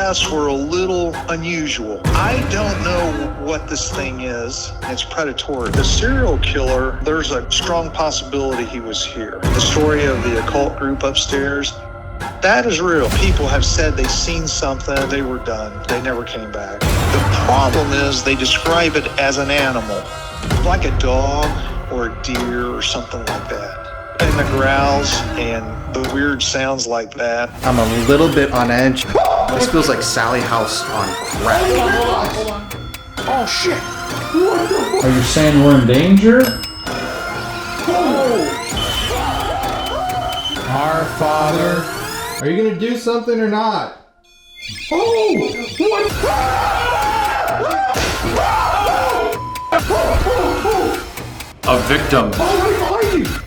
photographs were a little unusual. I don't know what this thing is. It's predatory. The serial killer, there's a strong possibility he was here. The story of the occult group upstairs, that is real. People have said they've seen something, they were done. They never came back. The problem is they describe it as an animal, like a dog or a deer or something like that. And the growls and the weird sounds like that. I'm a little bit on edge. This feels like Sally House on crack. Hold on. Oh shit! Are you saying we're in danger? Oh. Our Father. Are you gonna do something or not? Oh! What? A victim. Oh, right behind you!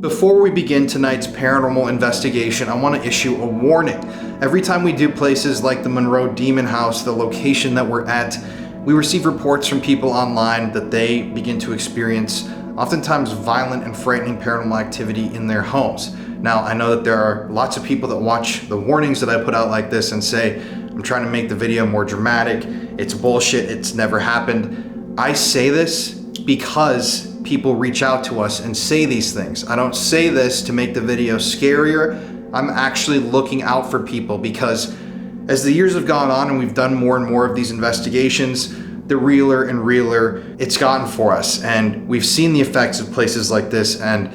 Before we begin tonight's paranormal investigation, I want to issue a warning. Every time we do places like the Monroe Demon House, the location that we're at, we receive reports from people online that they begin to experience oftentimes violent and frightening paranormal activity in their homes. Now, I know that there are lots of people that watch the warnings that I put out like this and say, I'm trying to make the video more dramatic, it's bullshit, it's never happened. I say this because people reach out to us and say these things. I don't say this to make the video scarier. I'm actually looking out for people because as the years have gone on and we've done more and more of these investigations, the realer and realer it's gotten for us. And we've seen the effects of places like this and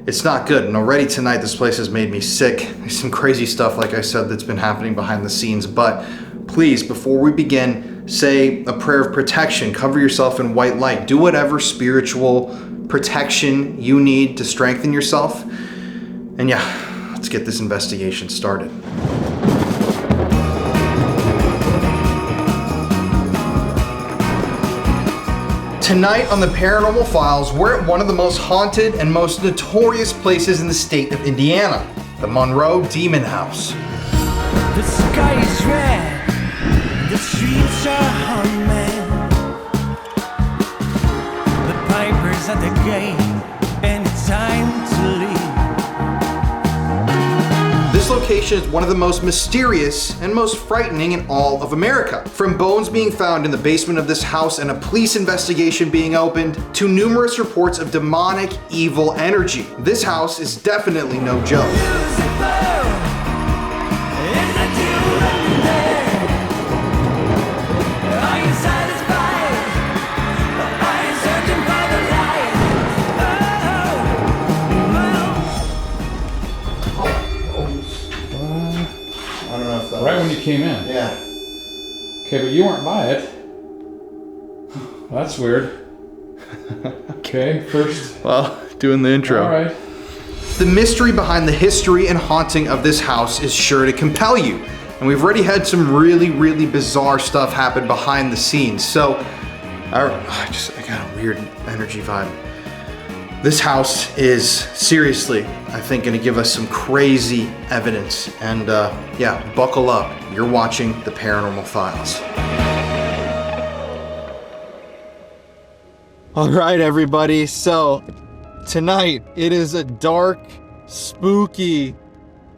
it's not good. And already tonight, this place has made me sick. There's some crazy stuff, like I said, that's been happening behind the scenes. But please, before we begin, say a prayer of protection, cover yourself in white light, do whatever spiritual protection you need to strengthen yourself. And yeah, let's get this investigation started. Tonight on the Paranormal Files, we're at one of the most haunted and most notorious places in the state of Indiana, the Monroe Demon House. The sky is red. The streets are humming. The piper's at the gate, and it's time to leave. This location is one of the most mysterious and most frightening in all of America. From bones being found in the basement of this house and a police investigation being opened, to numerous reports of demonic, evil energy. This house is definitely no joke. Right when you came in. Yeah. Okay, but you weren't by it. Well, that's weird. Okay, first. Well, doing the intro. All right. The mystery behind the history and haunting of this house is sure to compel you. And we've already had some really, really bizarre stuff happen behind the scenes. So, I got a weird energy vibe. This house is seriously, I think, gonna give us some crazy evidence. And yeah, buckle up. You're watching the Paranormal Files. All right, everybody. So tonight it is a dark, spooky,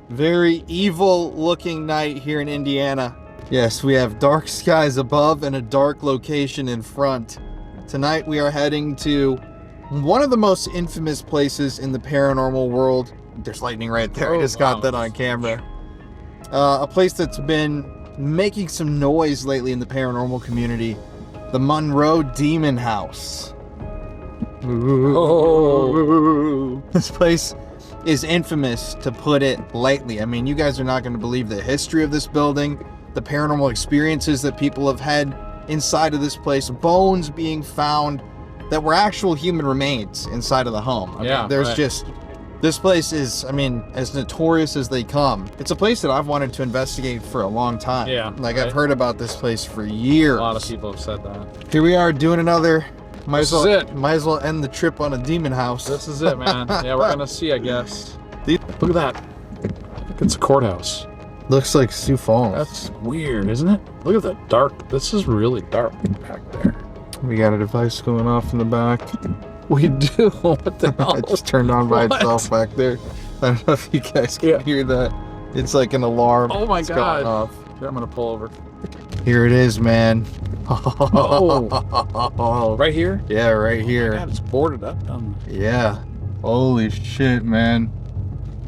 very evil looking night here in Indiana. Yes, we have dark skies above and a dark location in front. Tonight we are heading to one of the most infamous places in the paranormal world. There's lightning right there. I just got that on camera. A place that's been making some noise lately in the paranormal community. The Monroe Demon House. Oh. This place is infamous, to put it lightly. I mean, you guys are not going to believe the history of this building, the paranormal experiences that people have had inside of this place, bones being found that were actual human remains inside of the home. I mean, there's just, this place is, I mean, as notorious as they come. It's a place that I've wanted to investigate for a long time. Yeah. Like, I've heard about this place for years. A lot of people have said that. Here we are doing another, might This is it. Might as well end the trip on a demon house. This is it, man. Yeah, we're gonna see, I guess. Look at that. It's a courthouse. Looks like Sioux Falls. That's weird, isn't it? Look at that dark. This is really dark back there. We got a device going off in the back. We do. What the hell? It just turned on by What? itself back there. I don't know if you guys can hear that. It's like an alarm. Oh my It's god. going off. Here, I'm gonna pull over. Here it is, man. Oh. Right here? Yeah, right here. God, it's boarded up down there. Yeah. Holy shit, man.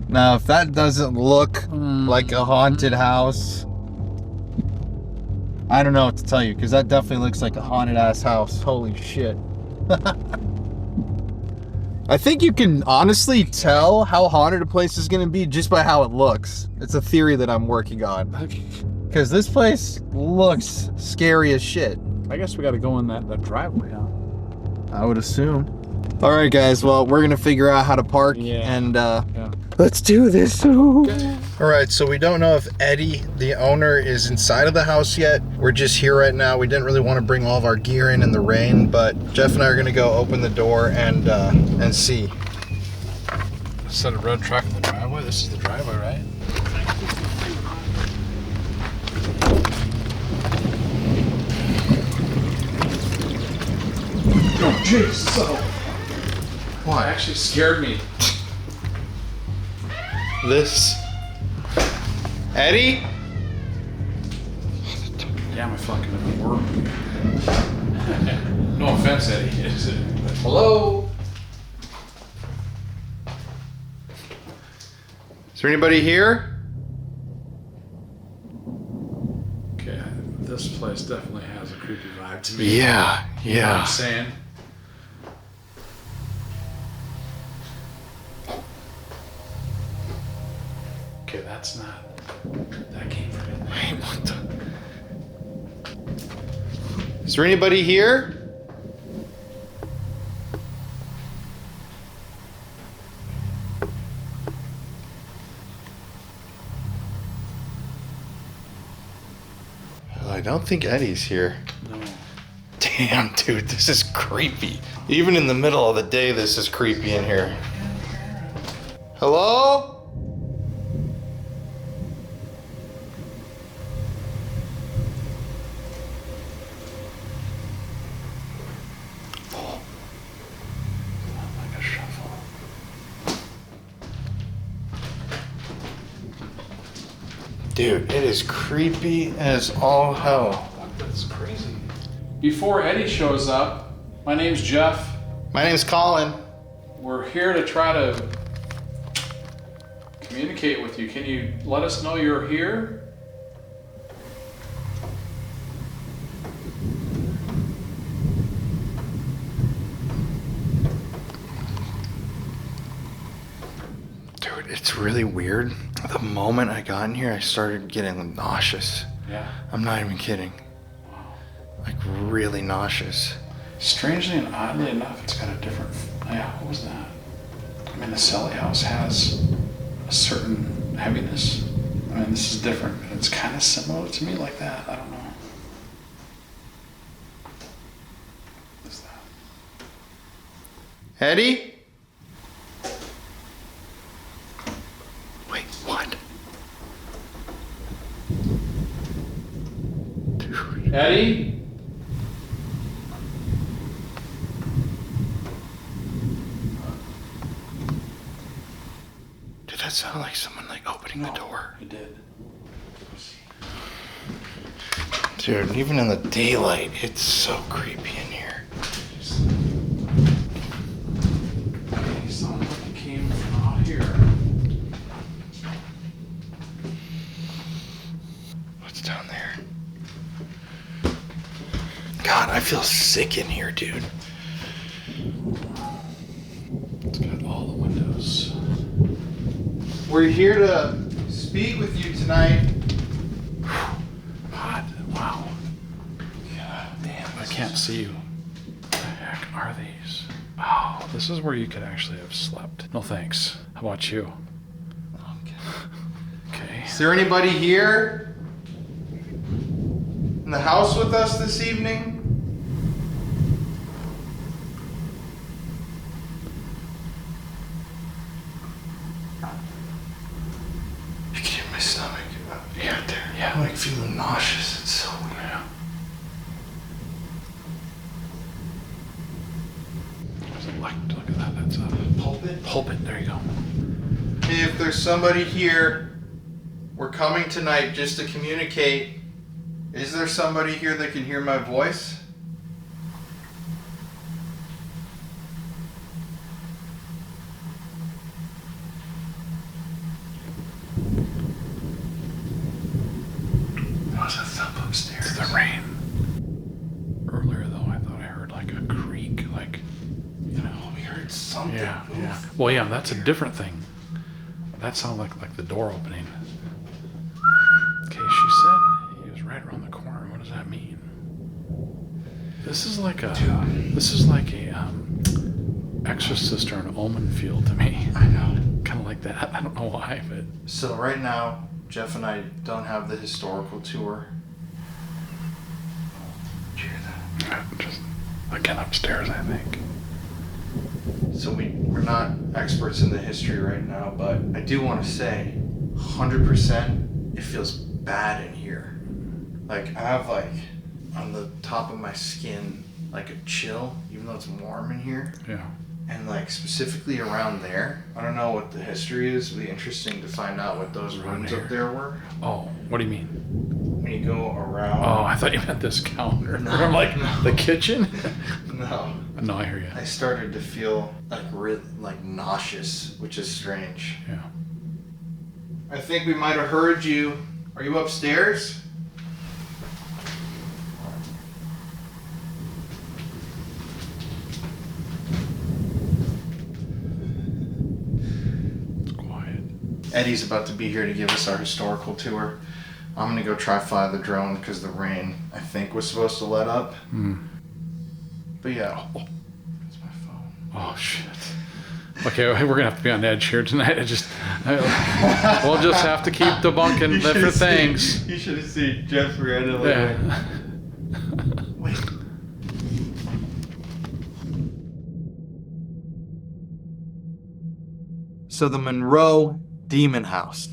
Now, if that doesn't look like a haunted house, I don't know what to tell you, because that definitely looks like a haunted ass house. Holy shit. I think you can honestly tell how haunted a place is going to be just by how it looks. It's a theory that I'm working on. Because this place looks scary as shit. I guess we gotta go in that driveway, huh? I would assume. All right, guys. Well, we're going to figure out how to park and let's do this. All right, so we don't know if Eddie, the owner, is inside of the house yet. We're just here right now. We didn't really want to bring all of our gear in the rain, but Jeff and I are going to go open the door and see. Instead of red truck in the driveway, this is the driveway, right? Oh, jeez. What? It actually scared me. This. Eddie? Yeah, my fucking door. No offense, Eddie. Is it? Hello? Is there anybody here? Okay, this place definitely has a creepy vibe to me. Yeah, You know what I'm saying? Okay, that's not. That came from in there. Wait, what the? Is there anybody here? Well, I don't think Eddie's here. No. Damn, dude, this is creepy. Even in the middle of the day, this is creepy in here. Hello? Like a shuffle. Dude, it is creepy as all hell. That's crazy. Before Eddie shows up, my name's Jeff. My name's Colin. We're here to try to communicate with you. Can you let us know you're here? Dude, it's really weird. The moment I got in here, I started getting nauseous. Yeah. I'm not even kidding. Like, really nauseous. Strangely and oddly enough, it's got a different. Yeah, what was that? I mean, the Sally house has a certain heaviness. I mean, this is different, but it's kind of similar to me like that. I don't know. What's that? Eddie? Wait, what? Dude. Eddie? Did that sound like someone, like, opening the door? It did. Dude, even in the daylight, it's so creepy in here. It sounded like it came from out here. What's down there? God, I feel sick in here, dude. It's got all the windows. We're here to speak with you tonight. Hot. Wow. Yeah, damn, I can't see you. What the heck are these? Oh, this is where you could actually have slept. No thanks. How about you? Okay. Is there anybody here in the house with us this evening? You can hear my stomach. Yeah, dude. Yeah. I'm like feeling nauseous. It's so weird. Yeah. There's a look at that. That's a Pulpit? pulpit. There you go. If there's somebody here, we're coming tonight just to communicate. Is there somebody here that can hear my voice? What's that thump upstairs? It's the rain. Earlier, though, I thought I heard like a creak, like, you know. We heard something. Yeah, yeah. Well, yeah, that's a different thing. That sounded like the door opening. Okay, she said he was right around the corner. What does that mean? This is like a Exorcist or an Omen feel to me. I know. Kind of like that. I don't know why, but So right now, Jeff and I don't have the historical tour. Did you hear that? just again upstairs, I think. So we're not experts in the history right now, but I do want to say 100% it feels bad in here. Like I have like on the top of my skin like a chill, even though it's warm in here. Yeah. And like specifically around there, I don't know what the history is. It'd be interesting to find out what those rooms up there were. Oh, what do you mean? When you go around. Oh, I thought you meant this counter. No, I'm like, no. the kitchen? No. No, I hear you. I started to feel like nauseous, which is strange. Yeah. I think we might have heard you. Are you upstairs? It's quiet. Eddie's about to be here to give us our historical tour. I'm gonna go try fly the drone because the rain, I think, was supposed to let up. But yeah. That's my phone. Oh, shit. Okay, we're gonna have to be on edge here tonight. We'll just have to keep debunking different things. You should have seen Jeff randomly. Yeah. Wait. So the Monroe Demon House.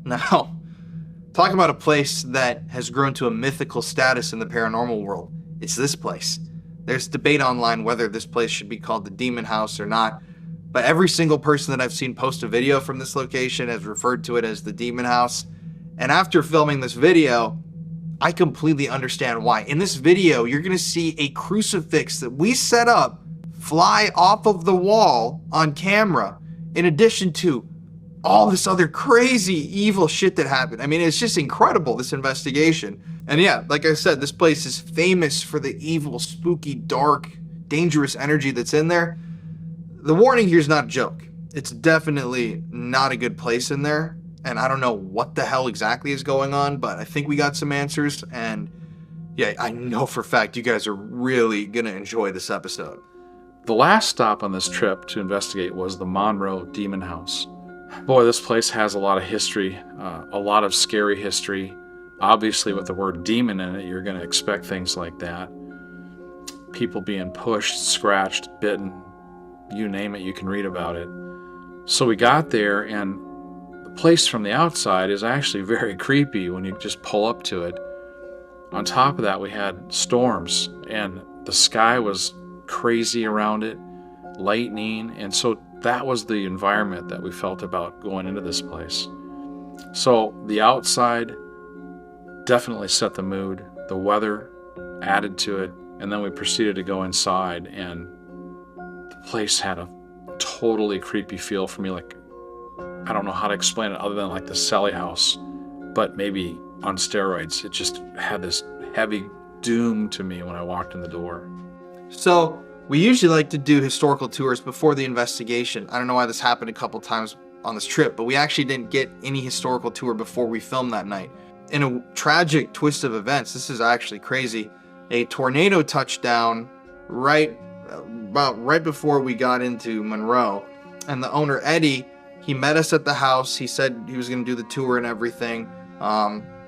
Now, talk about a place that has grown to a mythical status in the paranormal world. It's this place. There's debate online whether this place should be called the Demon House or not. But every single person that I've seen post a video from this location has referred to it as the Demon House. And after filming this video, I completely understand why. In this video, you're going to see a crucifix that we set up fly off of the wall on camera, in addition to all this other crazy evil shit that happened. I mean, it's just incredible, this investigation. And yeah, like I said, this place is famous for the evil, spooky, dark, dangerous energy that's in there. The warning here is not a joke. It's definitely not a good place in there. And I don't know what the hell exactly is going on, but I think we got some answers. And yeah, I know for a fact you guys are really going to enjoy this episode. The last stop on this trip to investigate was the Monroe Demon House. Boy, this place has a lot of history, a lot of scary history. Obviously, with the word demon in it, you're going to expect things like that. People being pushed, scratched, bitten, you name it, you can read about it. So we got there, and the place from the outside is actually very creepy when you just pull up to it. On top of that, we had storms, and the sky was crazy around it, lightning, and so that was the environment that we felt about going into this place. So the outside definitely set the mood, the weather added to it, and then we proceeded to go inside, and the place had a totally creepy feel for me. Like, I don't know how to explain it other than like the Sally house, but maybe on steroids. It just had this heavy doom to me when I walked in the door. So we usually like to do historical tours before the investigation. I don't know why this happened a couple times on this trip, but we actually didn't get any historical tour before we filmed that night. In a tragic twist of events, this is actually crazy. A tornado touched down right before we got into Monroe, and the owner Eddie, he met us at the house. He said he was going to do the tour and everything.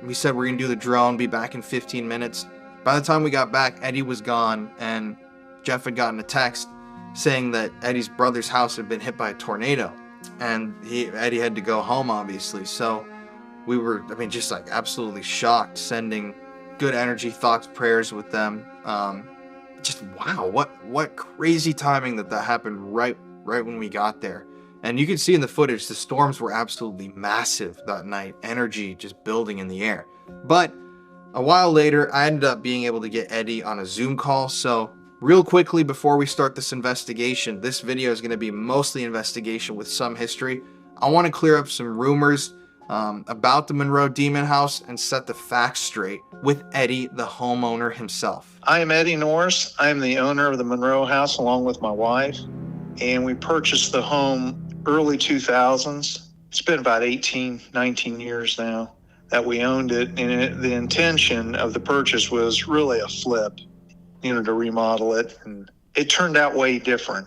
We said we're going to do the drone, be back in 15 minutes. By the time we got back, Eddie was gone, and Jeff had gotten a text saying that Eddie's brother's house had been hit by a tornado, and Eddie had to go home, obviously. So we were, I mean, just like absolutely shocked, sending good energy, thoughts, prayers with them. Just wow, what crazy timing that happened right when we got there. And you can see in the footage, the storms were absolutely massive that night, energy just building in the air. But a while later, I ended up being able to get Eddie on a Zoom call. So real quickly before we start this investigation, this video is going to be mostly investigation with some history. I want to clear up some rumors about the Monroe Demon House and set the facts straight with Eddie, the homeowner himself. I am Eddie Norris. I am the owner of the Monroe house along with my wife. And we purchased the home early 2000s. It's been about 18, 19 years now that we owned it. And the intention of the purchase was really a flip, to remodel it. And it turned out way different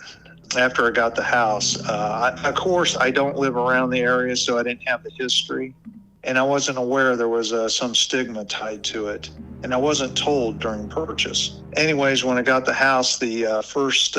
after I got the house. Of course, I don't live around the area, so I didn't have the history. And I wasn't aware there was some stigma tied to it. And I wasn't told during purchase. Anyways, when I got the house, the first,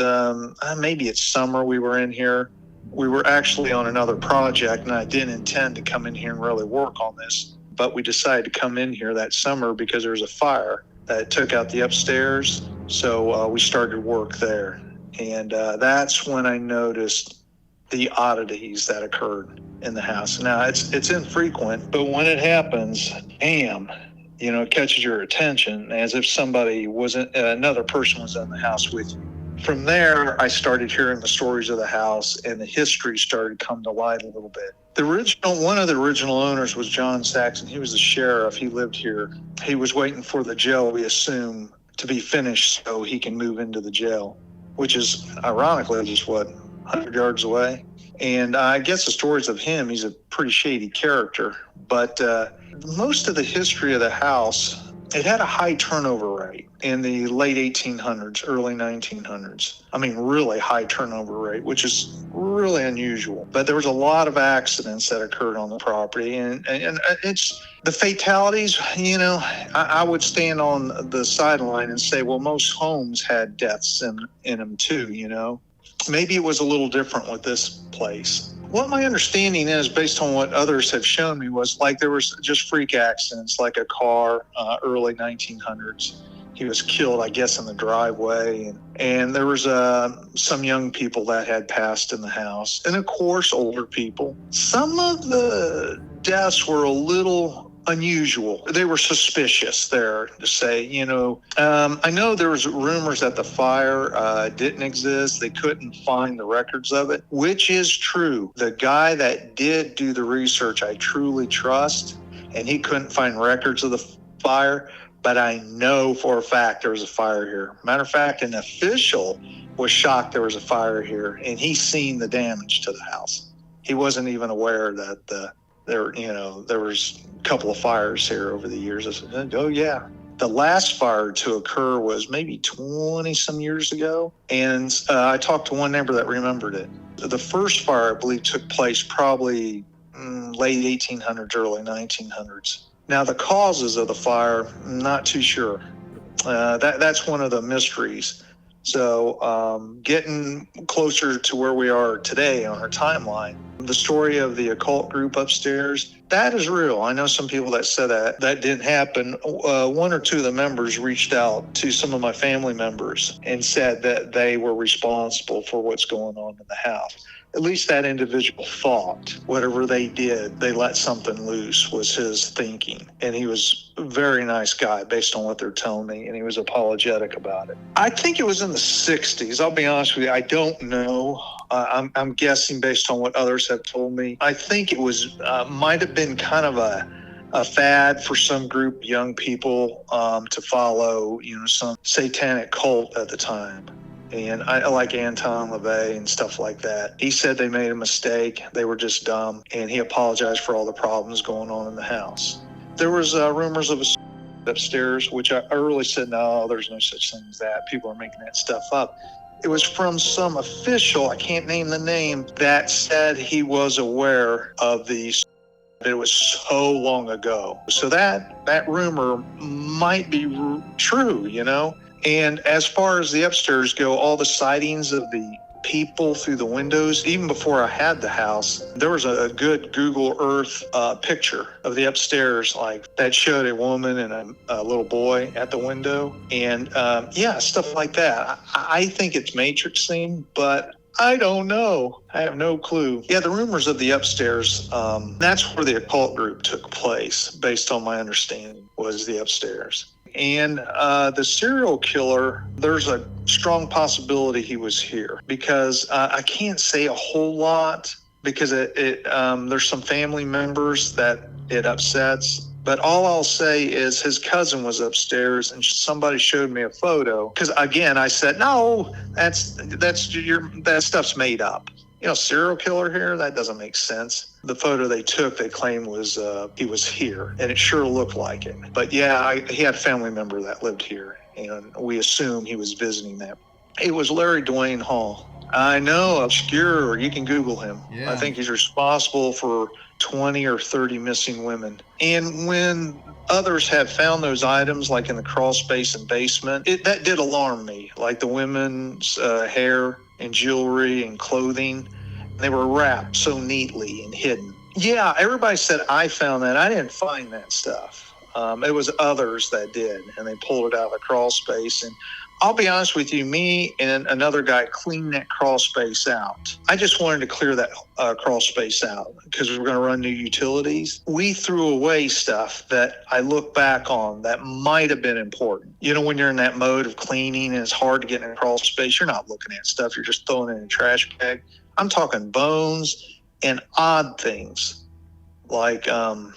maybe it's summer we were in here, we were actually on another project, and I didn't intend to come in here and really work on this. But we decided to come in here that summer because there was a fire that took out the upstairs. So we started work there. And that's when I noticed the oddities that occurred in the house. Now, it's infrequent, but when it happens, bam, it catches your attention as if another person was in the house with you. From there, I started hearing the stories of the house, and the history started to come to light a little bit. One of the original owners was John Saxon. He was the sheriff. He lived here. He was waiting for the jail, we assume, to be finished so he can move into the jail, which is ironically just 100 yards away. And I guess the stories of him, he's a pretty shady character. But most of the history of the house, it had a high turnover rate in the late 1800s, early 1900s. I mean, really high turnover rate, which is really unusual. But there was a lot of accidents that occurred on the property. And it's the fatalities, I would stand on the sideline and say, well, most homes had deaths in them too, Maybe it was a little different with this place. What my understanding is, based on what others have shown me, was like there was just freak accidents, like a car, early 1900s. He was killed, I guess, in the driveway. And there was some young people that had passed in the house. And, of course, older people. Some of the deaths were a little unusual. They were suspicious there to say, I know there was rumors that the fire didn't exist. They couldn't find the records of it, which is true. The guy that did do the research, I truly trust, and he couldn't find records of the fire, but I know for a fact there was a fire here. Matter of fact, an official was shocked there was a fire here, and he seen the damage to the house. He wasn't even aware that there was a couple of fires here over the years. I said, oh yeah. The last fire to occur was maybe 20 some years ago. And I talked to one neighbor that remembered it. The first fire, I believe, took place probably late 1800s, early 1900s. Now, the causes of the fire, not too sure. That's one of the mysteries. So getting closer to where we are today on our timeline, the story of the occult group upstairs, that is real. I know some people that said that didn't happen. One or two of the members reached out to some of my family members and said that they were responsible for what's going on in the house. At least that individual thought whatever they did, they let something loose, was his thinking. And he was a very nice guy based on what they're telling me, and he was apologetic about it. I think it was in the 60s. I'll be honest with you, I don't know. I'm guessing based on what others have told me. I think it was might have been kind of a fad for some group of young people to follow, some satanic cult at the time. And I like Anton LaVey and stuff like that. He said they made a mistake. They were just dumb. And he apologized for all the problems going on in the house. There was rumors of a upstairs, which I really said, no, there's no such thing as that. People are making that stuff up. It was from some official, I can't name the name, that said he was aware of these. It was so long ago. So that rumor might be true, And as far as the upstairs go, all the sightings of the people through the windows. Even before I had the house, there was a good Google Earth picture of the upstairs, like that showed a woman and a little boy at the window. And yeah, stuff like that. I think it's Matrixing, but I don't know. I have no clue. Yeah, the rumors of the upstairs, that's where the occult group took place, based on my understanding, was the upstairs. And the serial killer, there's a strong possibility he was here, because I can't say a whole lot, because there's some family members that it upsets. But all I'll say is his cousin was upstairs and somebody showed me a photo. Because again, I said, no, that stuff's made up. You know, serial killer here? That doesn't make sense. The photo they took, they claimed was he was here, and it sure looked like it. But yeah, he had a family member that lived here, and we assume he was visiting them. It was Larry Dwayne Hall. I know, obscure. You can Google him. Yeah. I think he's responsible for 20 or 30 missing women. And when others have found those items, like in the crawl space and basement, that did alarm me. Like the women's hair and jewelry and clothing, they were wrapped so neatly and hidden. Yeah, everybody said I found that. I didn't find that stuff. It was others that did, and they pulled it out of the crawl space. And I'll be honest with you, me and another guy cleaned that crawl space out. I just wanted to clear that crawl space out because we were going to run new utilities. We threw away stuff that I look back on that might have been important. You know, when you're in that mode of cleaning and it's hard to get in a crawl space, you're not looking at stuff. You're just throwing it in a trash bag. I'm talking bones and odd things. Like the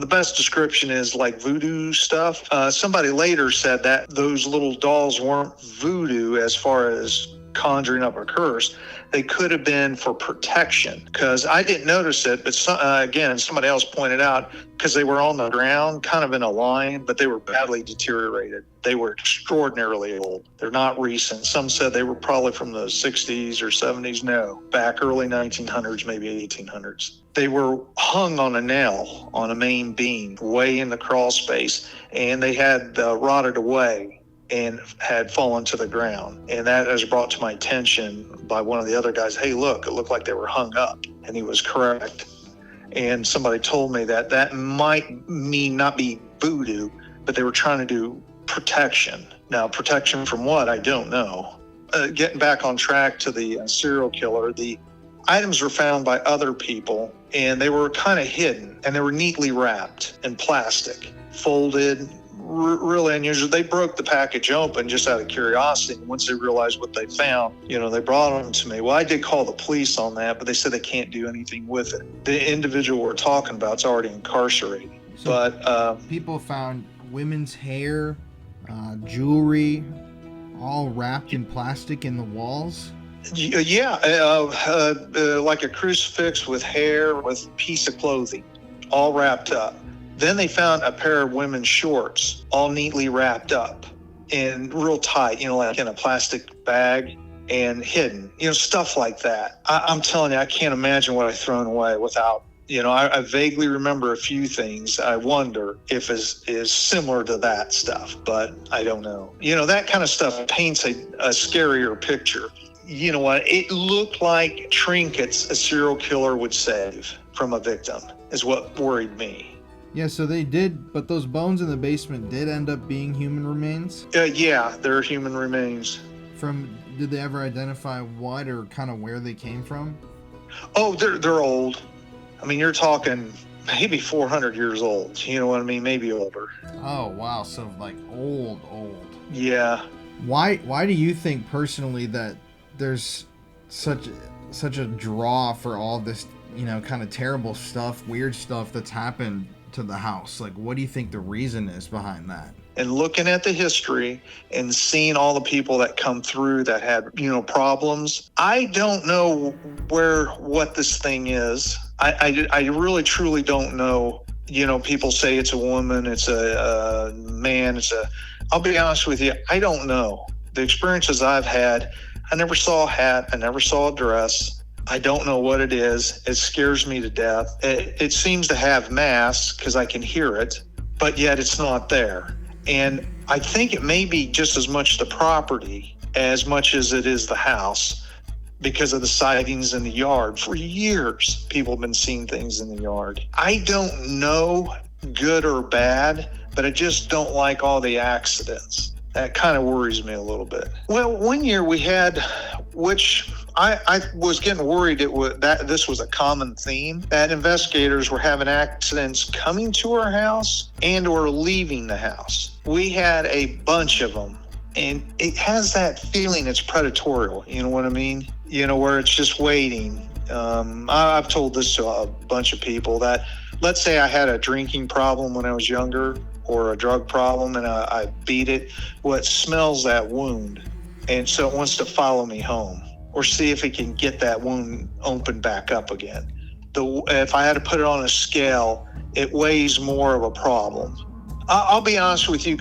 best description is like voodoo stuff. Somebody later said that those little dolls weren't voodoo as far as conjuring up a curse. They could have been for protection, because I didn't notice it, but again, somebody else pointed out, because they were on the ground, kind of in a line, but they were badly deteriorated. They were extraordinarily old. They're not recent. Some said they were probably from the 60s or 70s. No, back early 1900s, maybe 1800s. They were hung on a nail on a main beam way in the crawl space, and they had rotted away and had fallen to the ground. And that was brought to my attention by one of the other guys. Hey, look, it looked like they were hung up. And he was correct. And somebody told me that might mean not be voodoo, but they were trying to do protection. Now, protection from what? I don't know. Getting back on track to the serial killer, the items were found by other people, and they were kind of hidden, and they were neatly wrapped in plastic, folded, really unusual. They broke the package open just out of curiosity. Once they realized what they found, they brought them to me. Well, I did call the police on that, but they said they can't do anything with it. The individual we're talking about is already incarcerated. So but people found women's hair, jewelry, all wrapped in plastic in the walls. Yeah, like a crucifix with hair, with a piece of clothing, all wrapped up. Then they found a pair of women's shorts, all neatly wrapped up and real tight, like in a plastic bag and hidden, stuff like that. I'm telling you, I can't imagine what I've thrown away without, I vaguely remember a few things. I wonder if is similar to that stuff, but I don't know. That kind of stuff paints a scarier picture. You know what? It looked like trinkets a serial killer would save from a victim is what worried me. Yeah, so they did, but those bones in the basement did end up being human remains? Yeah, they're human remains. Did they ever identify what or kind of where they came from? Oh, they're old. I mean, you're talking maybe 400 years old. You know what I mean? Maybe older. Oh, wow. So like old. Yeah. Why do you think personally that there's such a draw for all this, kind of terrible stuff, weird stuff that's happened to the house? Like, what do you think the reason is behind that? And looking at the history and seeing all the people that come through that had, problems, I don't know what this thing is. I really, truly don't know. People say it's a woman, it's a man, I'll be honest with you, I don't know. The experiences I've had, I never saw a hat, I never saw a dress. I don't know what it is. It scares me to death. It seems to have mass because I can hear it, but yet it's not there. And I think it may be just as much the property as much as it is the house, because of the sightings in the yard. For years, people have been seeing things in the yard. I don't know good or bad, but I just don't like all the accidents. That kind of worries me a little bit. Well, one year we had, which I was getting worried that this was a common theme, that investigators were having accidents coming to our house and or leaving the house. We had a bunch of them. And it has that feeling it's predatory, you know what I mean? You know, where it's just waiting. I've told this to a bunch of people that, let's say I had a drinking problem when I was younger or a drug problem and I beat it. Well, it smells that wound. And so it wants to follow me home or see if it can get that wound opened back up again. If I had to put it on a scale, it weighs more of a problem. I'll be honest with you.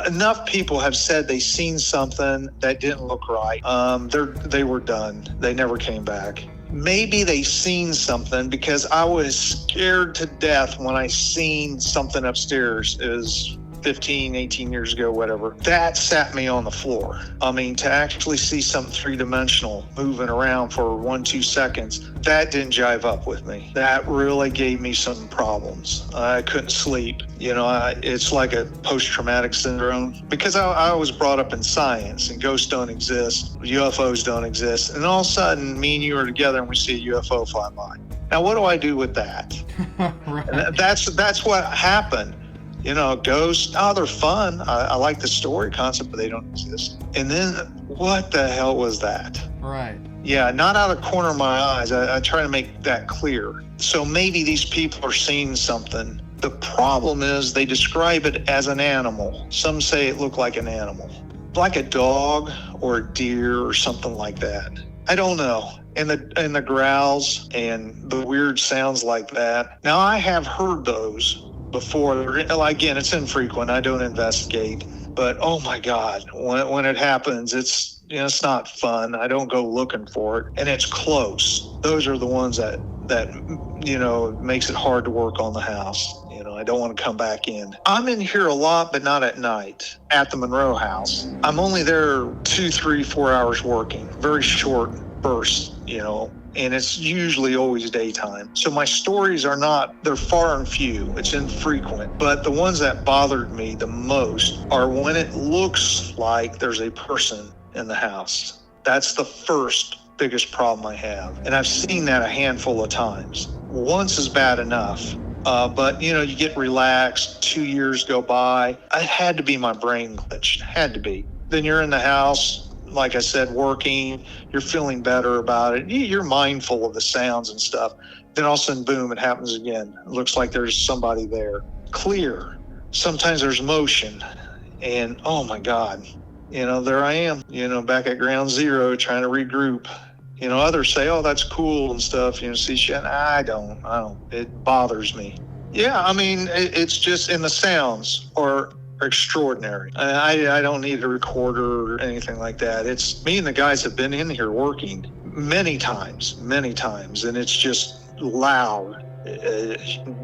Enough people have said they seen something that didn't look right. They were done. They never came back. Maybe they seen something because I was scared to death when I seen something upstairs. It was 15, 18 years ago, whatever. That sat me on the floor. I mean, to actually see something three-dimensional moving around for 1-2 seconds, that didn't jive up with me. That really gave me some problems. I couldn't sleep. You know, it's like a post-traumatic syndrome because I was brought up in science and ghosts don't exist, UFOs don't exist, and all of a sudden me and you are together and we see a UFO fly by. Now, what do I do with that? Right. And that's what happened. You know, ghosts, they're fun. I like the story concept, but they don't exist. And then, what the hell was that? Right. Yeah, not out of the corner of my eyes. I try to make that clear. So maybe these people are seeing something. The problem is they describe it as an animal. Some say it looked like an animal, like a dog or a deer or something like that. I don't know. And the growls and the weird sounds like that. Now, I have heard those before. Again, it's infrequent. I don't investigate, but oh my God, when it happens, it's not fun. I don't go looking for it, and it's close. Those are the ones that makes it hard to work on the house. I don't want to come back in. I'm in here a lot, but not at night. At the Monroe house, I'm only there 2, 3, 4 hours working. Very short bursts, and it's usually always daytime. So my stories they're far and few. It's infrequent. But the ones that bothered me the most are when it looks like there's a person in the house. That's the first biggest problem I have. And I've seen that a handful of times. Once is bad enough. But you get relaxed. 2 years go by. It had to be my brain glitched. Had to be. Then you're in the house, like I said, working, you're feeling better about it. You're mindful of the sounds and stuff. Then all of a sudden, boom, it happens again. It looks like there's somebody there. Clear. Sometimes there's motion. And oh my God, there I am, back at ground zero trying to regroup. Others say, oh, that's cool and stuff, see shit. I don't. It bothers me. Yeah, I mean, it's just in the sounds are extraordinary. I don't need a recorder or anything like that. It's me and the guys have been in here working many times, and it's just loud.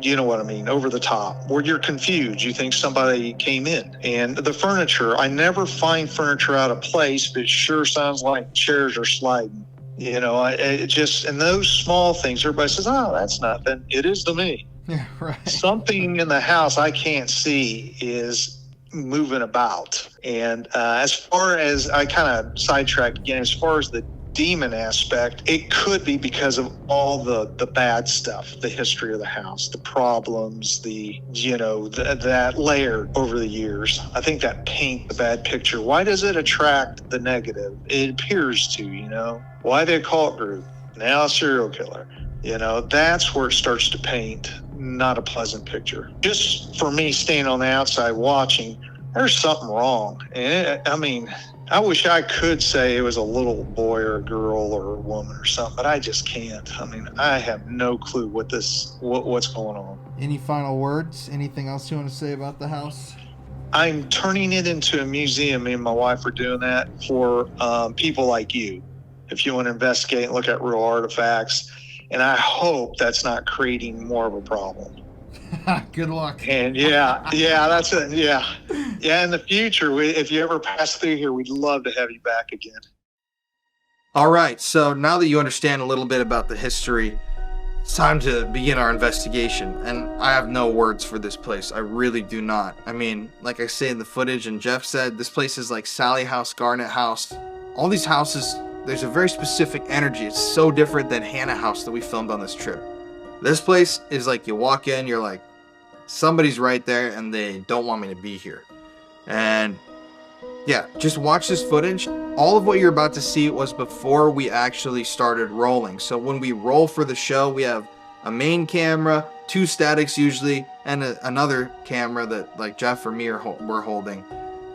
You know what I mean? Over the top, where you're confused. You think somebody came in. And the furniture, I never find furniture out of place, but it sure sounds like chairs are sliding. It just, and those small things, everybody says, oh, that's nothing. It is to me. Yeah, right. Something in the house I can't see is moving about. And as far as, I kind of sidetracked again, as far as the demon aspect, it could be because of all the bad stuff, the history of the house, the problems, that layer over the years. I think that paint the bad picture. Why does it attract the negative? It appears to, why the occult group, now a serial killer, that's where it starts to paint not a pleasant picture. Just for me staying on the outside watching, there's something wrong. And I wish I could say it was a little boy or a girl or a woman or something, but I just can't. I have no clue what's going on. Any final words? Anything else you want to say about the house? I'm turning it into a museum. Me and my wife are doing that for people like you. If you want to investigate and look at real artifacts, and I hope that's not creating more of a problem. Good luck. And yeah, that's it. Yeah. Yeah, in the future, if you ever pass through here, we'd love to have you back again. All right, so now that you understand a little bit about the history, it's time to begin our investigation. And I have no words for this place. I really do not. I mean, like I say in the footage and Jeff said, this place is like Sally House, Garnet House. All these houses, there's a very specific energy. It's so different than Hannah House that we filmed on this trip. This place is like you walk in, you're like, somebody's right there and they don't want me to be here. And yeah, just watch this footage. All of what you're about to see was before we actually started rolling. So when we roll for the show, we have a main camera, 2 statics usually, and another camera that like Jeff or me were holding.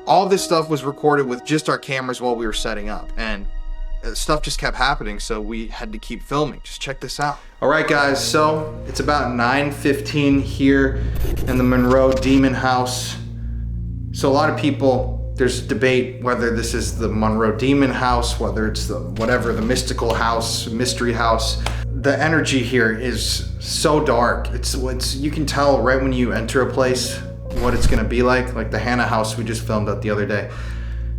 All this stuff was recorded with just our cameras while we were setting up. And stuff just kept happening, so we had to keep filming. Just check this out. All right, guys, so it's about 9:15 here in the Monroe Demon House. So a lot of people, there's debate whether this is the Monroe Demon House, whether it's the the mystical house, mystery house. The energy here is so dark. It's you can tell right when you enter a place what it's gonna be like. Like the Hannah House we just filmed out the other day.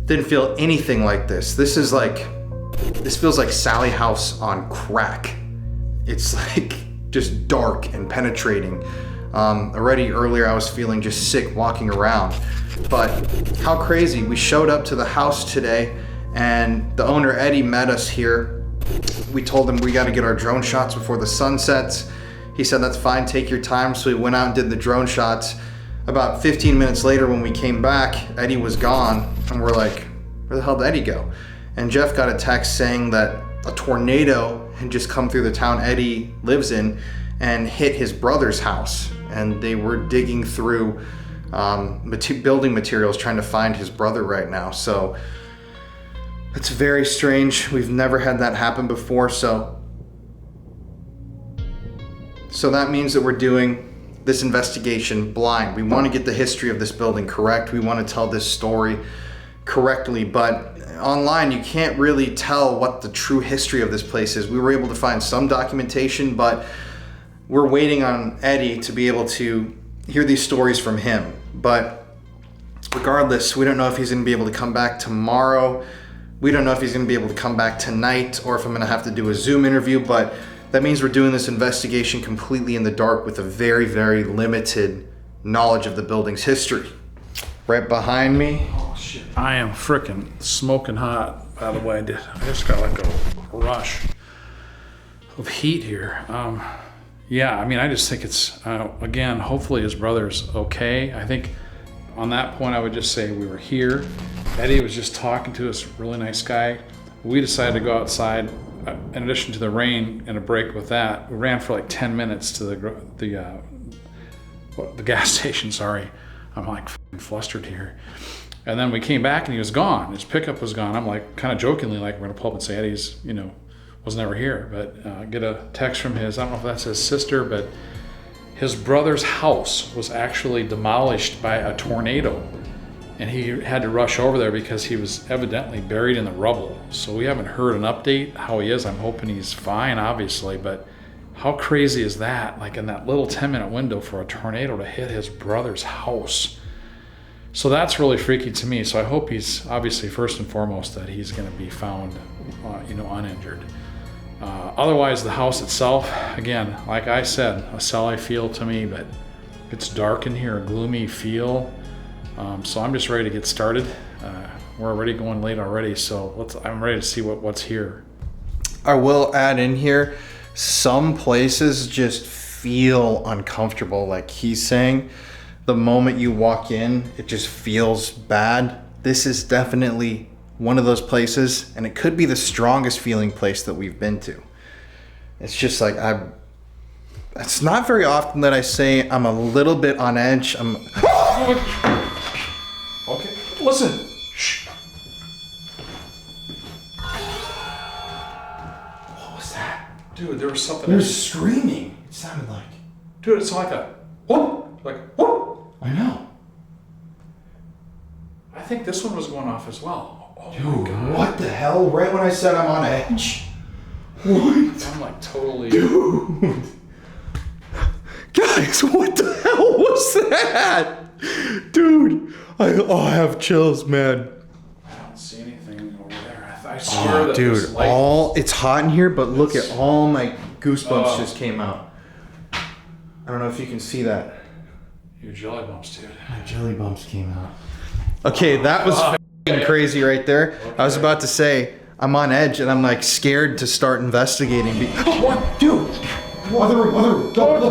Didn't feel anything like this. This feels like Sally House on crack. It's like just dark and penetrating. Already earlier I was feeling just sick walking around. But how crazy, we showed up to the house today and the owner Eddie met us here. We told him we got to get our drone shots before the sun sets. He said that's fine, take your time. So we went out and did the drone shots. About 15 minutes later when we came back, Eddie was gone and we're like, where the hell did Eddie go? And Jeff got a text saying that a tornado had just come through the town Eddie lives in and hit his brother's house. And they were digging through building materials trying to find his brother right now. So it's very strange. We've never had that happen before. So that means that we're doing this investigation blind. We want to get the history of this building correct. We want to tell this story correctly, but online you can't really tell what the true history of this place is. We were able to find some documentation, but we're waiting on Eddie to be able to hear these stories from him. But regardless, we don't know if he's going to be able to come back tomorrow. We don't know if he's going to be able to come back tonight or if I'm going to have to do a Zoom interview, but that means we're doing this investigation completely in the dark with a very, very limited knowledge of the building's history. Right behind me. Oh shit. I am frickin' smoking hot, by the way. I just got like a rush of heat here. Yeah, I mean, I just think it's, again, hopefully his brother's okay. I think on that point, I would just say we were here. Eddie was just talking to us, really nice guy. We decided to go outside. In addition to the rain and a break with that, we ran for like 10 minutes to the gas station, sorry. I'm like flustered here. And then we came back and he was gone. His pickup was gone. I'm like kind of jokingly like, we're gonna pull up and say Eddie's, was never here. But get a text from his, I don't know if that's his sister, but his brother's house was actually demolished by a tornado. And he had to rush over there because he was evidently buried in the rubble. So we haven't heard an update how he is. I'm hoping he's fine, obviously, but how crazy is that? Like in that little 10-minute window for a tornado to hit his brother's house. So that's really freaky to me. So I hope he's obviously first and foremost that he's going to be found, uninjured. Otherwise, the house itself, again, like I said, a Sally feel to me, but it's dark in here, a gloomy feel. So I'm just ready to get started. We're already going late already, so I'm ready to see what's here. I will add in here, some places just feel uncomfortable, like he's saying. The moment you walk in, it just feels bad. This is definitely one of those places, and it could be the strongest feeling place that we've been to. It's just like, it's not very often that I say I'm a little bit on edge. Okay, listen. Shh. What was that? Dude, there was something. There was screaming. It sounded like. Dude, it's like a whoop, like whoop. I know. I think this one was going off as well. Oh, dude, what the hell? Right when I said I'm on edge. What? I'm like totally. Dude. Guys, what the hell was that? Dude, I have chills, man. I don't see anything over there. I swear that Dude, this light- it's hot in here, but look at all my goosebumps just came out. I don't know if you can see that. Your jelly bumps, dude. My jelly bumps came out. Okay, that was f***ing crazy right there. Okay. I was about to say, I'm on edge and I'm like scared to start investigating. What? Dude! Other room. Dude,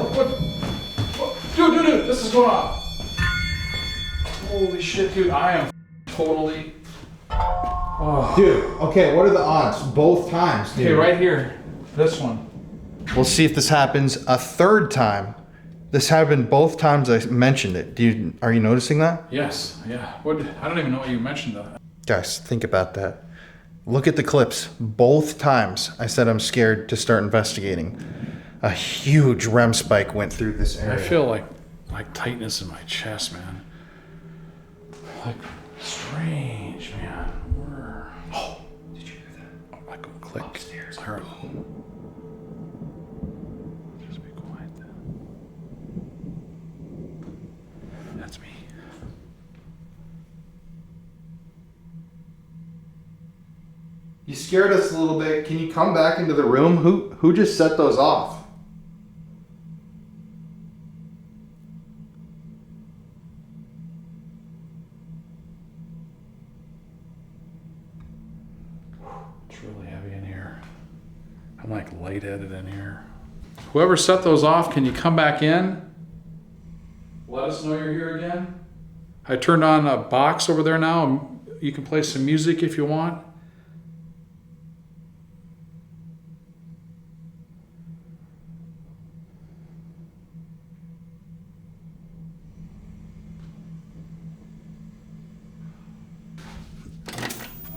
this is going on. Holy shit, dude, I am totally... Oh. Dude, okay, what are the odds? Both times, dude. Okay, right here, this one. We'll see if this happens a third time. This happened both times I mentioned it. Are you noticing that? Yes, yeah. What? I don't even know what you mentioned that. Guys, think about that. Look at the clips. Both times I said I'm scared to start investigating. A huge REM spike went through this area. I feel like tightness in my chest, man. Like strange, man. Oh, did you hear that? Oh, like a click. Upstairs. I heard. Just be quiet. That's me. You scared us a little bit. Can you come back into the room? Who just set those off? It's really heavy in here. I'm like lightheaded in here. Whoever set those off, can you come back in? Let us know you're here again. I turned on a box over there now. You can play some music if you want.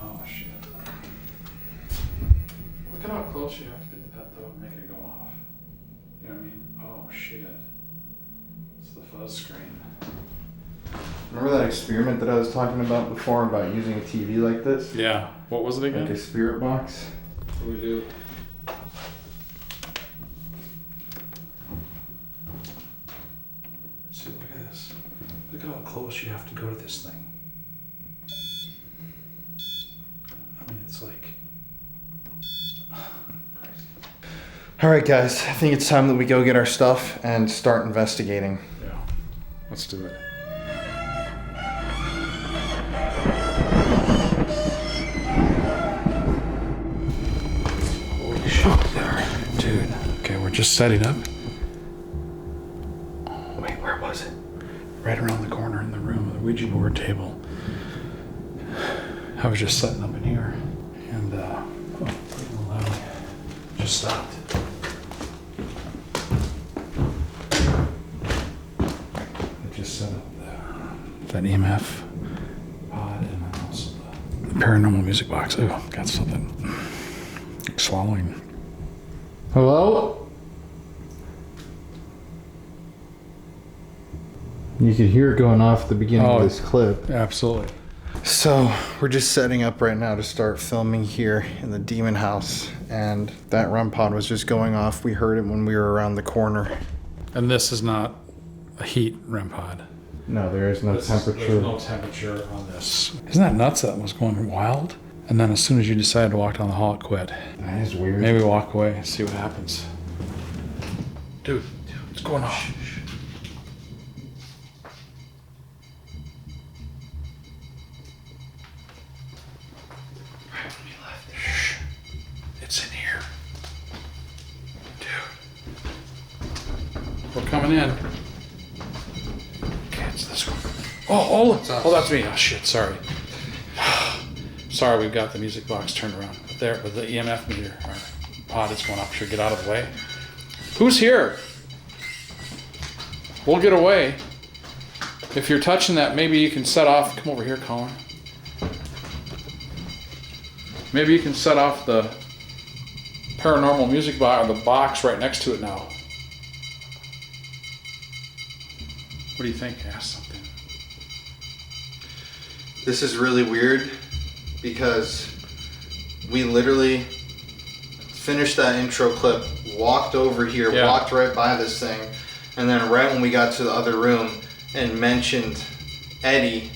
Oh shit. Look at how close you have to get to that though to make it go off. You know what I mean? Oh shit. It's the fuzz screen. Remember that experiment that I was talking about before about using a TV like this? Yeah. What was it again? Like a spirit box? What do we do? See, look at this. Look at how close you have to go to this thing. I mean, it's like... crazy. All right, guys. I think it's time that we go get our stuff and start investigating. Yeah. Let's do it. Holy shit, there. Dude. Okay, we're just setting up. Oh, wait, where was it? Right around the corner in the room, the Ouija board table. I was just setting up in here. And, just stopped. I just set up that EMF pod and then also the paranormal music box. Oh, got something swallowing. Hello? You could hear it going off at the beginning of this clip. Absolutely. So we're just setting up right now to start filming here in the demon house, and that REM pod was just going off. We heard it when we were around the corner. And this is not a heat REM pod. No, there is no temperature. There's no temperature on this. Isn't that nuts? That was going wild. And then as soon as you decided to walk down the hall, it quit. That is weird. Maybe walk away and see what happens. Dude, what's going on? Right when we left. Shh. It's in here. Dude. We're coming in. Okay, it's this one. Oh, that's me. Oh shit, sorry. Sorry, we've got the music box turned around. But there, with the EMF meter, our pod is going up. Should get out of the way. Who's here? We'll get away. If you're touching that, maybe you can set off. Come over here, Colin. Maybe you can set off the paranormal music box, or the box right next to it now. What do you think? Ask something. This is really weird because we literally finished that intro clip, walked over here, Yeah. walked right by this thing, and then right when we got to the other room and mentioned Eddie,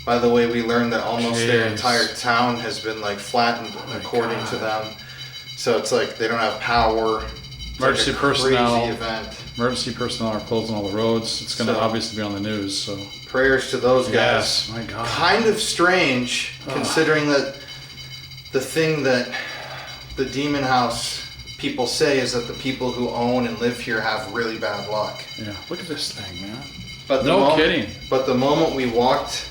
By the way, we learned that almost their Jeez. entire town has been like flattened according to them. So it's like they don't have power. It's Emergency like a personnel. crazy event. Emergency personnel are closing all the roads. It's going to So- obviously be on the news. So Prayers to those guys. yes, my God. Kind of strange, considering that the thing that the demon house people say is that the people who own and live here have really bad luck. Yeah, look at this thing, man. But No kidding. But the moment we walked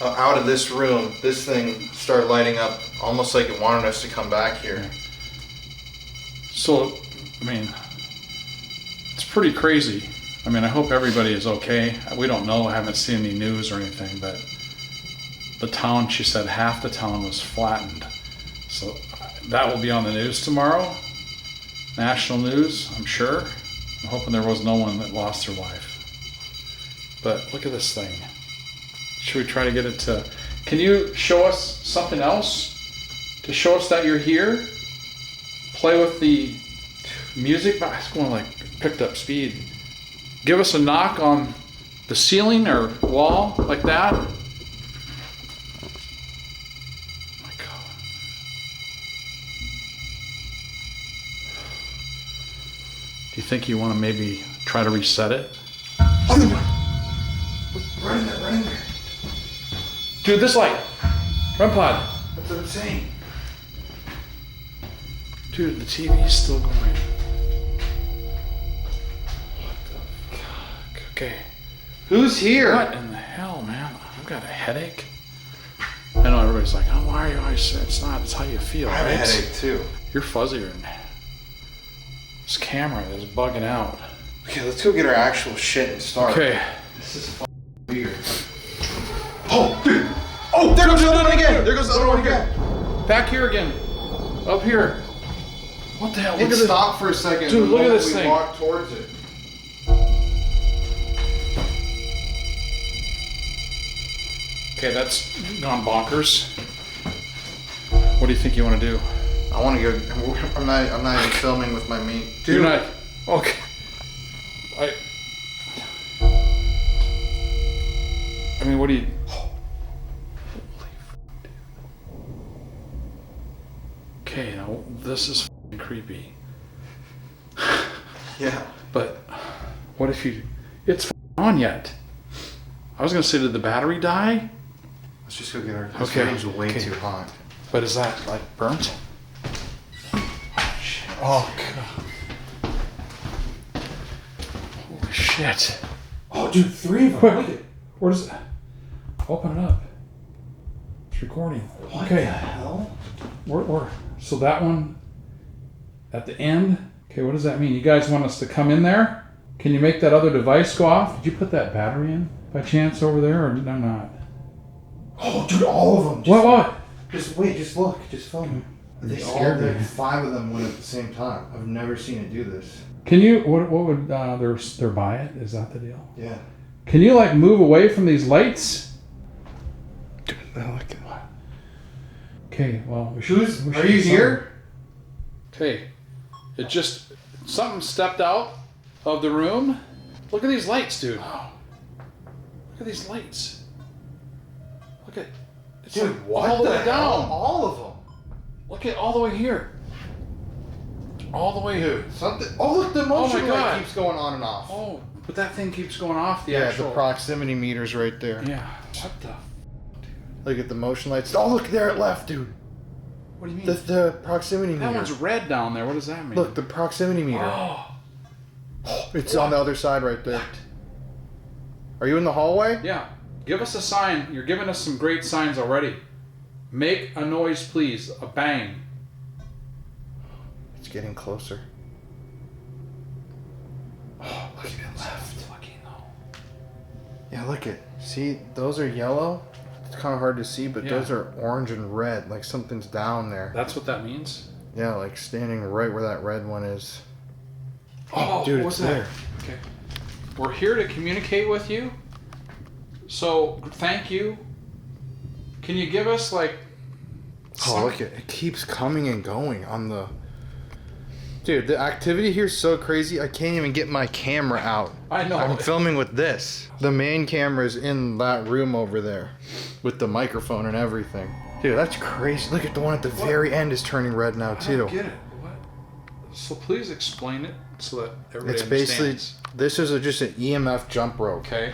out of this room, this thing started lighting up, almost like it wanted us to come back here. So, I mean, it's pretty crazy. I mean, I hope everybody is okay. We don't know. I haven't seen any news or anything, but the town, she said half the town was flattened. So that will be on the news tomorrow. National news, I'm sure. I'm hoping there was no one that lost their life. But look at this thing. Should we try to get it to... Can you show us something else to show us that you're here? Play with the music, but it's going like picked up speed. Give us a knock on the ceiling or wall like that. Oh my God. Do you think you want to maybe try to reset it? Run in there, run in there. Dude, this light. Run pod. That's what I'm saying. Dude, the TV's still going. What the fuck? Okay. Who's here? What in the hell, man? I've got a headache. I know everybody's like, oh, why are you always... It's not, it's how you feel, I have right? a headache too. You're fuzzier. This camera is bugging out. Okay, let's go get our actual shit and start. Okay. This is weird. Oh, dude! Oh, there goes the other one again! There goes the other one again! Back here again. Up here. What the hell? Look It at this. stopped for a second. Dude, the look at moment this we thing. walked towards it. Okay, that's gone bonkers. What do you think you want to do? I want to go. I'm not even filming with my meat. Dude, You're not... Okay. I mean, what do you... Okay, now this is f***ing creepy. yeah. But what if you... It's f***ing on yet. I was going to say, did the battery die? Let's just go get our. This Okay, room's way okay. too hot. But is that, like, burnt? Oh god. Holy shit. Oh, dude, 3 of them. Look at. Where does it... Open it up. It's recording. What Okay. the hell? Where? So that one at the end. Okay, what does that mean? You guys want us to come in there? Can you make that other device go off? Did you put that battery in by chance over there, or no, not? Oh, dude, all of them. What? Just wait. Just look. Just film. They all did. 5 of them went at the same time. I've never seen it do this. Can you? What would their buy it? Is that the deal? Yeah. Can you like move away from these lights? Dude, look. Okay, well, we should. Are you here? Okay, it just something stepped out of the room. Look at these lights, dude. Look at these lights. Look at. It's Dude, like what all the the way hell? down. All of them. Look at all the way here. All the way here. Something. Oh, look, the motion Oh my God. light keeps going on and off. Oh, but that thing keeps going off the yeah, actual. the proximity meter's right there. Yeah. What the? Look at the motion lights. Oh, look there it left, dude. What do you mean? The proximity that meter. one's red down there. What does that mean? Look, the proximity meter. Oh. It's on the other side right there. Are you in the hallway? Yeah. Give us a sign. You're giving us some great signs already. Make a noise, please. A bang. It's getting closer. Oh, look at it left. Fucking no. Yeah, look at. See, those are yellow. It's kind of hard to see, but Yeah. those are orange and red. Like something's down there. That's what that means? Yeah, like standing right where that red one is. Oh, dude, what's it's that? there. Okay. We're here to communicate with you. So, thank you. Can you give us, like... Oh, look at it. It keeps coming and going on the... Dude, the activity here is so crazy, I can't even get my camera out. I know. I'm filming with this. The main camera's in that room over there with the microphone and everything. Dude, that's crazy. Look at the one at the very end is turning red now, I too. don't get it. What? So please explain it so that everybody It's basically, understands. this is just an EMF jump rope. Okay.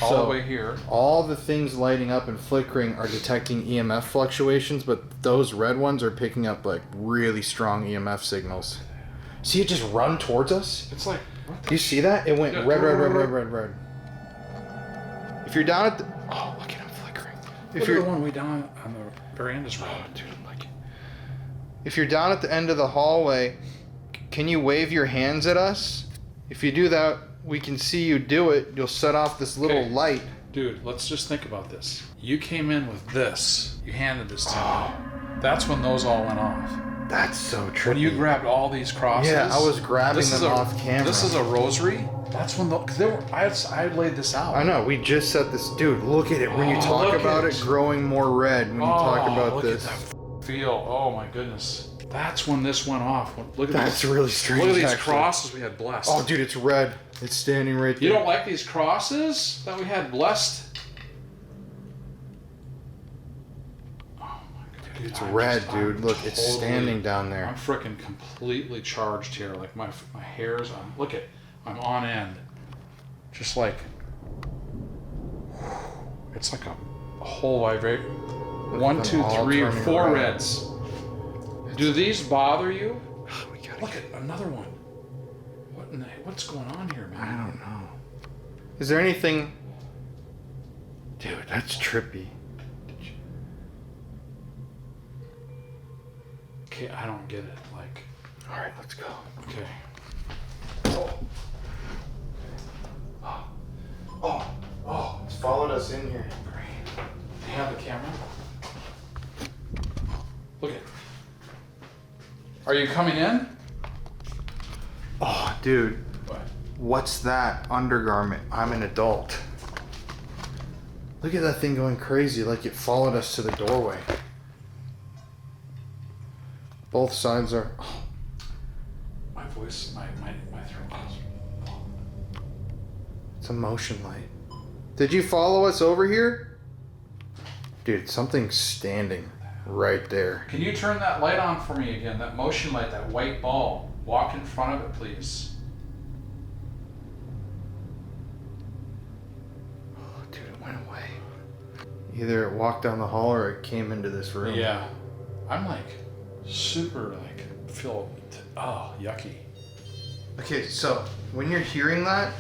All So, the way here. All the things lighting up and flickering are detecting EMF fluctuations, but those red ones are picking up like really strong EMF signals. See it just run towards us? It's like, what Do you see that? It went Yeah. red, red, red, red, red, red. If you're down at the... Oh, look at him flickering. If Look at you're the one way down on the very end is red. dude, like... If you're down at the end of the hallway, can you wave your hands at us? If you do that, we can see you do it. You'll set off this little Okay. light. Dude, let's just think about this. You came in with this. You handed this to me. That's when those all went off. That's so trippy. When you grabbed all these crosses. Yeah, I was grabbing this is them a- off camera. This is a rosary. That's when cause they were. I laid this out. I know, we just set this... Dude, look at it. When you Oh, talk look about at it it. growing more red, when you talk about look this. At that feel. Oh my goodness. That's when this went off. Look at That's these, really strange, Look at these actually. crosses we had blessed. Oh, dude, it's red. It's standing right there. You don't like these crosses that we had blessed? Oh my god. It's red, dude. Look, it's standing down there. I'm freaking completely charged here. Like my hairs on. Look at, I'm on end. Just like, it's like a whole vibrate. One, them two, all 3, or turning 4 red. reds. Do these bother you? We gotta Look at another one. What in the, what's going on here, man? I don't know. Is there anything... Dude, that's trippy. Okay, I don't get it. Like, Alright, let's go. okay. Oh, it's followed us in here. Do you have the camera? Look at. Are you coming in? Oh, dude. What? What's that undergarment? I'm an adult. Look at that thing going crazy, like it followed us to the doorway. Both sides are... Oh, My voice, my throat is. it's a motion light. Did you follow us over here? Dude, something's standing right there. Can you turn that light on for me again? That motion light, that white ball. Walk in front of it, please. Oh, dude, it went away. Either it walked down the hall or it came into this room. Yeah. I'm like super feel yucky. Okay, so when you're hearing that,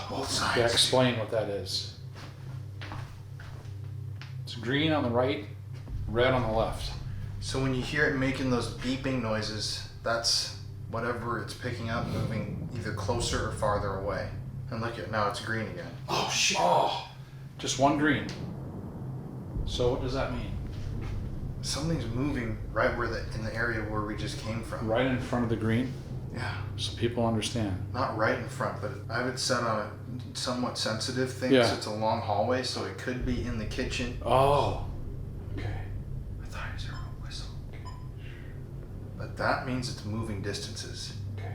both sides. Yeah, explain what that is. It's green on the right, red on the left. So when you hear it making those beeping noises, that's whatever it's picking up moving either closer or farther away. And look at now it's green again. Oh shit! Oh, just one green. So what does that mean? Something's moving right where in the area where we just came from. Right in front of the green, Yeah. so people understand. Not right in front, but I have it set on a somewhat sensitive thing, Yeah. so it's a long hallway, so it could be in the kitchen. Oh. Okay. I thought I was hearing a whistle. But that means it's moving distances. Okay.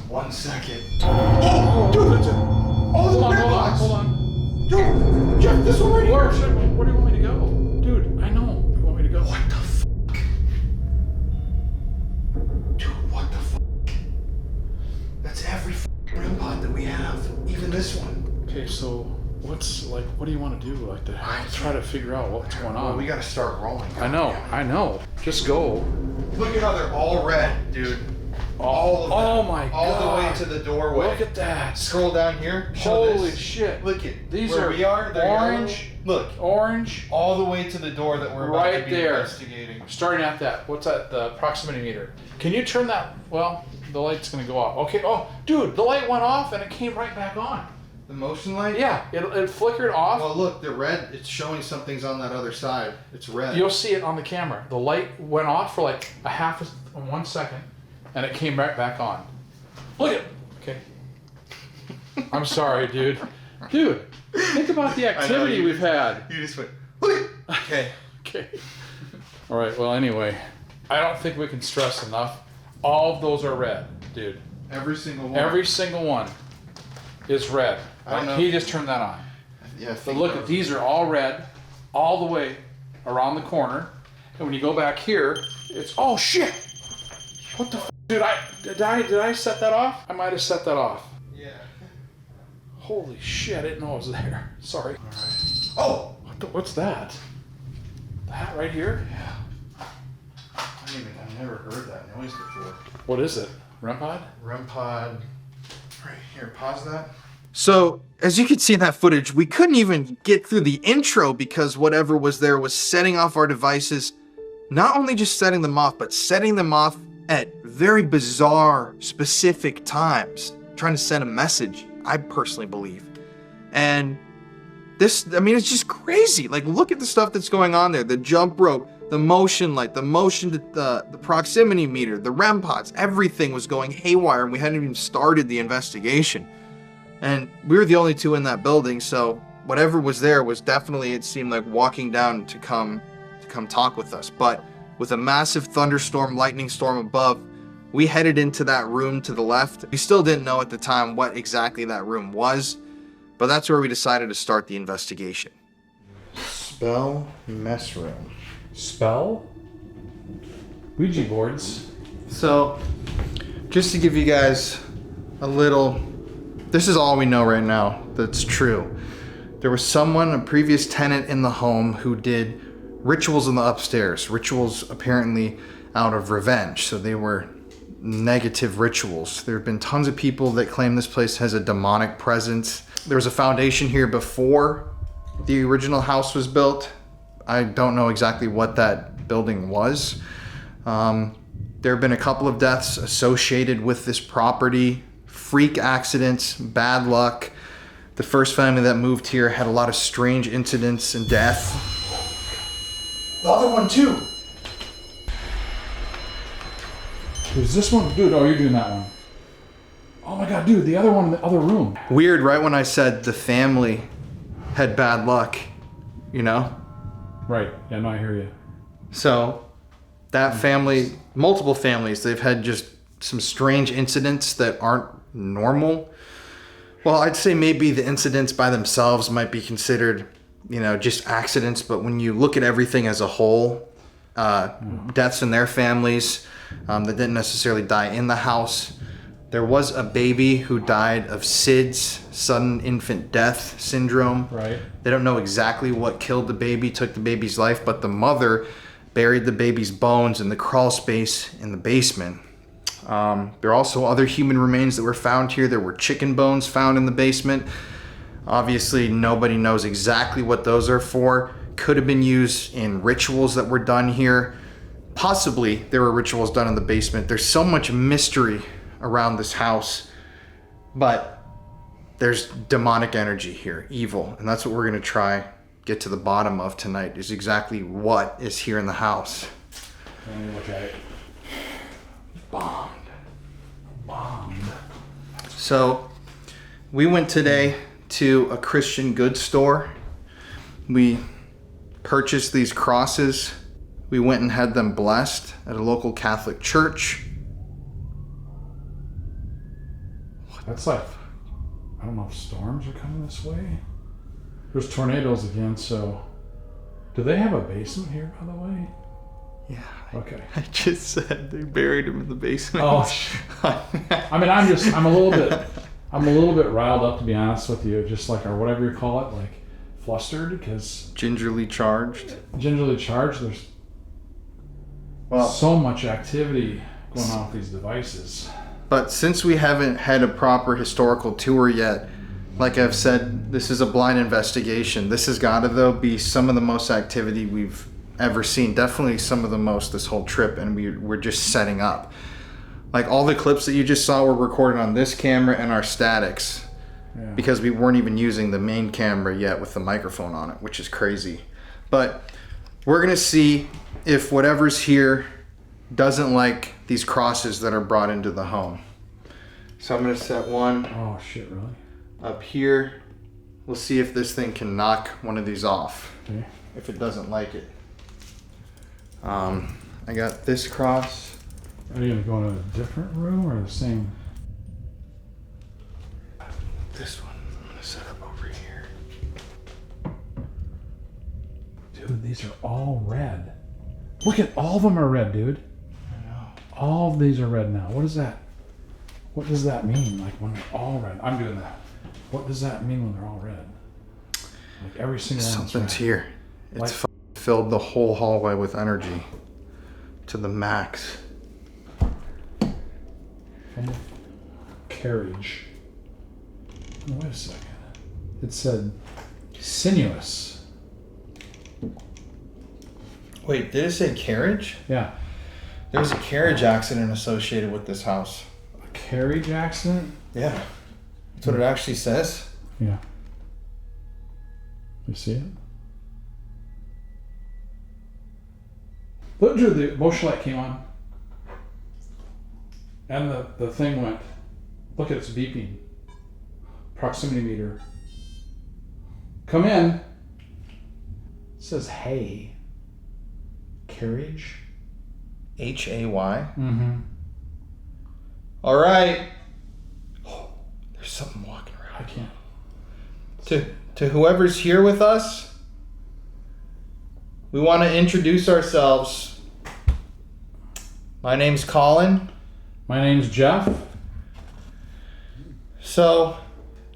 1 second. Oh, dude, that's it. Oh, the Hold red on, box! hold on. Dude, Jeff, this one right Where, here! where do you want me to go? Dude, I know. Where do you want me to go? What the fuck? Dude, what the fuck? That's every REM pod that we have. Even this one. Okay, so what do you want to do? Like to try to figure out what's going Well, on. we gotta start rolling. I know. Just go. Look at how they're all red, dude. All of them. Oh my All god. the way to the doorway. Look at that. Scroll down here. Show Holy this. shit. Look at These where are we are. They're orange. yellow. Look, Orange. all the way to the door that we're about Right to be there. investigating. Starting at that. What's that? The proximity meter. Can you turn that? Well, the light's gonna go off. Okay. Oh, dude, the light went off and it came right back on. The motion light? Yeah, it flickered off. Well, look, the red, it's showing something's on that other side. It's red. You'll see it on the camera. The light went off for like a 1 second, and it came right back on. Look at. Okay. I'm sorry, dude. Dude, think about the activity you we've had. You just went, look. Okay. Okay. All right, well, anyway, I don't think we can stress enough. All of those are red, dude. Every single one. Every single one is red. I don't know. He just turned that on. Yeah. But look, at these are all red, all the way around the corner. And when you go back here, it's, oh shit! What the f, dude? Did I set that off? I might have set that off. Yeah. Holy shit! I didn't know it was there. Sorry. All right. Oh, What's that? That right here? yeah. I've never heard that noise before. What is it? REM pod? REM pod. Right here, pause that. So, as you can see in that footage, we couldn't even get through the intro because whatever was there was setting off our devices. Not only just setting them off, but setting them off at very bizarre, specific times. Trying to send a message, I personally believe. And this, I mean, it's just crazy. Like, look at the stuff that's going on there. The jump rope, the motion light, the motion, the proximity meter, the REM pods, everything was going haywire, and we hadn't even started the investigation. And we were the only two in that building, so whatever was there was definitely, it seemed like, walking down to come talk with us. But with a massive thunderstorm, lightning storm above, we headed into that room to the left. We still didn't know at the time what exactly that room was, but that's where we decided to start the investigation. Spell mess room. Spell? Ouija boards. So, just to give you guys a little, this is all we know right now that's true. There was someone, a previous tenant in the home, who did rituals in the upstairs. Rituals apparently out of revenge. So they were negative rituals. There have been tons of people that claim this place has a demonic presence. There was a foundation here before the original house was built. I don't know exactly what that building was. There have been a couple of deaths associated with this property, freak accidents, bad luck. The first family that moved here had a lot of strange incidents and death. The other one too. Is this one? Dude, oh, you're doing that one. Oh my god, dude, the other one in the other room. Weird, right when I said the family had bad luck, you know? Right, yeah, no, I hear you. So, that family, multiple families, they've had just some strange incidents that aren't normal. Well, I'd say maybe the incidents by themselves might be considered, you know, just accidents, but when you look at everything as a whole, deaths in their families that didn't necessarily die in the house. There was a baby who died of SIDS, sudden infant death syndrome. Right. They don't know exactly what killed the baby, took the baby's life, but the mother buried the baby's bones in the crawl space in the basement. There are also other human remains that were found here. There were chicken bones found in the basement. Obviously, nobody knows exactly what those are for. Could have been used in rituals that were done here. Possibly there were rituals done in the basement. There's so much mystery around this house, but there's demonic energy here, evil, and that's what we're gonna try get to the bottom of tonight, is exactly what is here in the house. Let me look at it. Bombed. So we went today to a Christian goods store. We purchased these crosses. We went and had them blessed at a local Catholic church. That's like, I don't know if storms are coming this way. There's tornadoes again, so. Do they have a basement here, by the way? Yeah. Okay. I just said they buried him in the basement. Oh, I mean, I'm a little bit riled up, to be honest with you, just like, or whatever you call it, like flustered, because Gingerly charged. There's so much activity going on with these devices. But since we haven't had a proper historical tour yet, like I've said, this is a blind investigation. This has got to, though, be some of the most activity we've ever seen. Definitely some of the most this whole trip, and we're just setting up. Like, all the clips that you just saw were recorded on this camera and our statics, because we weren't even using the main camera yet with the microphone on it, which is crazy. But we're going to see if whatever's here doesn't like these crosses that are brought into the home. So I'm going to set one Oh shit, really? up here. We'll see if this thing can knock one of these off. Okay. If it doesn't like it. I got this cross. Are you gonna go in a different room or the same? This one I'm gonna set up over here. Dude, these are all red. Look at all of them are red, dude. I know. All of these are red now. What is that? What does that mean? Like when they're all red? I'm doing that. What does that mean when they're all red? Like every single one. Something's here. It's Like- filled the whole hallway with energy to the max. Carriage. Oh, wait a second. It said sinuous. Wait, did it say carriage? Yeah. There was a carriage accident associated with this house. A carriage accident? Yeah. That's what it actually says. Yeah. You see it? Look, Drew, the motion light came on. And the thing went. Look, it's beeping. Proximity meter. Come in. It says hay. Carriage? HAY. Mm-hmm. All right. Oh, there's something walking around. I can't. To whoever's here with us, we want to introduce ourselves. My name's Colin. My name's Jeff. So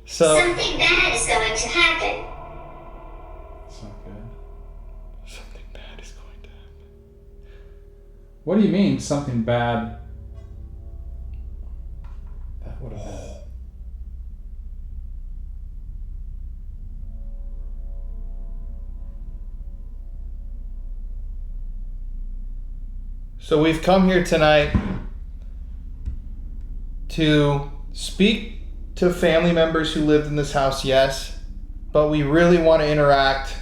Something bad is going to happen. That's not good. something bad is going to happen. What do you mean, something bad? That would have been. So we've come here tonight to speak to family members who lived in this house, yes, but we really want to interact.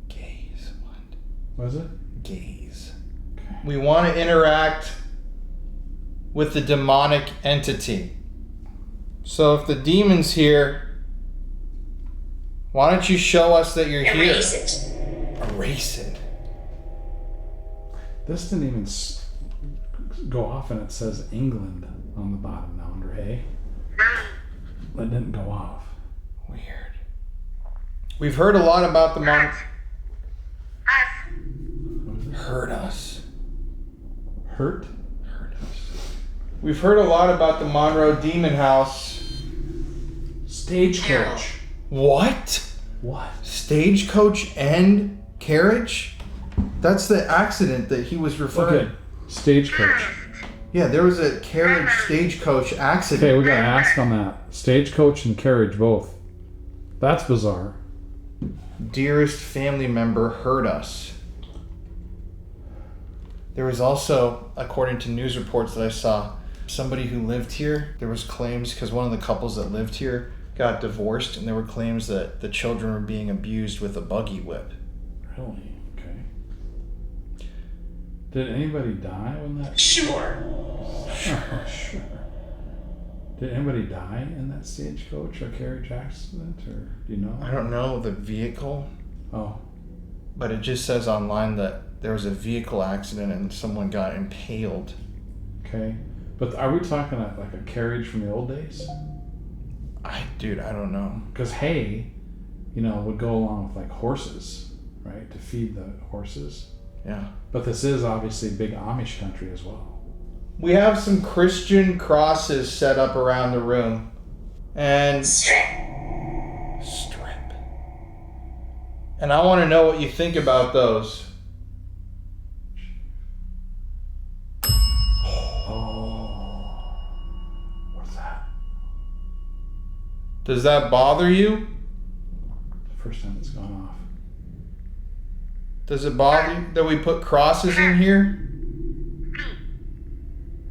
Gaze. What? Was it? Gaze. Okay. We want to interact with the demonic entity. So if the demon's here, why don't you show us that you're here? Erase it. Erase it. This didn't even go off, and it says England on the bottom now under A. That didn't go off. Weird. We've heard a lot about the Hurt us. Hurt? Hurt us. We've heard a lot about the Monroe Demon House. Stagecoach. What? What? Stagecoach and carriage? That's the accident that he was referring. Okay. Stagecoach. Yeah, there was a carriage stagecoach accident. Okay, we gotta ask on that. Stagecoach and carriage both. That's bizarre. Dearest family member hurt us. There was also, according to news reports that I saw, somebody who lived here. There was claims because one of the couples that lived here got divorced, and there were claims that the children were being abused with a buggy whip. Really? Okay. Did anybody die when that? Sure. Oh, sure. Did anybody die in that stagecoach or carriage accident, or do you know? I don't know the vehicle, Oh, but it just says online that there was a vehicle accident and someone got impaled. okay. But are we talking like a carriage from the old days? Dude, I don't know. Because hay, would go along with like horses, right? To feed the horses. Yeah. But this is obviously big Amish country as well. We have some Christian crosses set up around the room. And Strip. And I want to know what you think about those. Oh. What's that? Does that bother you? The first time it's gone off. Does it bother you that we put crosses in here?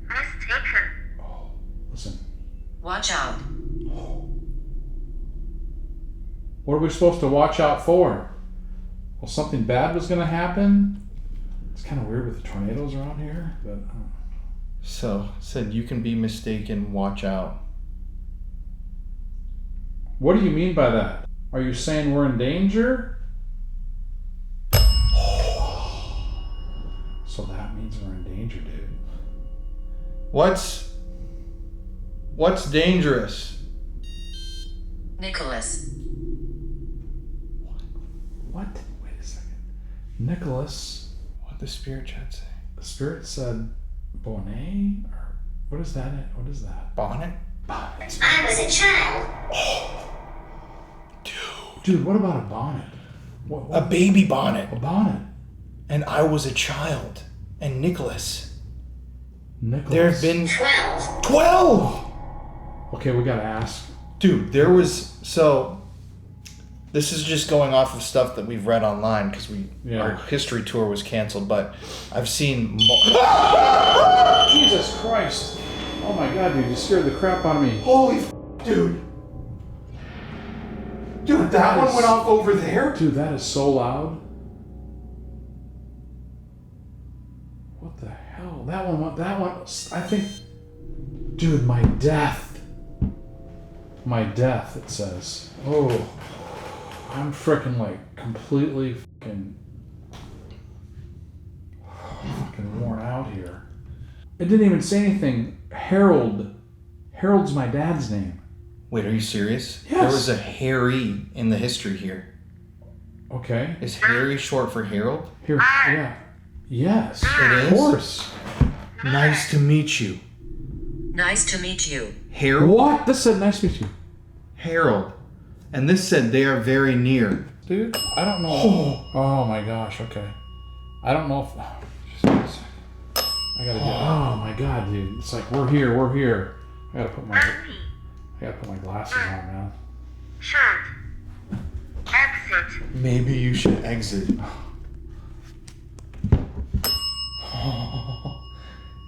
Let's take her. Oh, listen. Watch out. What are we supposed to watch out for? Well, something bad was going to happen? It's kind of weird with the tornadoes around here, but... So, said you can be mistaken, watch out. What do you mean by that? Are you saying we're in danger? So that means we're in danger, dude. What's dangerous? Nicholas. What? Wait a second. Nicholas. What did the spirit chat say? The spirit said Bonnet? Or what is that? What is that? Bonnet? Bonnet. I was a child. Dude, what about a bonnet? What? A baby bonnet. A bonnet. And I was a child. And Nicholas. Nicholas. There have been 12. 12! Okay, we gotta ask. Dude, there was... So, this is just going off of stuff that we've read online because our history tour was canceled, but I've seen... Jesus Christ. Oh my God, dude, you scared the crap out of me. Holy dude. Dude, that one went off over there? Dude, that is so loud. What the hell? That one, I think... Dude, my death. My death, it says. Oh. I'm freaking like completely fucking worn out here. It didn't even say anything. Harold. Harold's my dad's name. Wait, are you serious? Yes. There was a Harry in the history here. Okay. Is Harry short for Harold? Here, yeah. Yes. It is? Of course. Nice to meet you. Nice to meet you. Harold? What? This said nice to meet you. Harold. And this said they are very near. Dude, I don't know. Oh my gosh, okay. I don't know if... I gotta get... Oh my God, dude. It's like, we're here. I gotta put my glasses on, man. Short. Exit. Maybe you should exit.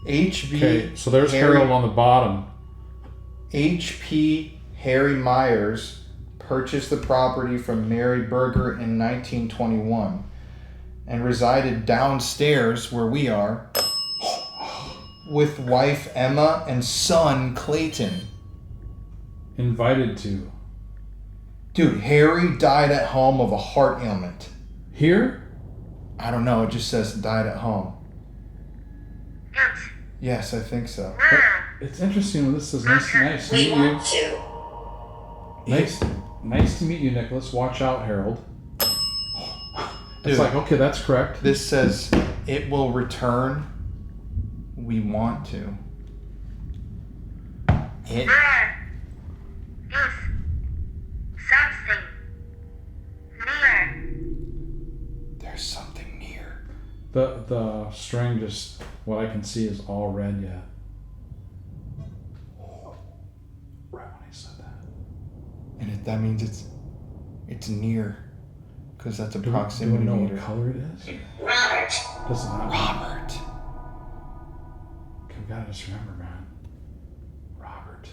HB... Okay, so there's Harold on the bottom. H.P. Harry Myers purchased the property from Mary Berger in 1921 and resided downstairs where we are with wife Emma and son Clayton. Invited to. Dude, Harry died at home of a heart ailment. Here? I don't know, it just says died at home. Good. Yes, I think so. It's interesting when this says nice to We meet you. want to. Nice to meet you, Nicholas. Watch out, Harold. Dude. It's like, okay, that's correct. This says it will return. We want to. It. There is something near. There's something near. The string just, what I can see is all red yet. Right when he said that. And that means it's near. Because that's a Do proximity we know meter. what color it is? Robert. Doesn't matter. Robert. Okay, we gotta just remember, man. Robert.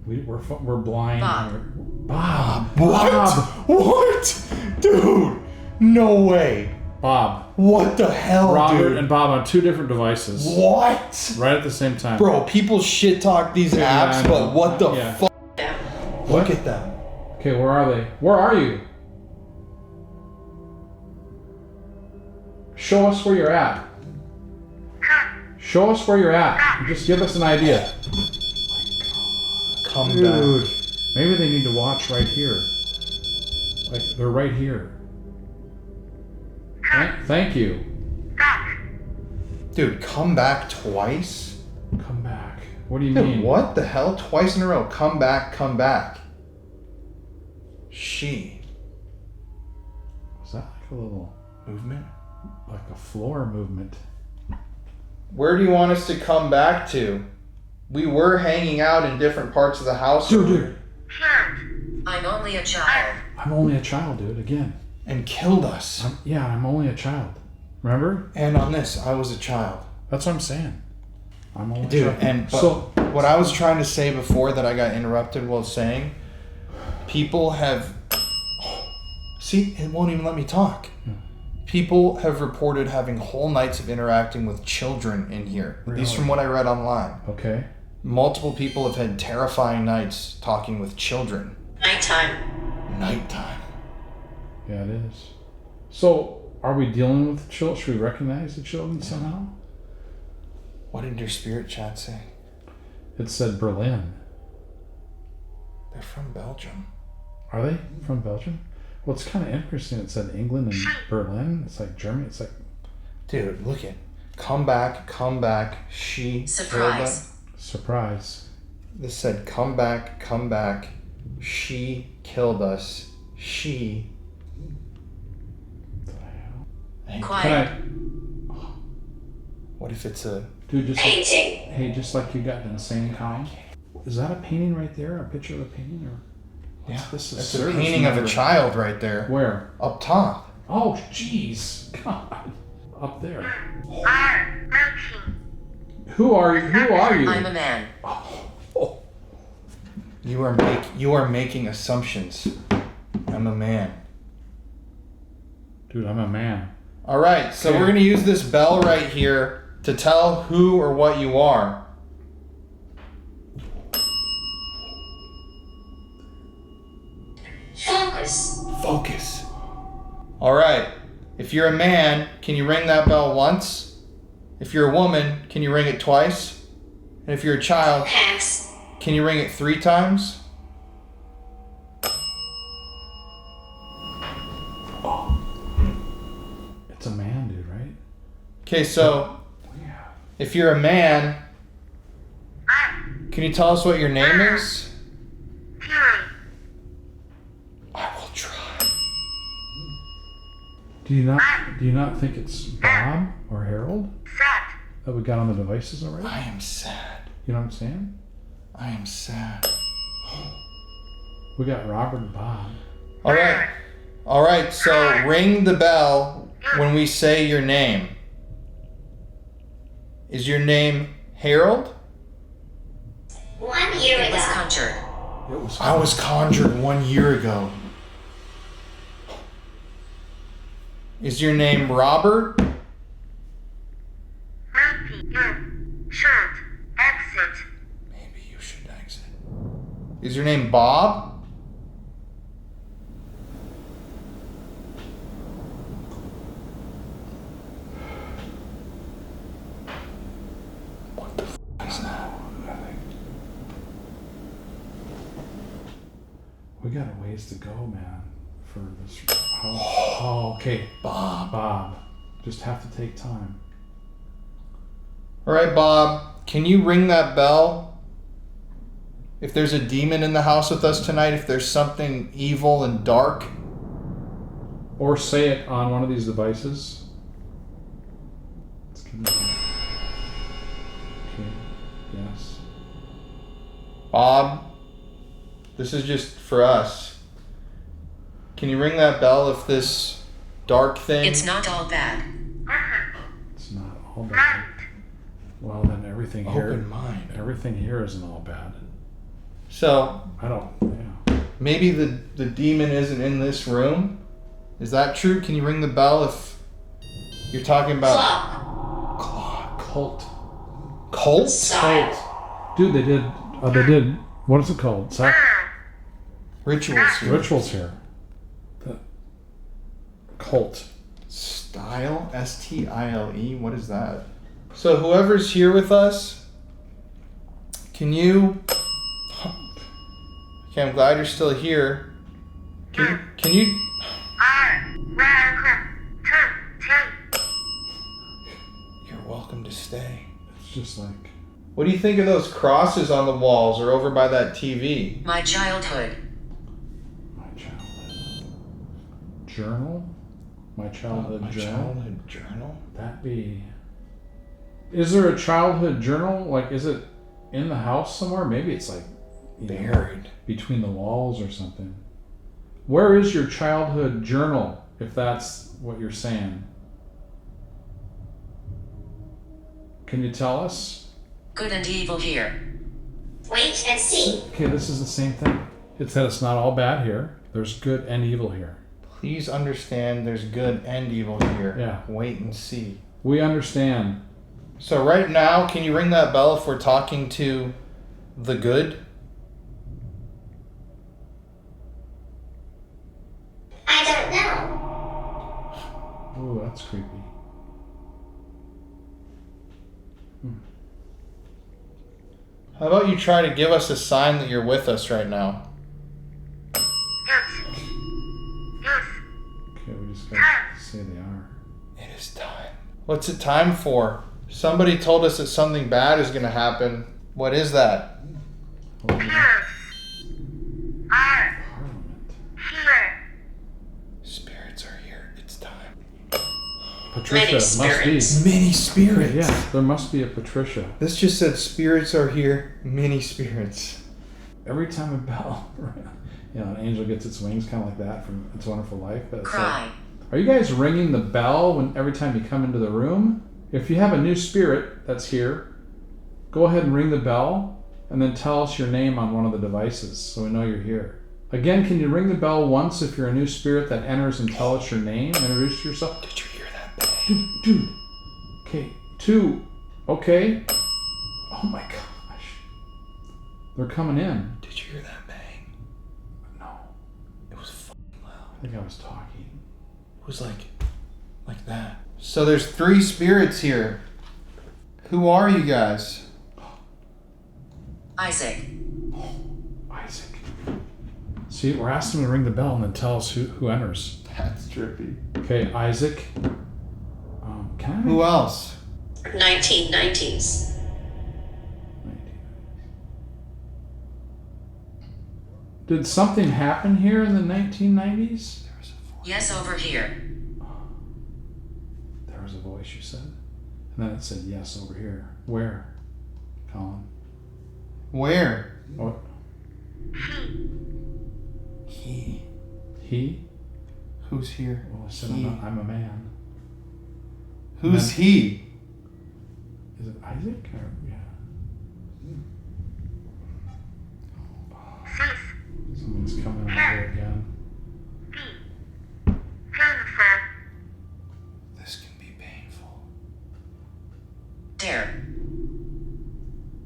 We're blind. Bob. here. Bob. What? Bob. What? Dude. No way. Bob. What the hell, Robert dude? and Bob on two different devices. What? Right at the same time. Bro, people shit talk these Yeah, apps, I know. but what the Yeah. fuck? What? Look at them. Okay, where are they? Where are you? Show us where you're at. Show us where you're at. Just give us an idea. Come Dude, back. maybe they need to watch right here. Like, they're right here. Thank you. Dude, come back twice? Come back. What do you Dude, mean? what the hell? Twice in a row. Come back, come back. She. Was that like a little, Movement? like a floor movement? Where do you want us to come back to? We were hanging out in different parts of the house. Dude. I'm only a child. I'm only a child, dude. Again. And killed us. I'm only a child. Remember? And on this, I was a child. That's what I'm saying. I'm only Dude, a child. and what I was trying to say before that I got interrupted while saying, people have... See, it won't even let me talk. People have reported having whole nights of interacting with children in here. At least from what I read online. Okay. Multiple people have had terrifying nights talking with children. Nighttime. Nighttime. Yeah, it is. So, are we dealing with the children? Should we recognize the children somehow? What did your spirit chat say? It said Berlin. They're from Belgium. Are they from Belgium? Well, it's kind of interesting. It said England and Berlin. It's like Germany. It's like... Dude, look it. Come back, she Surprise. Surprise. This said, come back, she killed us. She... Hey, Quiet. what if it's a... Dude, just Painting. hey, just like you got insane cow. Is that a painting right there? A picture of a painting? Or Yeah, this? it's a painting of a child right there. Where? Up top. Oh, jeez. God. Up there. Are working. Who are you? I'm a man. Oh. You are making assumptions. I'm a man. Dude, I'm a man. All right, so Okay. we're going to use this bell right here to tell who or what you are. Focus. Focus. All right. If you're a man, can you ring that bell once? If you're a woman, can you ring it twice? And if you're a child, Pass. can you ring it 3 times? It's a man, dude, right? Okay, so Yeah. if you're a man, can you tell us what your name is? Fury. I will try. Do you not think it's Bob or Harold Set. that we got on the devices already? I am sad. You know what I'm saying? I am sad. We got Robert and Bob. All right. All right, so ring the bell when we say your name. Is your name Harold? 1 year It was ago. conjured. It was. I was conjured 1 year ago. Is your name Robert? Repeat. Should. Exit. Maybe you should exit. Is your name Bob? What the f is that? We got a ways to go, man. For this. Oh, okay. Bob. Just have to take time. All right, Bob, can you ring that bell? If there's a demon in the house with us tonight, if there's something evil and dark, Or say it on one of these devices. Let's give it a- Okay. Yes. Bob, this is just for us. Can you ring that bell if this dark thing... It's not all bad. It's not all bad. Well, then everything here. Open mind. Everything here isn't all bad. So, I don't. Yeah. maybe the demon isn't in this room? Is that true? Can you ring the bell if you're talking about... Clock. Cult. Cult? Dude, they did. They did. What is it called? Rituals here. Rituals here. The cult. Style? S-T-I-L-E? What is that? So whoever's here with us, can you... Okay, I'm glad you're still here. Can you... You're welcome to stay. It's just like What do you think of those crosses on the walls or over by that TV? My childhood. my childhood journal. My childhood My journal. childhood journal? That be. Is there a childhood journal? Like, is it in the house somewhere? Maybe it's like Buried. between the walls or something. Where is your childhood journal? If that's what you're saying, can you tell us? Good and evil here. Wait and see. Okay, this is the same thing. It said it's not all bad here. There's good and evil here. Please understand there's good and evil here. Yeah. Wait and see. We understand. So right now, can you ring that bell if we're talking to the good? that's creepy. How about you try to give us a sign that you're with us right now? Yes. Yes. Okay, we just gotta say they are. It is time. What's it time for? Somebody told us that something bad is going to happen. What is that? Spirits are Parliament. here. Spirits are here. It's time. Patricia Many must spirits. be. Many spirits. Yeah, there must be a Patricia. This just said spirits are here. Many spirits. Every time a bell, an angel gets its wings, kind of like that from It's a Wonderful Life. But it's Cry. like, are you guys ringing the bell every time you come into the room? If you have a new spirit that's here, go ahead and ring the bell and then tell us your name on one of the devices so we know you're here. Again, can you ring the bell once if you're a new spirit that enters and tell us your name? Introduce yourself. Did you hear that bang? Dude. Okay, 2. Okay. Oh my gosh. They're coming in. Did you hear that bang? No, It was fucking loud. I think I was talking. It was like that. So there's 3 spirits here. Who are you guys? Isaac. Isaac. See, we're asking him to ring the bell and then tell us who enters. That's trippy. Okay, Isaac. Can I? Who else? 1990s. Did something happen here in the 1990s? Yes, over here. There was a voice, you said. And then it said yes over here. Where? Colin. Where? What? He. He? Who's here? Well, I said He. I'm a man. Who's he? Is it Isaac? Or, yeah. Someone's coming over here again. This can be painful. Dare.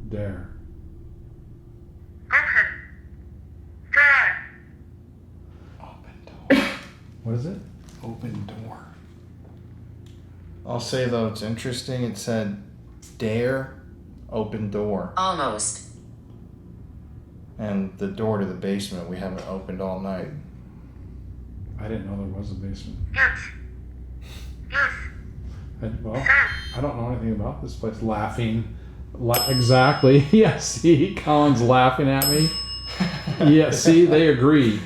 Dare. Open door. What is it? Open door. I'll say though, it's interesting. It said, dare, open door. Almost. And the door to the basement we haven't opened all night. I didn't know there was a basement. I don't know anything about this place. Laughing. Exactly. Yeah, see, Colin's laughing at me. Yeah, see, they agree.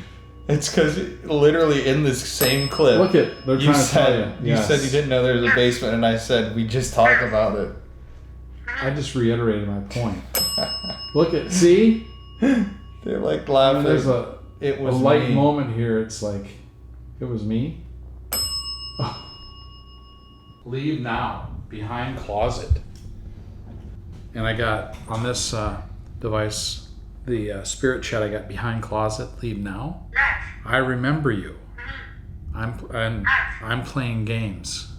It's because literally in this same clip, Look at, they're trying to tell you. You said you didn't know there was a basement, and I said, we just talked about it. I just reiterated my point. Look at, see? They're like laughing. There's a It was light me. moment here. It's like, it was me. Leave now. Behind closet. And I got, on this device, the spirit chat, I got behind closet, leave now. I remember you. I'm playing games.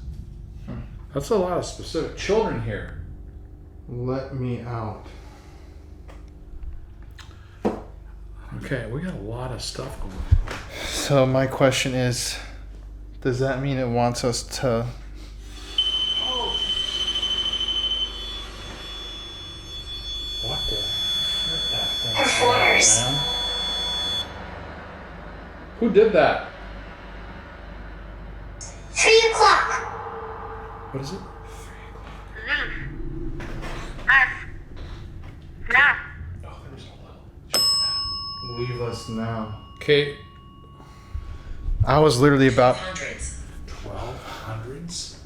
That's a lot of specific children here. Let me out. Okay, we got a lot of stuff going on. So my question is, does that mean it wants us to... What the frick that thing? Performers. Man. Who did that? 3 o'clock. What is it? Oh, there was a little. Leave us now. Okay, I was literally about... Hundreds. 1200s.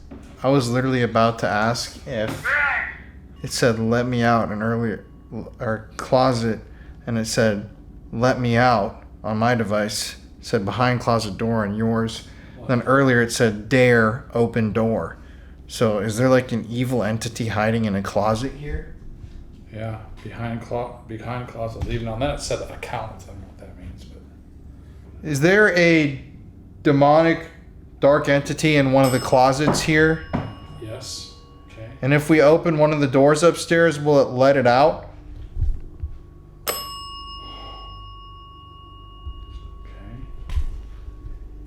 I was literally about to ask if it said "let me out" in earlier or closet, and it said "let me out" on my device. It said behind closet door on yours. Then earlier it said "dare open door." So is there like an evil entity hiding in a closet here? Yeah, behind closet, leaving on that. It said account. I don't know what that means, but Is there a demonic dark entity in one of the closets here? yes. Okay. And if we open one of the doors upstairs, will it let it out? Okay.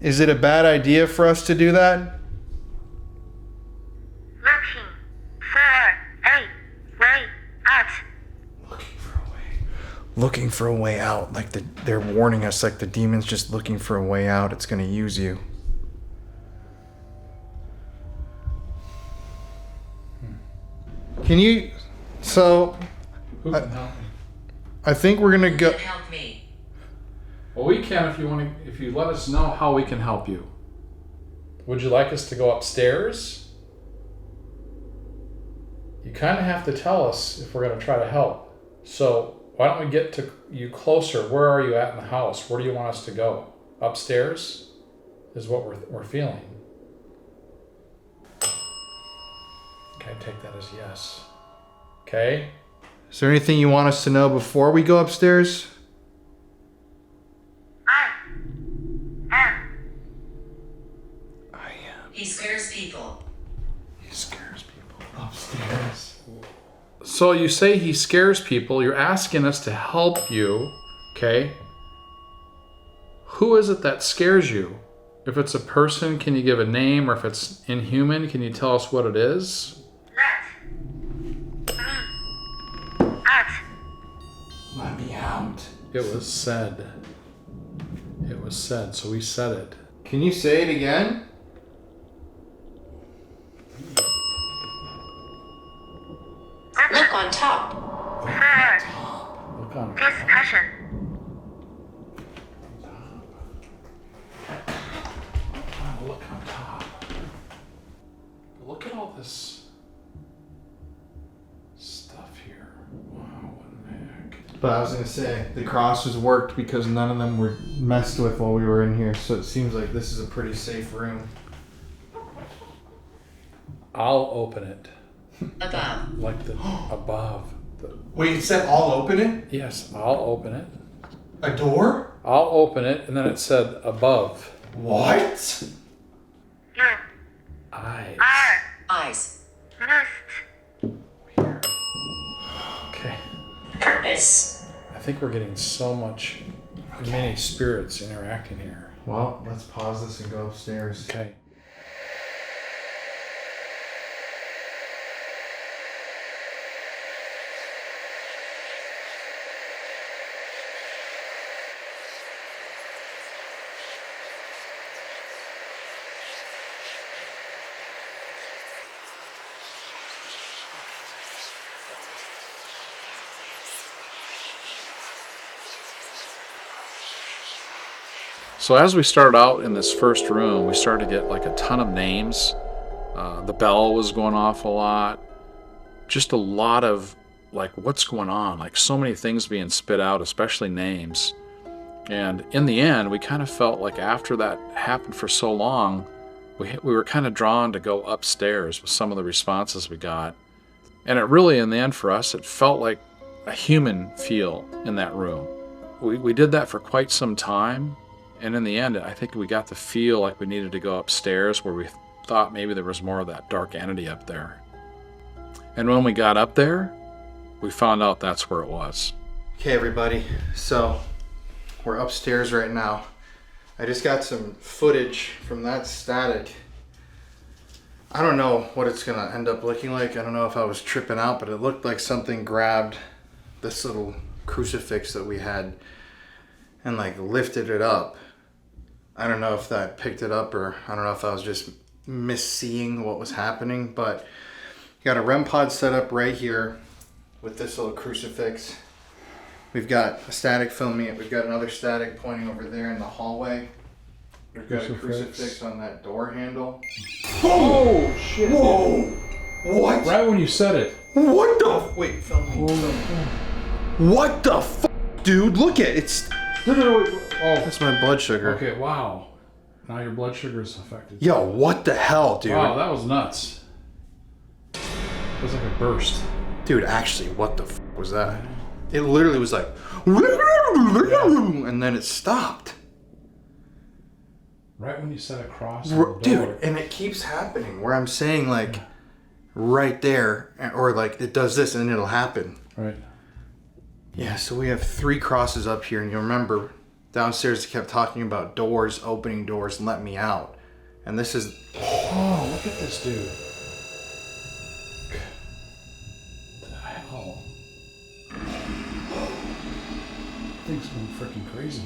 Is it a bad idea for us to do that? looking for a way out. Like they're warning us, like the demon's just looking for a way out. It's gonna use you. Can you? So. Who can help me? I think we're gonna Who go. can help me? Well, we can if you want to. If you let us know how we can help you. Would you like us to go upstairs? You kind of have to tell us if we're going to try to help. So why don't we get to you closer? Where are you at in the house? Where do you want us to go? Upstairs is what we're feeling. Okay, take that as yes. Okay. Is there anything you want us to know before we go upstairs? He scares people. He scares people upstairs. So you say he scares people. You're asking us to help you. Okay. Who is it that scares you? If it's a person, can you give a name? Or if it's inhuman, can you tell us what it is? Let me out. It was said. It was said, so we said it. Can you say it again? Look on top. Look on Discussion. Look on top. Look at all this stuff here. Wow, what in the heck? But I was gonna say the crosses worked because none of them were messed with while we were in here, so it seems like this is a pretty safe room. I'll open it. Above. Like the above. Wait, it said I'll open it? Yes, I'll open it. A door? I'll open it, and then it said above. What? Eyes. Eyes. Okay. Purpose. I think we're getting so many spirits interacting here. Well, let's pause this and go upstairs. Okay. So as we started out in this first room, we started to get like a ton of names. The bell was going off a lot. Just a lot of like, what's going on? Like so many things being spit out, especially names. And in the end, we kind of felt like after that happened for so long, we were kind of drawn to go upstairs with some of the responses we got. And it really, in the end for us, it felt like a human feel in that room. We did that for quite some time. And in the end, I think we got to feel like we needed to go upstairs where we thought maybe there was more of that dark entity up there. And when we got up there, we found out that's where it was. Okay, everybody. So we're upstairs right now. I just got some footage from that static. I don't know what it's gonna end up looking like. I don't know if I was tripping out, but it looked like something grabbed this little crucifix that we had and like lifted it up. I don't know if that picked it up or I don't know if I was just misseeing what was happening, but got a REM pod set up right here with this little crucifix. We've got a static filming it. We've got another static pointing over there in the hallway. We've got a crucifix on that door handle. Oh, shit. Whoa! What? Right when you said it. What the? Wait, film me. What the f***, dude? Look at it. It's. Oh, That's my blood sugar. okay, wow. Now your blood sugar is affected. Yo, what the hell, dude? Wow, that was nuts. It was like a burst. Dude, actually, what the f*** was that? It literally was like, and then it stopped. Right when you said a cross on the door. Dude, and it keeps happening where I'm saying like, right there, or like it does this and it'll happen. Right. Yeah, so we have 3 crosses up here, and you remember downstairs it kept talking about doors, opening doors, and let me out. And this is. Oh, look at this dude. What the hell? going freaking crazy.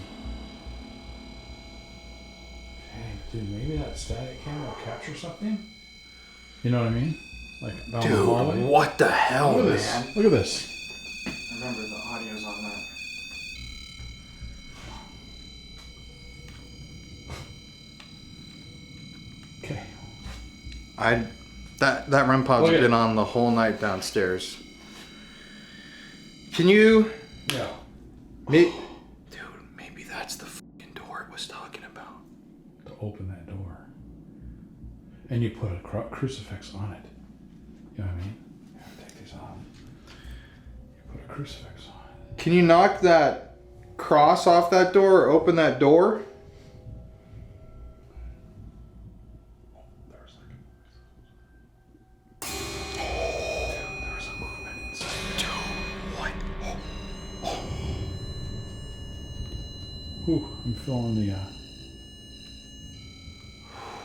Okay, dude, maybe that static camera will capture something? You know what I mean? Like down the hallway? Dude, what the hell, Look at man? this. Look at this. Remember, the audio's on that. Okay. That REM pod's Look at been it. on the whole night downstairs. Can you... Yeah. Dude, maybe that's the fucking door it was talking about. To open that door. And you put a crucifix on it. You know what I mean? Here, take these off. You put a crucifix on it. Can you knock that cross off that door or open that door? There's a movement inside. What? Ooh, I'm feeling the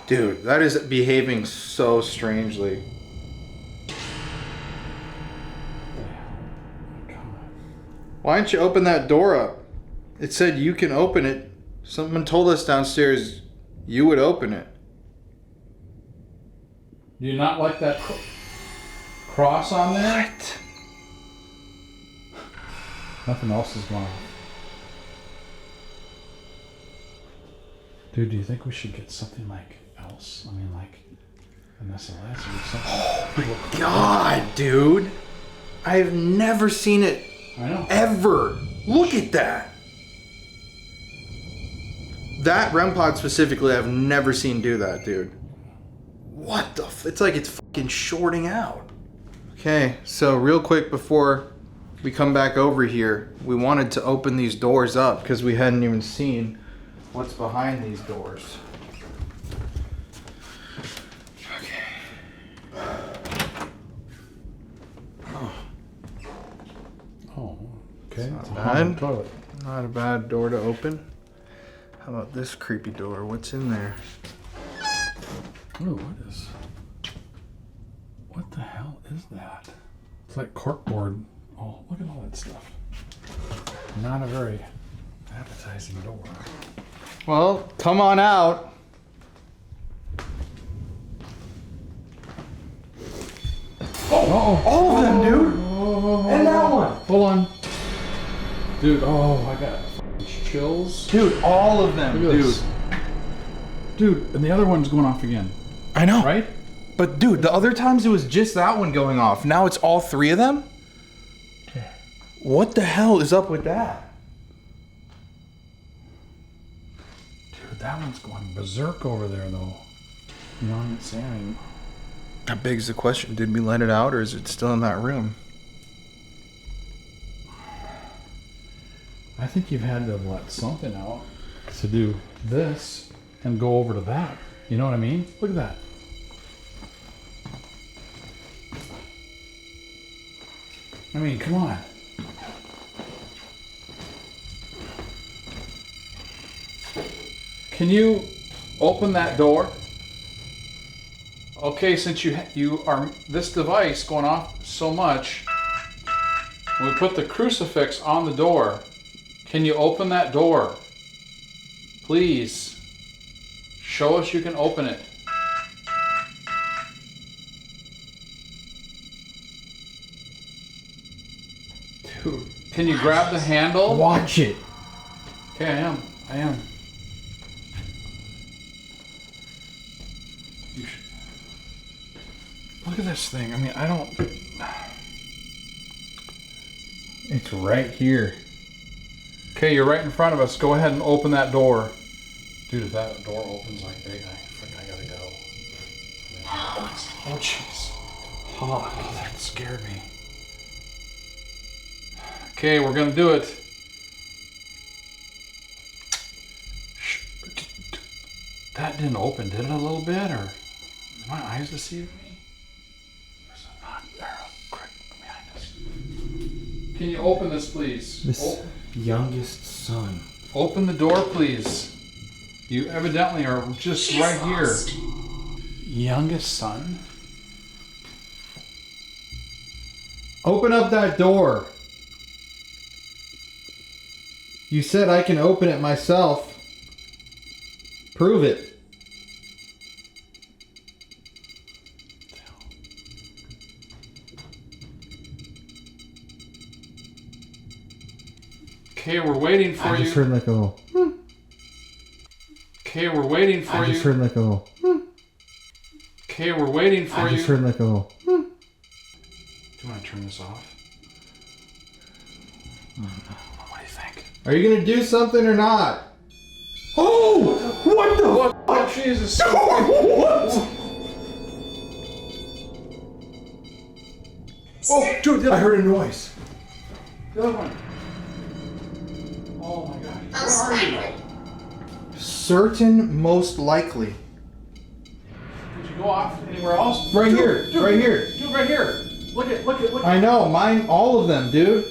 Dude, that is behaving so strangely. Why didn't you open that door up? It said you can open it. Someone told us downstairs you would open it. Do you not like that cross on there? What? Nothing else is going on. Dude, do you think we should get something like else? I mean, like an SLS or something? God, dude. I've never seen it I know. ever. Look at that. That REM pod specifically, I've never seen do that, dude. What the it's like it's fucking shorting out. Okay, so real quick before we come back over here, we wanted to open these doors up because we hadn't even seen what's behind these doors. Okay. Oh, okay. Not It's a bad. haunted toilet. Not a bad door to open. How about this creepy door? What's in there? Ooh, what the hell is that? It's like corkboard. Oh, look at all that stuff. Not a very appetizing door. Well, come on out. Oh, All of them, dude. And that one. hold on. Dude, oh, I got chills. Dude, all of them, Look at dude. this. Dude, and the other one's going off again, I know. right? But dude, the other times it was just that one going off. Now it's all three of them? What the hell is up with that? Dude, that one's going berserk over there, though. You know what I'm saying? That begs the question, did we let it out or is it still in that room? I think you've had to have let something out to do this and go over to that. You know what I mean? Look at that. I mean, come on. Can you open that door? Okay, since you are this device going off so much, when we put the crucifix on the door, can you open that door? Please. Show us you can open it. Dude. Can you grab the handle? Watch it. Okay, I am. You should... Look at this thing. I mean, I don't... It's right here. Okay, you're right in front of us. Go ahead and open that door. Dude, if that door opens like big, I gotta go. Oh, jeez. Oh, that scared me. Okay, we're gonna do it. That didn't open, did it, a little bit? Or did my eyes deceive me? There's a knock there, a crack behind us. Can you open this, please? This youngest son. Open the door, please. You evidently are just He's right lost. here. Youngest son? Open up that door. You said I can open it myself. Prove it. Okay, we're waiting for I you. just heard like a little. Okay, we're waiting for I you. just heard like a little. Okay, we're waiting for I you. just heard like a little. Do you want to turn this off? What do you think? Are you gonna do something or not? Oh! What the? Oh, Jesus. What? Oh, dude! I heard a noise. The other one. Oh my God. Most Where are you? likely. Certain, most likely. Did you go off anywhere else? Right Dude, here. dude, Right here. Dude, right here. Look at. I know. Mine. All of them, dude.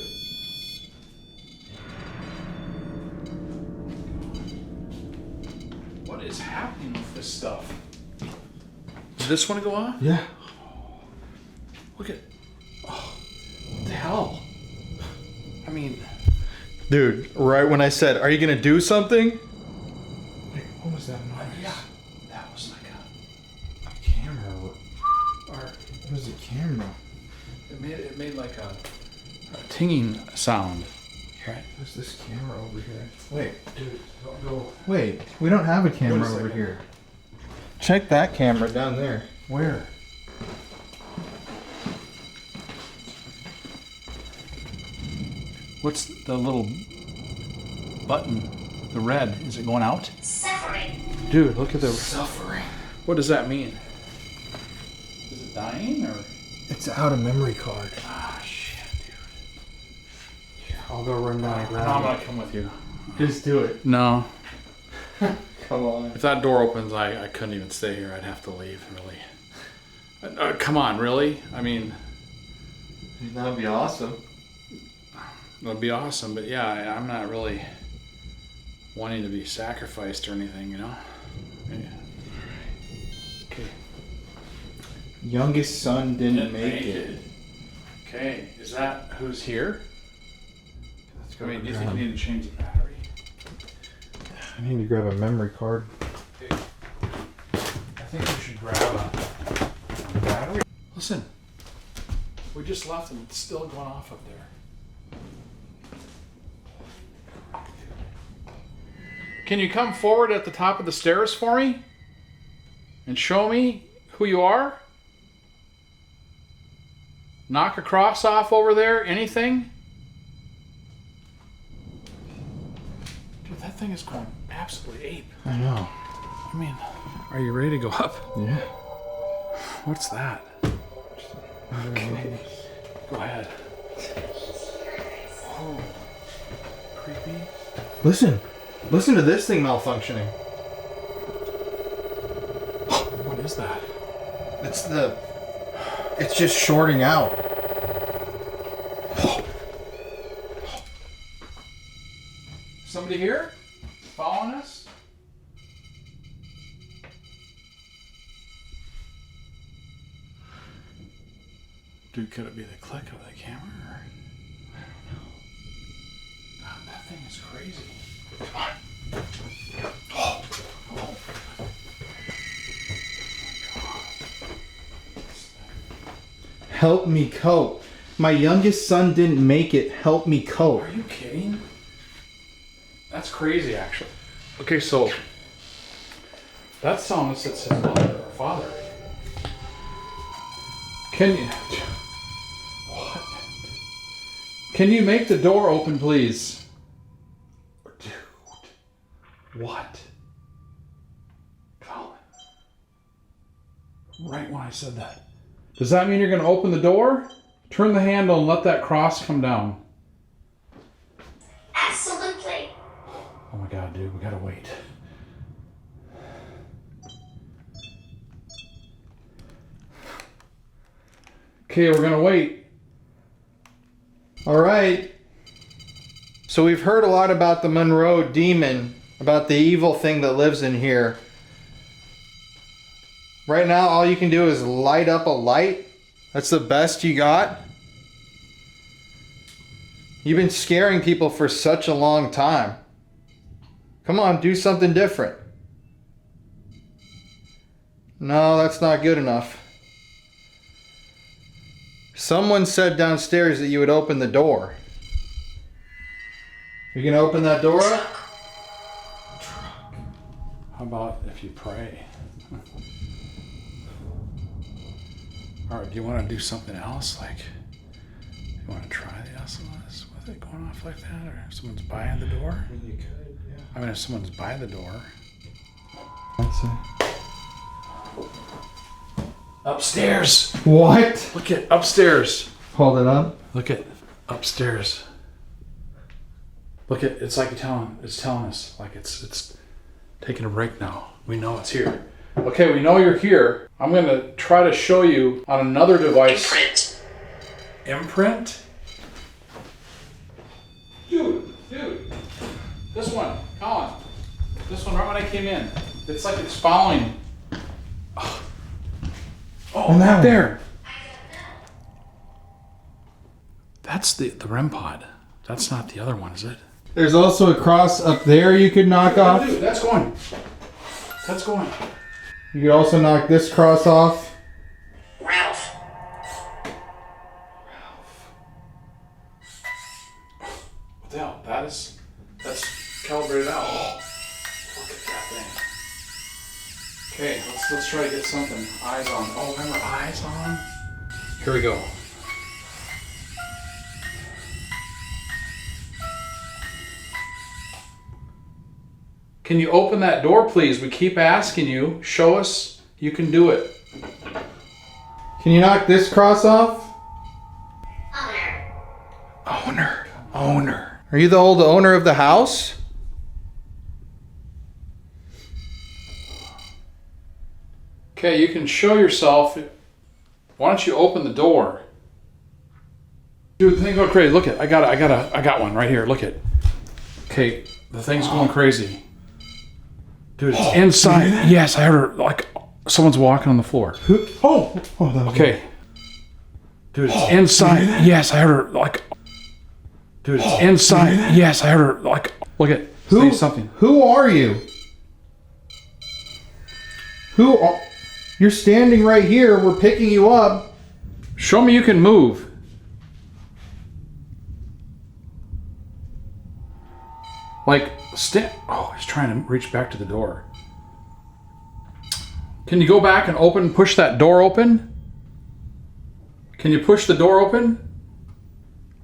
What is happening with this stuff? Did this one go off? Yeah. Look at. Oh, what the hell? I mean, Dude, right when I said, "Are you gonna do something?" wait, what was that noise? Yeah, that was like A camera. or What is a camera? it made like a tinging sound. Right. What's this camera over here? Wait, Dude, don't go. wait. We don't have a camera Wait a over second. here. Check that camera down there. Where? What's the little button? The red. Is it going out? Suffering. Dude, look at the. Suffering. What does that mean? Is it dying or? It's out of memory card. Ah, shit, dude. I'll go run down and I'm grab gonna come with you. it. Just do it. No. Come on. If that door opens, I couldn't even stay here. I'd have to leave, really. Come on, really? I mean, That'd be awesome. it would be awesome, but yeah, I'm not really wanting to be sacrificed or anything, you know? Yeah. Okay. Youngest son didn't make it. Okay, is that who's here? Let's I mean, do you think you need to change the battery? I need to grab a memory card. Okay. I think we should grab a battery. Listen, we just left and it's still going off up there. Can you come forward at the top of the stairs for me? And show me who you are? Knock a cross off over there? Anything? Dude, that thing is going absolutely ape. I know. I mean, are you ready to go up? Yeah. What's that? Okay. Go ahead. Oh. Creepy. Listen. Listen to this thing malfunctioning. What is that? It's just shorting out. Somebody here? Following us? Dude, could it be the click of the camera? Or... I don't know. God, that thing is crazy. Come on. Oh. Oh. Help me cope. My youngest son didn't make it. Help me cope. Are you kidding? That's crazy, actually. Okay, so that's telling us it's his mother or father. Can you? What? Can you make the door open, please? Dude. What? Colin. Right when I said that. Does that mean you're going to open the door? Turn the handle and let that cross come down. Absolutely. Oh my God, dude, we gotta wait. Okay, we're gonna wait. All right. So we've heard a lot about the Monroe demon, about the evil thing that lives in here. Right now, all you can do is light up a light. That's the best you got. You've been scaring people for such a long time. Come on, do something different. No, that's not good enough. Someone said downstairs that you would open the door. You gonna open that door up? How about if you pray? All right, do you want to do something else? Like, you want to try the SOS with it going off like that? Or if someone's by the door? You could, yeah. I mean, if someone's by the door. Let's see. Upstairs! What? Look at upstairs. Hold it up. Look at upstairs. Look at, it's like it's telling us, like it's taking a break now. We know it's here. Okay, we know you're here. I'm gonna try to show you on another device. Imprint. Imprint? Dude, this one, Colin. This one right when I came in. It's like it's following. Oh, that there. That's the REM pod. That's not the other one, is it? There's also a cross up there you could knock off. Dude, that's going. That's going. You could also knock this cross off. Ralph. What the hell? That's calibrated out. Look at that thing. Okay, let's try to get something. Eyes on. Oh, remember eyes on? Here we go. Can you open that door, please? We keep asking you. Show us you can do it. Can you knock this cross off? Owner. Are you the old owner of the house? Okay, you can show yourself. Why don't you open the door? Dude, the thing's going crazy. Look it. I got one right here. Look it. Okay, the thing's going crazy. Dude, it's inside. Yes, I heard her. Like someone's walking on the floor. Oh, that was Okay. Dude, it's inside. Yes, I heard her. Like. Dude, it's inside. Yes, I heard her. Like. Look at. Say something. Who are you? You're standing right here. We're picking you up. Show me you can move. Like, oh, he's trying to reach back to the door. Can you go back and push that door open? Can you push the door open?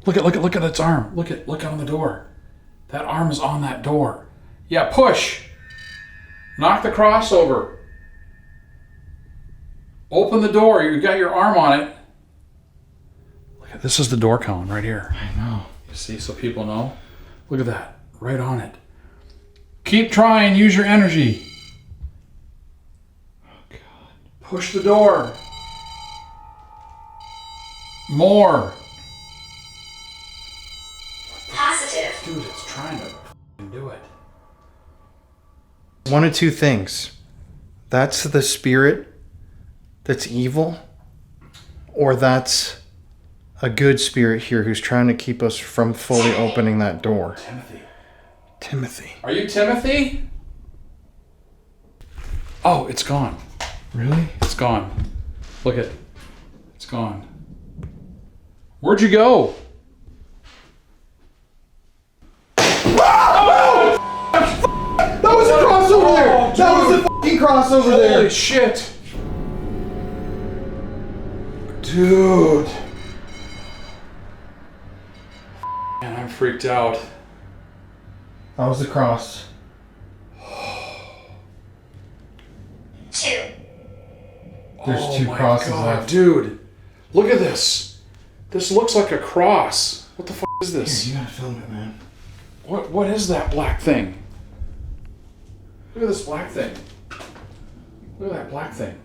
Look at its arm. Look on the door. That arm is on that door. Yeah, push. Knock the cross over. Open the door. You got your arm on it. Look at this is the door cone right here. I know. You see, so people know. Look at that. Right on it. Keep trying. Use your energy. Oh, God. Push the door. More. Positive. Dude, it's trying to do it. One of two things. That's the spirit that's evil, or that's a good spirit here who's trying to keep us from fully opening that door. Timothy. Are you Timothy? Oh, it's gone. Really? It's gone. Look it. It's gone. Where'd you go? That was a cross over there! That was a fucking cross over there! Holy shit. Dude. Man, I'm freaked out. That was the cross. 2, There's two my crosses God, left. dude. Look at this. This looks like a cross. What the fuck is this? You gotta film it, man. What is that black thing? Look at this black thing. Look at that black thing.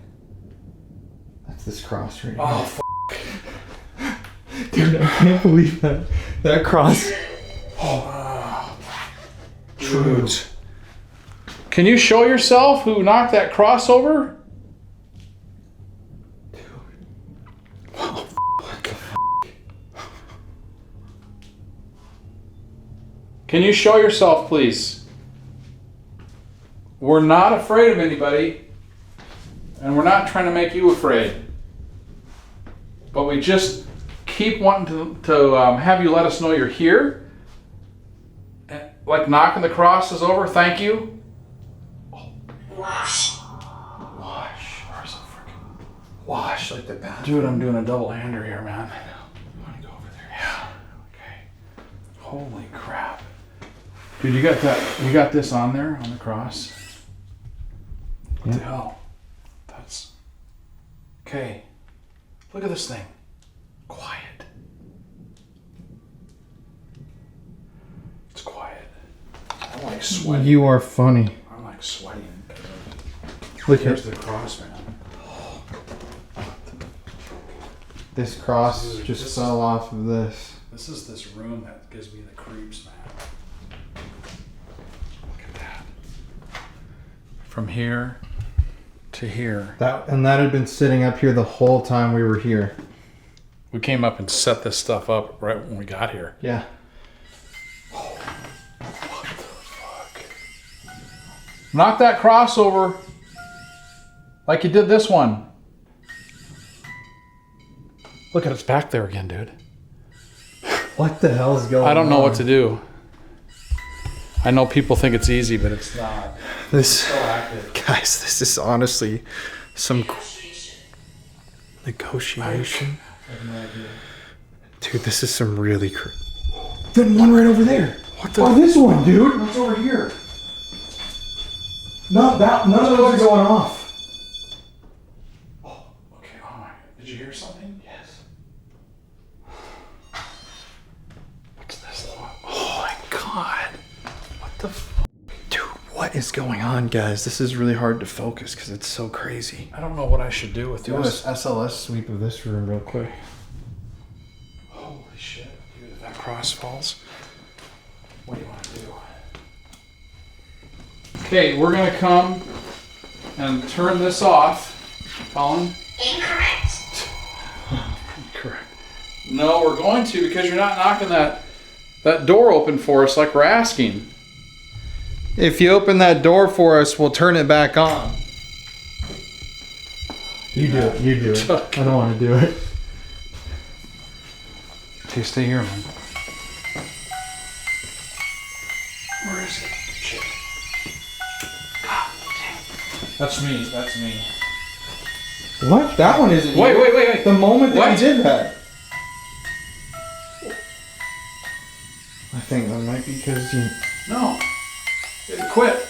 That's this cross right here. Oh, Dude, I can't believe that. That cross. dude. Can you show yourself who knocked that cross over? Can you show yourself, please? We're not afraid of anybody, and we're not trying to make you afraid. But we just keep wanting to have you let us know you're here. Like knocking the crosses over. Thank you. Wash. Wash. Where's the freaking Wash like the bathroom. dude? I'm doing a double-hander here, man. You want to go over there? Yeah. Okay. Holy crap, dude! You got that? You got this on there on the cross? What the hell? That's okay. Look at this thing. Quiet. It's quiet. I'm like sweating. You are funny. I'm like sweating. Look Here's here. the cross, man. This cross Dude, just this fell off of this. This is this room that gives me the creeps, man. Look at that. From here to here. That had been sitting up here the whole time we were here. We came up and set this stuff up right when we got here. Yeah. Knock that cross over like you did this one. Look at it's back there again, dude. What the hell's going on? I don't know what to do. I know people think it's easy, but it's not. This, So active. guys, this is honestly some negotiation. I have no idea. Dude, this is some really Then one right over there. What the? Oh, this one, dude. What's over here? None of those are going off. Okay, oh my. Did you hear something? Yes. What's this? Oh my god. What the Dude, what is going on, guys? This is really hard to focus because it's so crazy. I don't know what I should do with Do this. an SLS sweep of this room real quick. Holy shit, dude, if that cross falls, what do you want to do? Okay, we're gonna come and turn this off. Colin? Incorrect. Correct. No, we're going to because you're not knocking that door open for us like we're asking. If you open that door for us, we'll turn it back on. You do it. You do it. I don't want to do it. Okay, stay here, man. Where is it? Shit. That's me. That's me. What? That one isn't. Wait. The moment that What? you did that. I think that might be because you. No. It quit.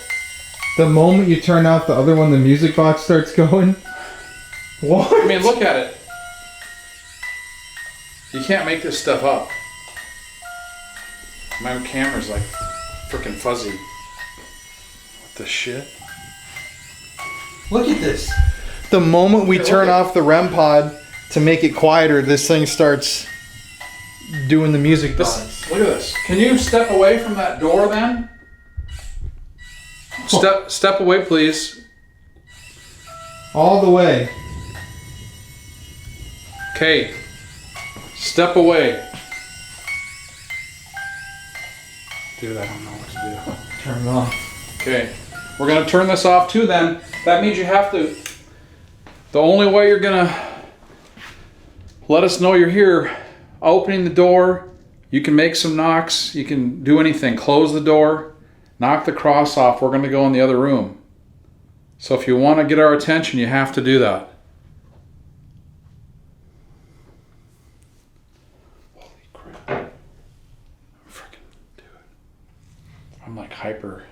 The moment you turn out the other one, the music box starts going. What? I mean, look at it. You can't make this stuff up. My camera's like freaking fuzzy. What the shit? Look at this. The moment we turn off the REM pod to make it quieter, this thing starts doing the music box. Look at this. Can you step away from that door then? Step away, please. All the way. Okay. Step away. Dude, I don't know what to do. Turn it off. Okay. We're going to turn this off too then. That means you have to... The only way you're going to let us know you're here, opening the door, you can make some knocks, you can do anything. Close the door, knock the cross off. We're going to go in the other room. So if you want to get our attention, you have to do that. Holy crap. Freaking do it. I'm like hyper.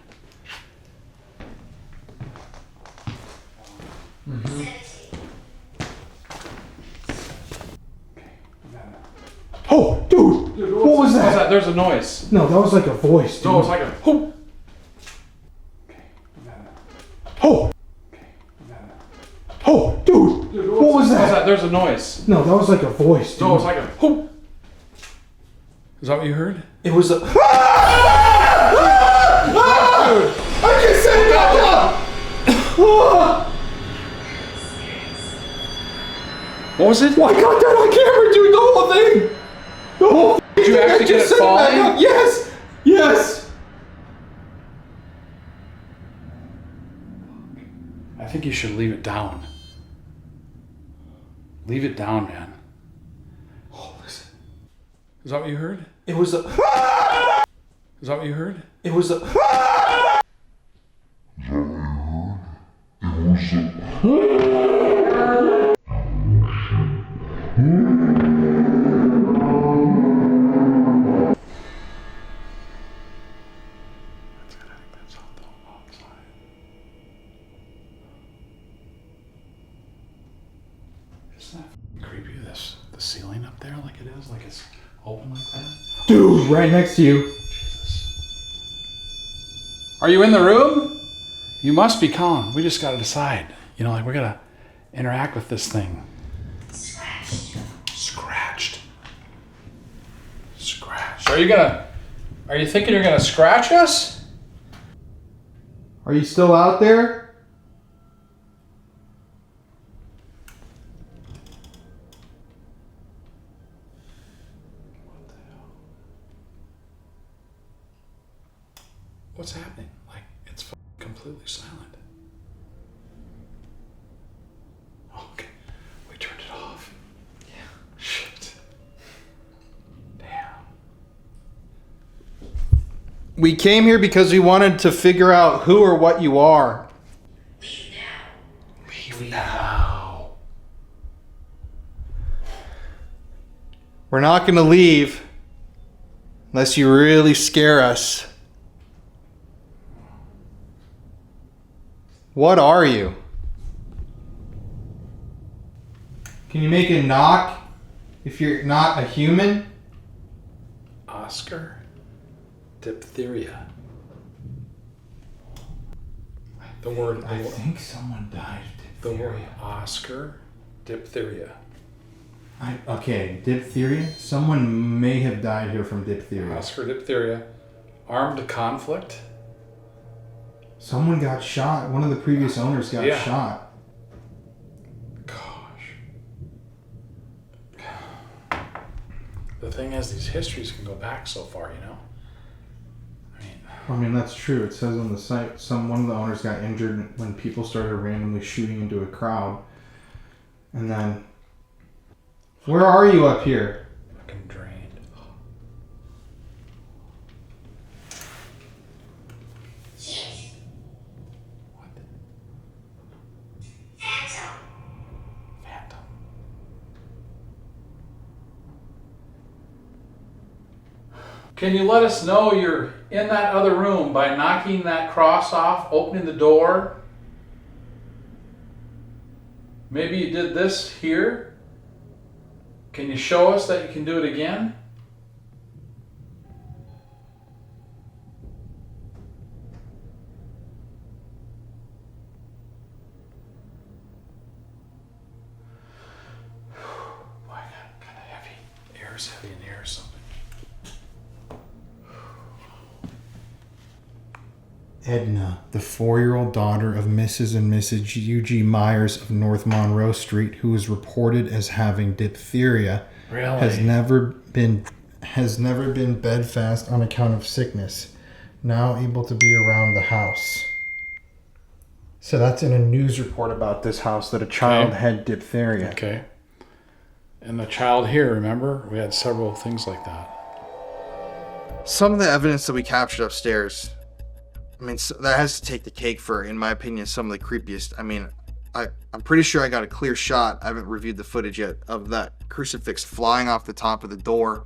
Oh, dude! What was that? There's a noise. No, that was like a voice, dude. No, it's like a... Oh! Oh! Oh, dude! What was that? There's a noise. No, that was like a voice, dude. No, it's like a... Oh. Is that what you heard? It was a... I just said it out loud! What was it? Well, I got that on camera, dude, the whole thing! The whole Did you actually get it falling? Yes! Yes! I think you should leave it down. Leave it down, man. Oh, listen. Is that what you heard? It was a... Is that what you heard? It was a... That's all outside. Isn't that creepy? The ceiling up there, like it is, like it's open like that. Dude, right next to you. Are you in the room? You must be calm. We just gotta decide. You know, like we gotta interact with this thing. Scratched. Are you thinking you're gonna scratch us? Are you still out there? What the hell? What's happening? Like, it's completely silent. Okay, we turned it off. Yeah. Shit. Damn. We came here because we wanted to figure out who or what you are. Leave now. We're not going to leave unless you really scare us. What are you? Can you make a knock if you're not a human? Oscar? Diphtheria. The word. I think someone died of The word diphtheria. Oscar. Diphtheria. Okay, diphtheria? Someone may have died here from diphtheria. Oscar diphtheria. Armed conflict. Someone got shot. One of the previous owners got Yeah. shot. Gosh. The thing is, these histories can go back so far, you know? I mean, that's true. It says on the site, one of the owners got injured when people started randomly shooting into a crowd. And then, where are you up here? Fucking drained. What? Phantom. Can you let us know you're in that other room by knocking that cross off, opening the door? Maybe you did this here. Can you show us that you can do it again? Boy, kind of heavy. Air's heavy in here or something. Edna, the 4-year-old daughter of Mrs. and Mrs. U.G. Myers of North Monroe Street, who was reported as having diphtheria, Really? has never been bedfast on account of sickness. Now able to be around the house. So that's in a news report about this house that a child Okay. had diphtheria. Okay. And the child here, remember? We had several things like that. Some of the evidence that we captured upstairs, I mean, that has to take the cake for, in my opinion, some of the creepiest. I mean, I'm pretty sure I got a clear shot. I haven't reviewed the footage yet of that crucifix flying off the top of the door.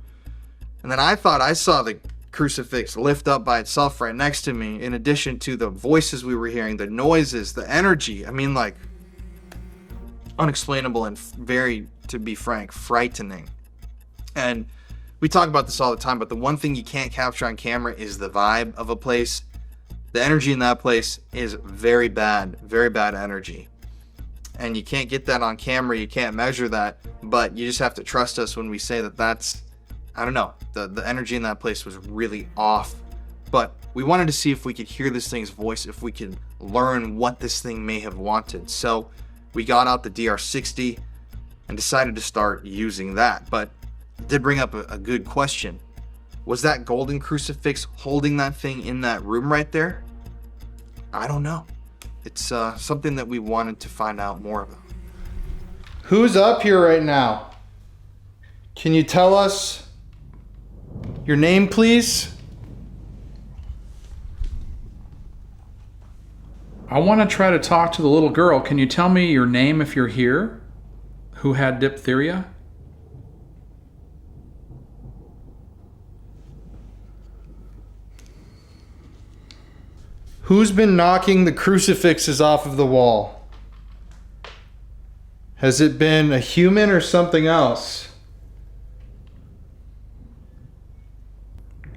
And then I thought I saw the crucifix lift up by itself right next to me, in addition to the voices we were hearing, the noises, the energy. I mean, like, unexplainable and very, to be frank, frightening. And we talk about this all the time, but the one thing you can't capture on camera is the vibe of a place. The energy in that place is very bad energy. And you can't get that on camera, you can't measure that, but you just have to trust us when we say that that's, I don't know, the energy in that place was really off. But we wanted to see if we could hear this thing's voice, if we could learn what this thing may have wanted. So we got out the DR60 and decided to start using that. But it did bring up a good question. Was that golden crucifix holding that thing in that room right there? I don't know. It's something that we wanted to find out more about. Who's up here right now? Can you tell us your name, please? I want to try to talk to the little girl. Can you tell me your name if you're here? Who had diphtheria? Who's been knocking the crucifixes off of the wall? Has it been a human or something else?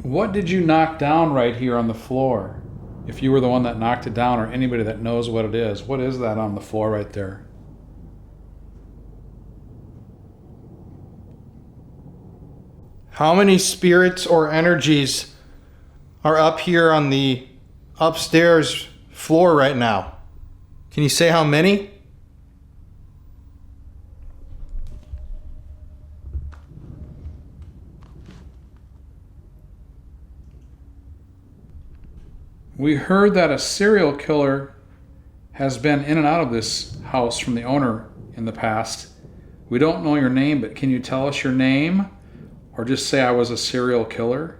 What did you knock down right here on the floor? If you were the one that knocked it down, or anybody that knows what it is, what is that on the floor right there? How many spirits or energies are up here on the upstairs floor right now? Can you say how many? We heard that a serial killer has been in and out of this house from the owner in the past. We don't know your name, but can you tell us your name? Or just say I was a serial killer?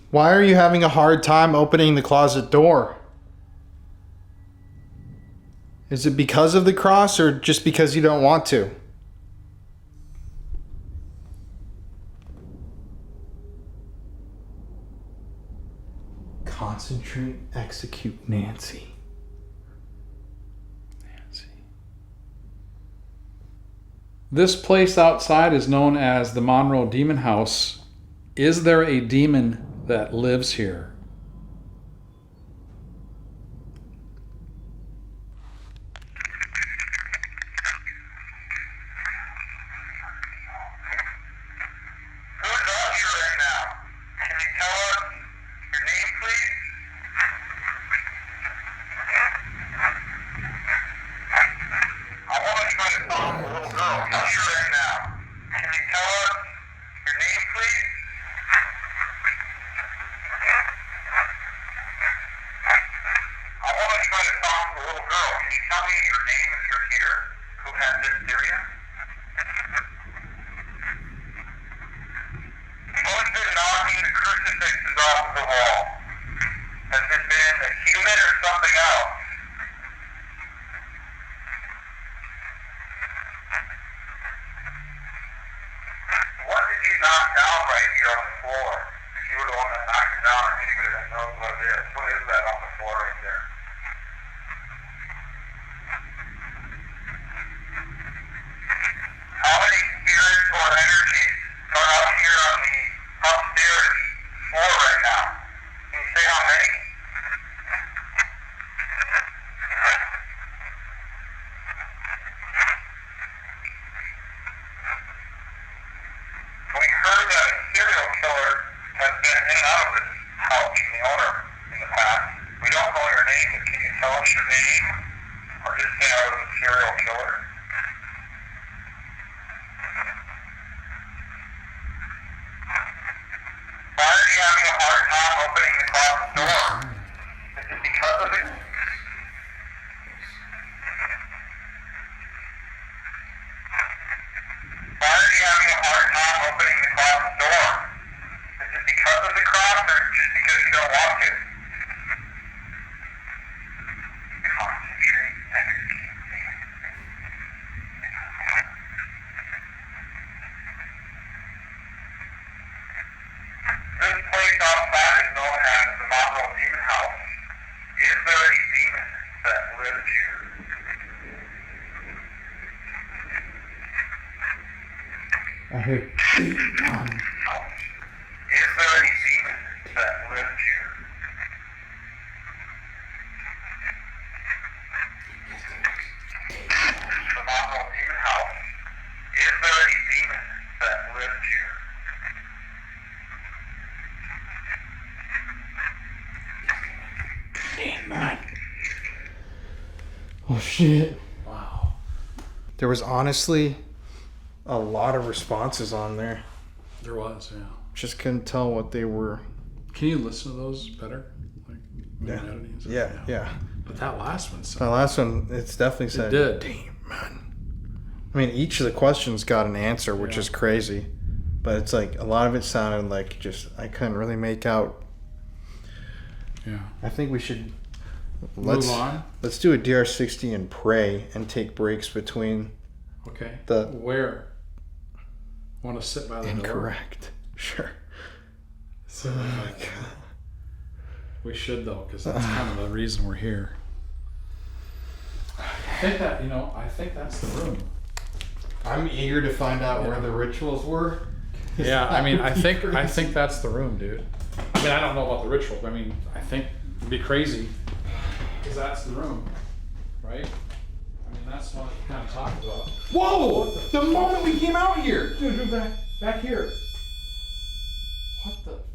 Why are you having a hard time opening the closet door? Is it because of the cross or just because you don't want to? Concentrate, execute, Nancy. This place outside is known as the Monroe Demon House. Is there a demon that lives here? I heard. Oh shit. Wow. There was honestly a lot of responses on there. There was, yeah. Just couldn't tell what they were. Can you listen to those better? Like, Yeah. editing and stuff? Yeah. But that last one The sounded... last one, it's definitely said. did. Damn, man. I mean, each of the questions got an answer, which is crazy. But it's like, a lot of it sounded like just, I couldn't really make out. Yeah. I think we should... Move on? Let's do a DR60 and pray and take breaks between Okay. the... Where? Want to sit by the door? Incorrect. Sure. So, We should, though, because that's kind of the reason we're here. I think that, I think that's the room. I'm eager to find out where the rituals were. Yeah, I mean, I think that's the room, dude. I mean, I don't know about the ritual, but I mean, I think it'd be crazy because that's the room, right? I mean, that's what you kind of talked about. Whoa! The moment we came out here! Dude, back here.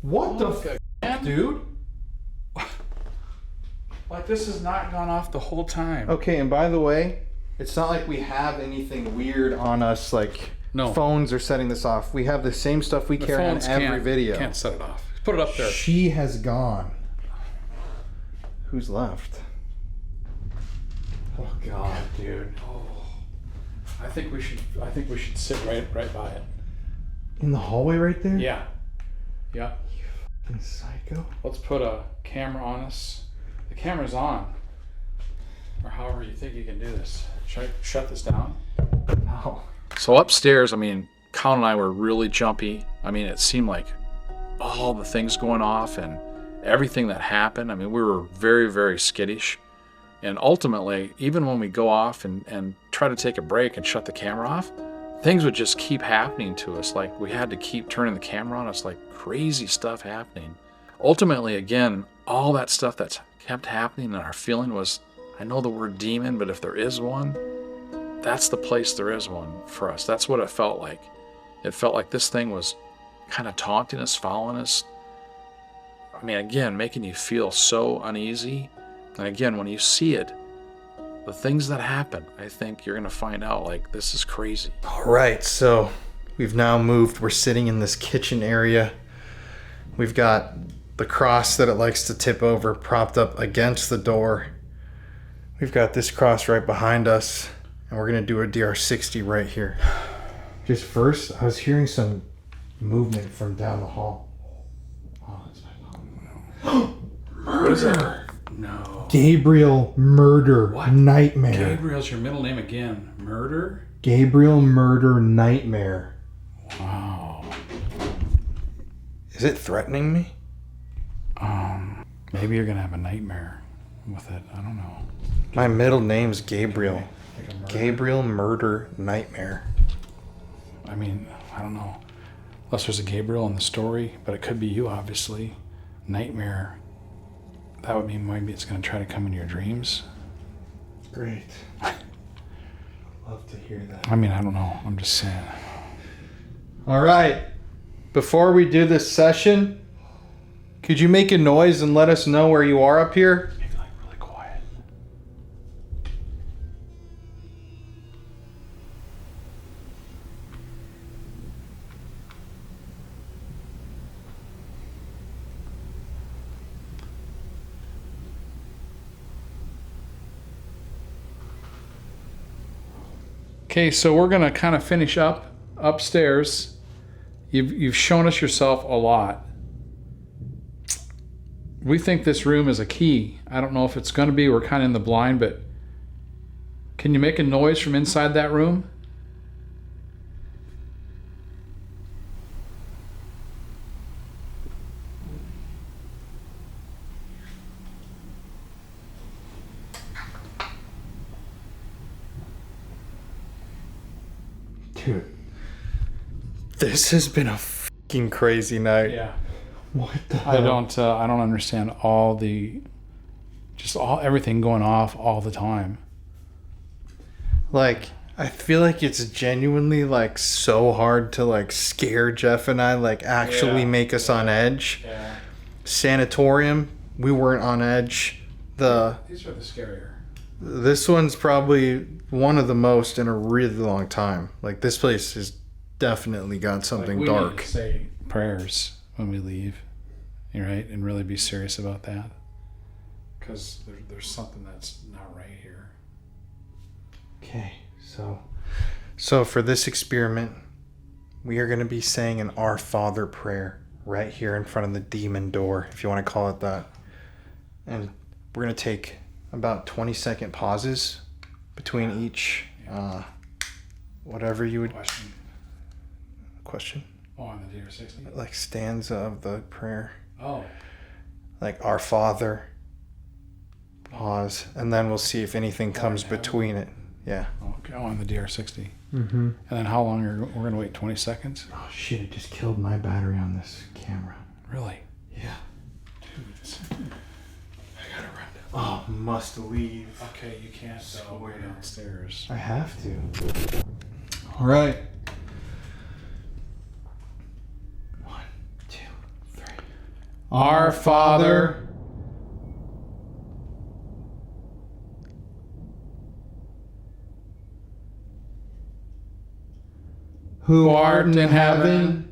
What the F, dude? Like, this has not gone off the whole time. Okay, and by the way, it's not like we have anything weird on us, like phones are setting this off. We have the same stuff we carry on every video. Can't set it off. Put it up there. She has gone. Who's left? Oh God, dude. Oh. I think we should sit right by it. In the hallway right there? Yeah. Yeah. You fucking psycho. Let's put a camera on us. The camera's on. Or however you think you can do this. Should I shut this down? No. So upstairs, I mean, Colin and I were really jumpy. I mean, it seemed like all the things going off and everything that happened. I mean, we were very, very skittish. And ultimately, even when we go off and try to take a break and shut the camera off, things would just keep happening to us. Like, we had to keep turning the camera on. It's like crazy stuff happening. Ultimately, again, all that stuff that's kept happening and our feeling was, I know the word demon, but if there is one, that's the place there is one for us. That's what it felt like. It felt like this thing was kind of taunting us, following us. I mean, again, making you feel so uneasy. And again, when you see it, the things that happen, I think you're going to find out, like, this is crazy. All right, so we've now moved. We're sitting in this kitchen area. We've got the cross that it likes to tip over propped up against the door. We've got this cross right behind us, and we're going to do a DR60 right here. Just first, I was hearing some movement from down the hall. Oh, that's my mom. What is that? No. Gabriel Murder Nightmare. Gabriel's your middle name again. Murder? Gabriel Murder Nightmare. Wow. Is it threatening me? Maybe you're going to have a nightmare with it. I don't know. My middle name's Gabriel. Gabriel Murder Nightmare. I mean, I don't know. Unless there's a Gabriel in the story, but it could be you, obviously. Nightmare. That would mean maybe it's going to try to come in your dreams. Great. Love to hear that. I mean, I don't know. I'm just saying. All right. Before we do this session, could you make a noise and let us know where you are up here? Maybe like really quiet. Okay, so we're gonna kind of finish up upstairs. You've shown us yourself a lot. We think this room is a key. I don't know if it's going to be. We're kind of in the blind, but can you make a noise from inside that room? Dude, this has been a fucking crazy night. Yeah. What the hell? I don't understand everything going off all the time. Like, I feel like it's genuinely like so hard to like scare Jeff and I, like actually make us on edge. Yeah. Sanatorium, we weren't on edge. These are the scarier. This one's probably one of the most in a really long time. Like, this place is definitely got something we dark. need to say prayers when we leave, right? And really be serious about that. Because there's something that's not right here. Okay, so for this experiment, we are going to be saying an Our Father prayer right here in front of the demon door, if you want to call it that. And we're going to take about 20-second pauses between each, whatever you would... Question? Oh, on the DR60? Like stanza of the prayer. Oh. Like Our Father, pause, and then we'll see if anything comes between it. Yeah. Okay, on the DR60. Mm-hmm. And then how long we're going to wait? 20 seconds? Oh shit, it just killed my battery on this camera. Really? Yeah. Dude, I gotta run. Oh, must leave. Okay, you can't go downstairs. I have to. All right. 1, 2, 3. Our Father, who art in heaven,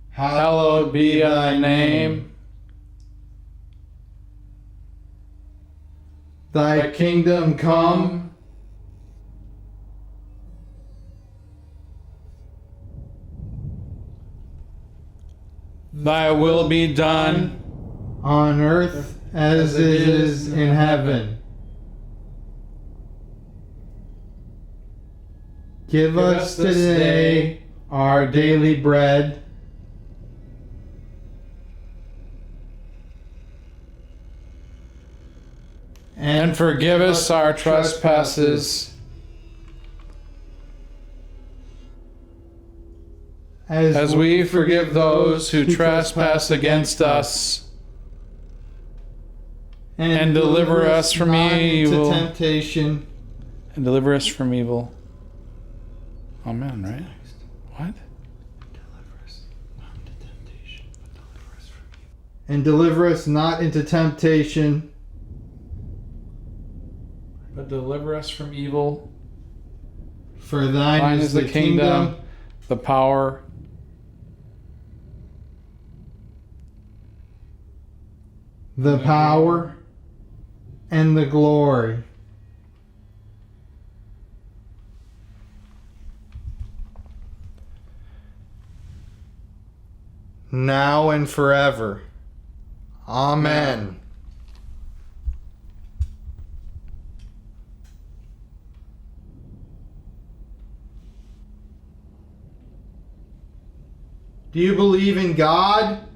hallowed be thy name. Thy kingdom come. Thy will be done On earth as it is in heaven. Give us today our daily bread. and forgive us our trespasses as we forgive those who trespass against us. And deliver us from evil. Temptation. And deliver us from evil. Amen, right? What? And deliver us not into temptation, But deliver us from evil. for thine is the kingdom, the power, the power, and the glory. Now and forever. Amen. Do you believe in God?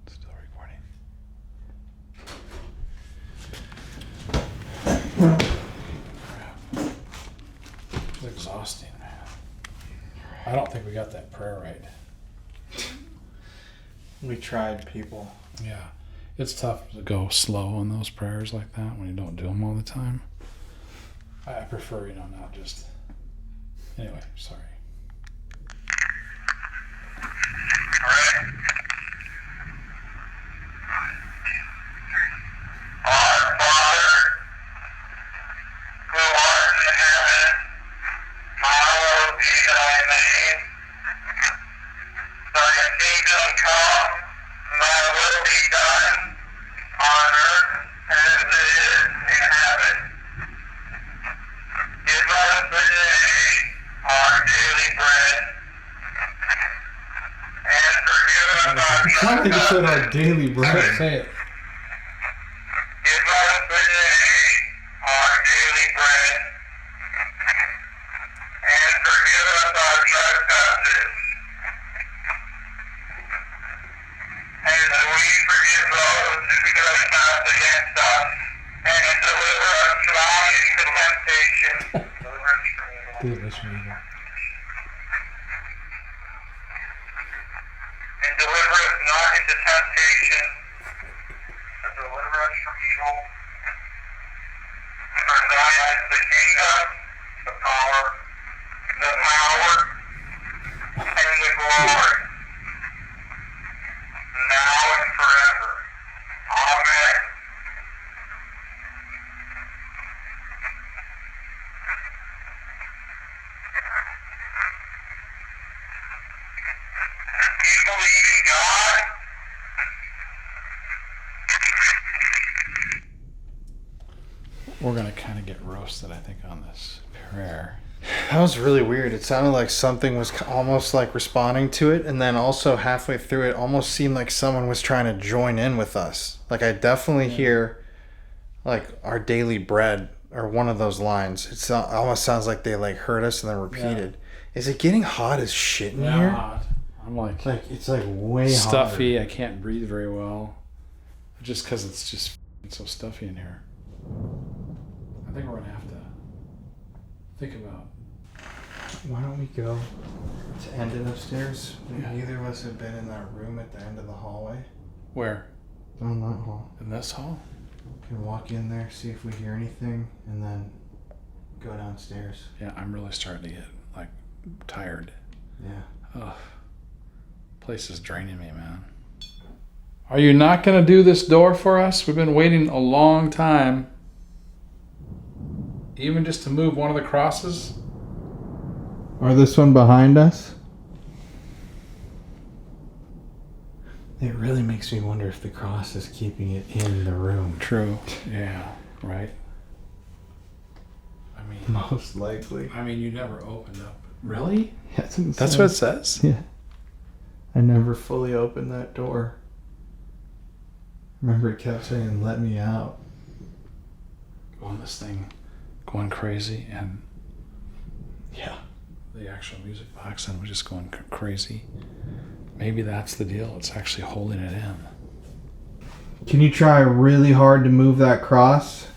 Still recording. It's exhausting, man. I don't think we got that prayer right. We tried, people. Yeah. It's tough to go slow on those prayers like that when you don't do them all the time. I prefer, not just... Anyway, sorry. I think it said our daily bread. Say it. Deliver us from evil. And deliver us not into temptation, but kingdom, the power, and the glory, now and forever. Amen. Do you believe in God? We're gonna kind of get roasted, I think, on this prayer. That was really weird. It sounded like something was almost like responding to it, and then also halfway through it almost seemed like someone was trying to join in with us. Like I definitely hear like our daily bread or one of those lines. It almost sounds like they like heard us and then repeated. Yeah. Is it getting hot as shit in here? Hot. I'm like it's like way stuffy. hotter. I can't breathe very well, just because it's just so stuffy in here. I think we're gonna have to think about. Why don't we go to end it upstairs? Yeah. Neither of us have been in that room at the end of the hallway. Where? On that hall. In this hall? We can walk in there, see if we hear anything, and then go downstairs. Yeah, I'm really starting to get like tired. Yeah. Ugh. Place is draining me, man. Are you not gonna do this door for us? We've been waiting a long time. Even just to move one of the crosses? Or this one behind us? It really makes me wonder if the cross is keeping it in the room. True. Yeah, right. I mean, Most likely. I mean, you never opened up. Really? That's That's what it says? Yeah. I never fully opened that door. Remember it kept saying, "Let me out." On this thing going crazy, and Yeah. the actual music box and was just going crazy. Maybe that's the deal. It's actually holding it in. Can you try really hard to move that cross?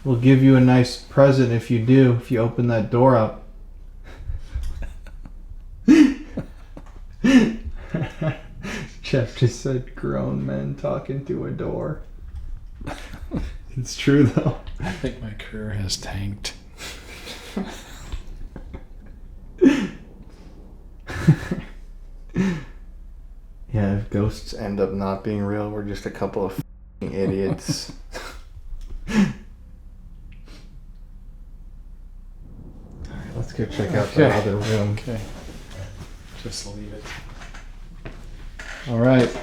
We'll give you a nice present if you do, if you open that door up. Jeff just said grown men talking to a door. It's true though. I think my career has tanked. Yeah, if ghosts end up not being real, we're just a couple of f***ing idiots. Alright, let's go check out the other room. Okay. Just leave it. Alright.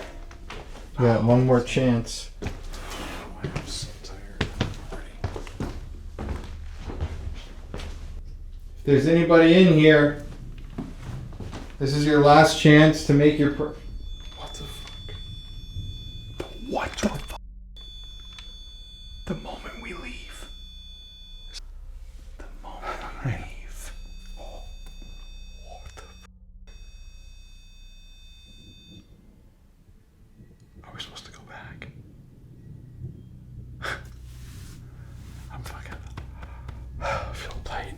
We got one more chance. I'm so tired already. If there's anybody in here, this is your last chance to make your... What the fuck? What the fuck? The moment we leave. The moment we leave. Oh, what the fuck? Are we supposed to go back? I'm fucking... I feel tight.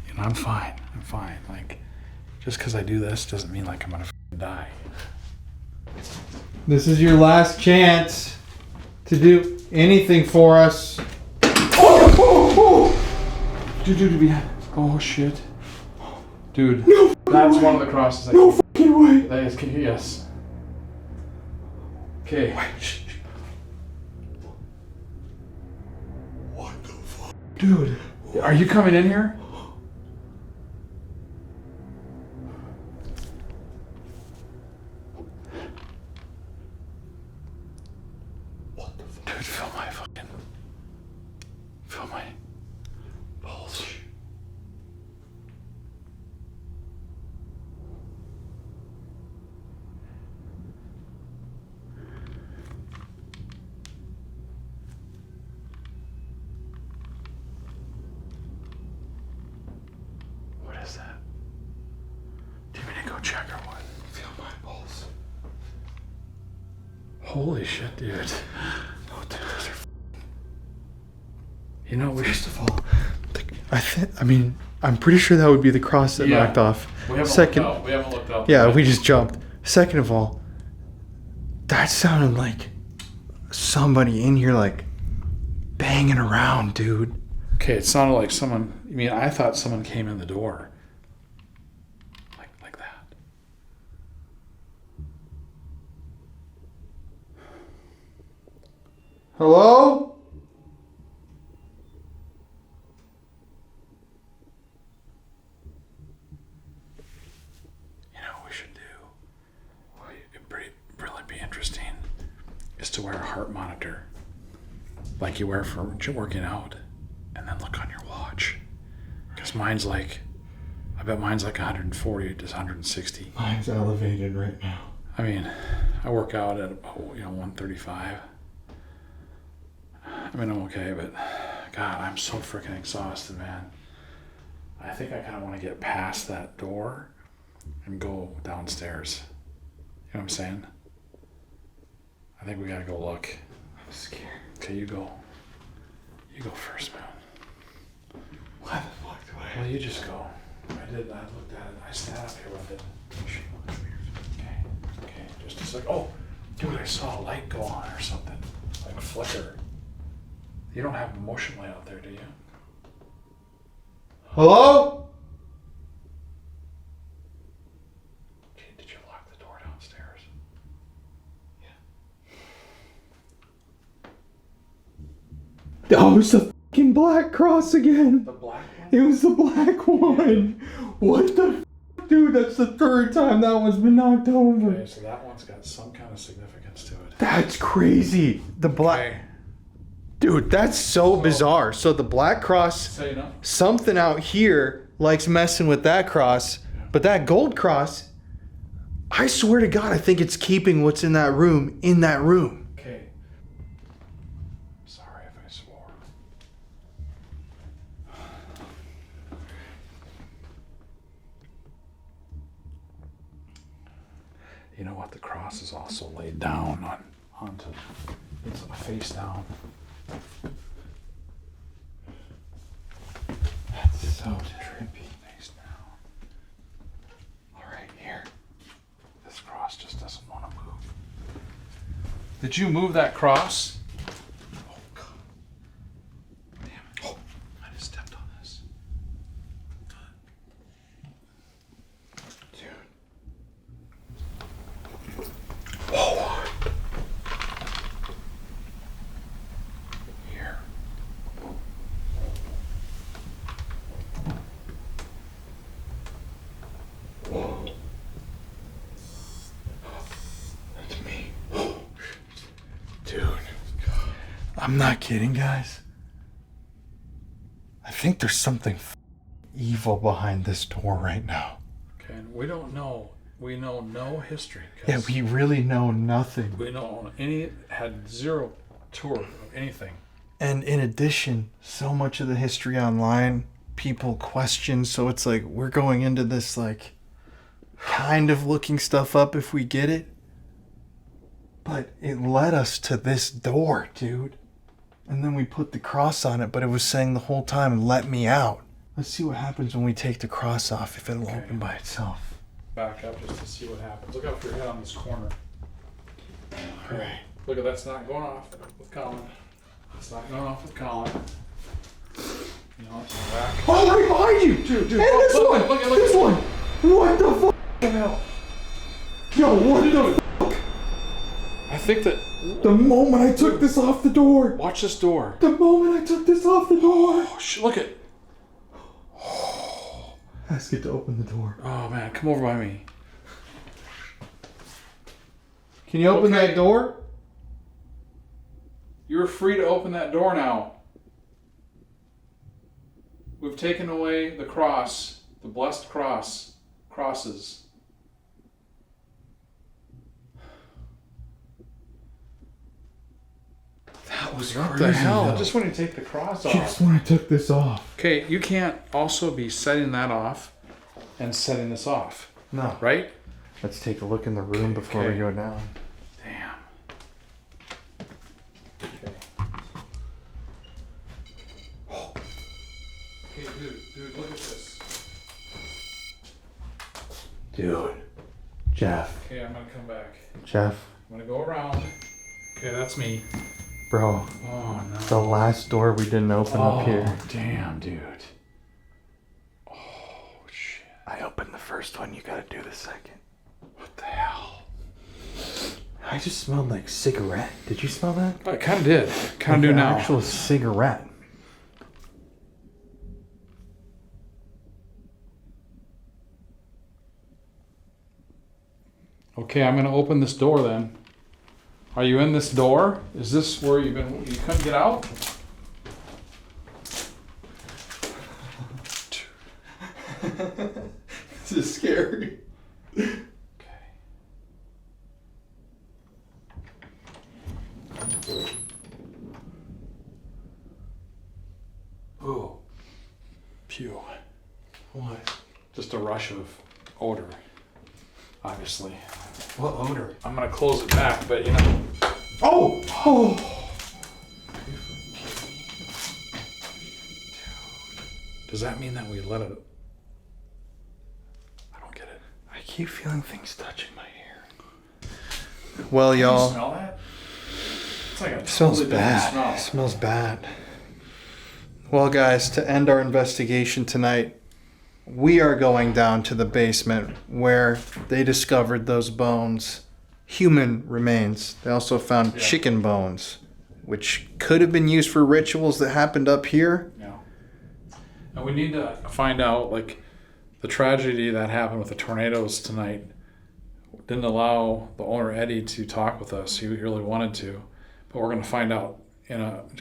You know, I'm fine. I'm fine. Like, just because I do this doesn't mean like I'm gonna die. This is your last chance to do anything for us. Dude, we have... Oh, shit. Dude, that's one of the crosses. No fucking way. That is, yes. Okay. What the fuck? Dude, are you coming in here? What the fuck? Dude, feel my fucking... Feel my balls. What is that? Do you mean to go check or what? Feel my pulse. Holy shit, dude. Oh, dude, those are you know, First of all, I'm pretty sure that would be the cross that knocked off. We haven't Second, looked out. We haven't looked out. yeah, we just jumped. Second of all, that sounded like somebody in here like banging around, dude. Okay, it sounded like someone. I mean, I thought someone came in the door. Like that. Hello? You know what we should do? It'd really be interesting is to wear a heart monitor like you wear for working out and then look on your watch. Because mine's like, I bet mine's like 140 to 160. Mine's elevated right now. I mean, I work out at about, 135. I mean, I'm okay, but God, I'm so freaking exhausted, man. I think I kind of want to get past that door and go downstairs. You know what I'm saying? I think we gotta go look. I'm scared. Okay, you go. You go first, man. Why the fuck do I? Well, you just go. I looked at it. I sat up here with it. Okay, just a sec. Oh, dude, I saw a light go on or something. Like a flicker. You don't have a motion light out there, do you? Hello? Okay, did you lock the door downstairs? Oh, it's the fucking black cross again. The black one? It was the black one. What the fuck, dude? That's the third time that one's been knocked over. Okay, so that one's got some kind of significance to it. That's crazy. The black. Okay. Dude, that's so bizarre. So the black cross, So you know? something out here likes messing with that cross, but that gold cross, I swear to God, I think it's keeping what's in that room in that room. Okay. Sorry if I swore. You know what? The cross is also laid down onto. It's face down. That's so trippy. Face down. All right, here. This cross just doesn't want to move. Did you move that cross? Oh God! Damn it! Oh, I just stepped on this. Dude. Here. That's me. Dude. I'm not kidding, guys. I think there's something evil behind this door right now. Okay, and we don't know. We know no history. Yeah, we really know nothing. We know had zero tour of anything. And in addition, so much of the history online, people question. So it's like we're going into this like kind of looking stuff up if we get it. But it led us to this door, dude. And then we put the cross on it, but it was saying the whole time, let me out. Let's see what happens when we take the cross off, if it'll open by itself. Back up just to see what happens. Look out for your head on this corner. Alright. Look at that's not going off with Colin. It's not going off with Colin. You know, it's back. Oh, right behind you! Dude, And this look, one! look, This one! What the fuck? the hell? Yo, what the fuck? I think that. The moment I took this off the door! Watch this door. The moment I took this off the door! Oh, look at. Ask it to open the door. Oh man, come over by me. Can you open Okay. that door? You're free to open that door now. We've taken away the cross, the blessed crosses. That was What crazy. the hell? though. Just when you take the cross off. Just when I took this off. Okay, you can't also be setting that off and setting this off, No. right? Let's take a look in the room before okay. we go down. Damn. Okay. Okay, dude, look at this. Dude. Jeff. Okay, I'm gonna come back. Jeff. I'm gonna go around. Okay, that's me. Bro, Oh no. the last door we didn't open up here. Damn, dude. Oh shit. I opened the first one, you gotta do the second. What the hell? I just smelled like cigarette. Did you smell that? I kind of did. Kind of do now. Actual cigarette. Okay, I'm gonna open this door then. Are you in this door? Is this where you couldn't get out? This is scary. Okay. Ooh. Phew. What? Just a rush of odor. Obviously. What odor? I'm gonna close it back, but you know. Oh! Oh! Does that mean that we let it? I don't get it. I keep feeling things touching my hair. Well, Can you y'all. smell that? It's like a It smells totally different bad. smell. It smells bad. Well, guys, to end our investigation tonight, we are going down to the basement where they discovered those bones, human remains. They also found chicken bones, which could have been used for rituals that happened up here. Yeah. And we need to find out, like, the tragedy that happened with the tornadoes tonight didn't allow the owner, Eddie, to talk with us. He really wanted to. But we're going to find out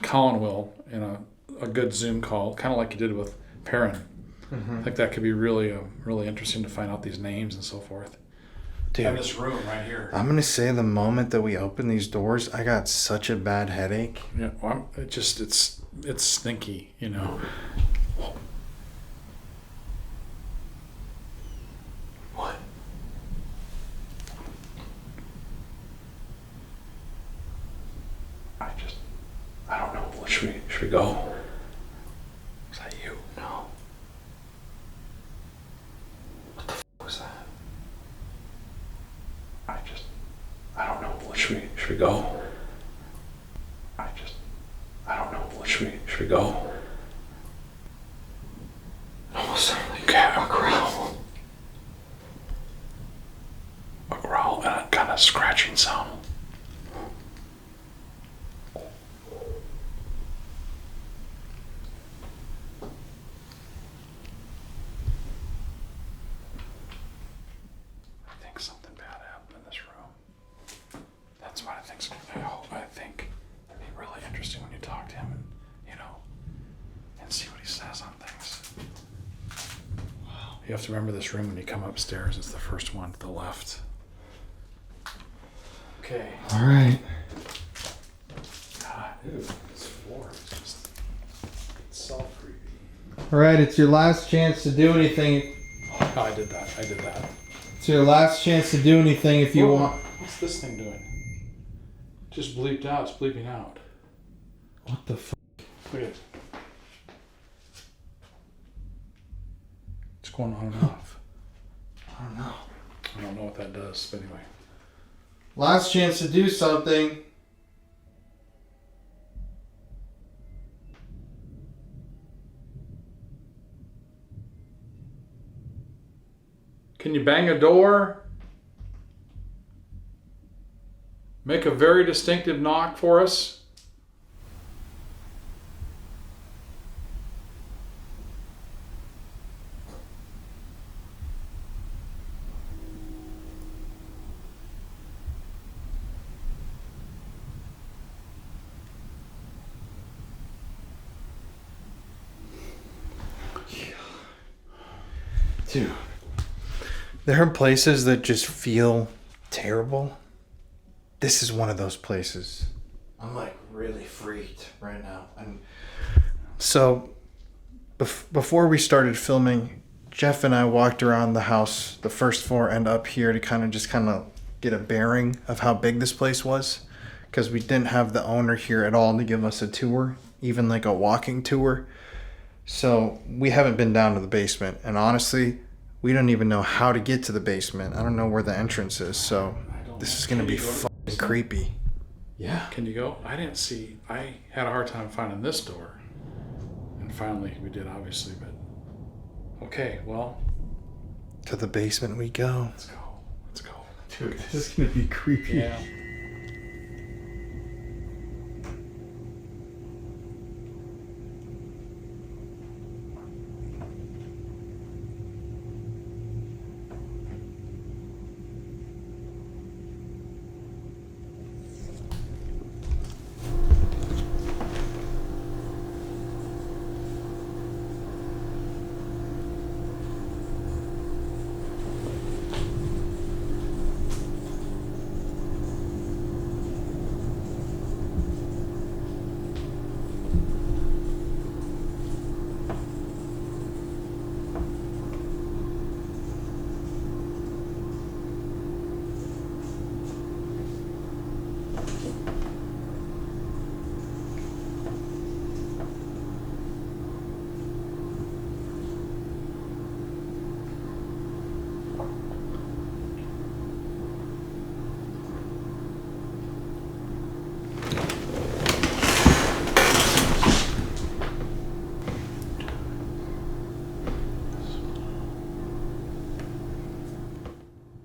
Colin will, in a good Zoom call, kind of like you did with Perrin. I think that could be really interesting to find out these names and so forth. Dude, And this room right here. I'm going to say the moment that we open these doors, I got such a bad headache. Yeah, well, it's stinky, you know. What? I don't know. Should we go? Is that you? No. What the fuck was that? I don't know. Should we go? I don't know. Should we go? Almost sounded like a growl. A growl and a kind of scratching sound. I think something bad happened in this room. That's what I think. I think it'd be really interesting when you talk to him and, and see what he says on things. Wow. You have to remember this room when you come upstairs. It's the first one to the left. Okay. All right. God, dude, this floor is just so creepy. All right, it's your last chance to do anything. Oh, I did that. It's your last chance to do anything if you Whoa, want. What's this thing doing? Just bleeped out. It's bleeping out. What the fuck? Look at it. It's going on and off. I don't know. I don't know what that does, but anyway. Last chance to do something. Can you bang a door? Make a very distinctive knock for us. Dude. There are places that just feel terrible. This is one of those places. I'm like really freaked right now. And so before we started filming, Jeff and I walked around the house, the first floor and up here to kind of get a bearing of how big this place was. Because we didn't have the owner here at all to give us a tour, even like a walking tour. So we haven't been down to the basement. And honestly, we don't even know how to get to the basement. I don't know where the entrance is. So this is going to be fucking creepy. Yeah. Can you go? I didn't see. I had a hard time finding this door. And finally we did, obviously, but... Okay, well... To the basement we go. Let's go. Let's go. Dude, this is gonna be creepy. Yeah.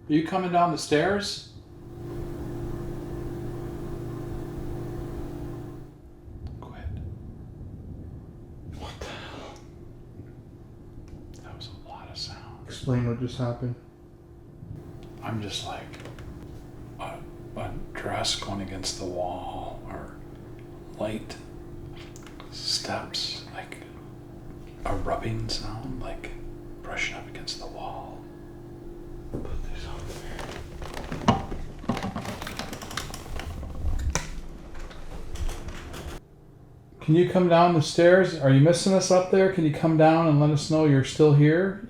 Are you coming down the stairs? Quit. What the hell? That was a lot of sound. Explain what just happened. I'm just like a dress going against the wall, or light steps, like a rubbing sound, like brushing up against the wall. Put this on there. Can you come down the stairs? Are you missing us up there? Can you come down and let us know you're still here?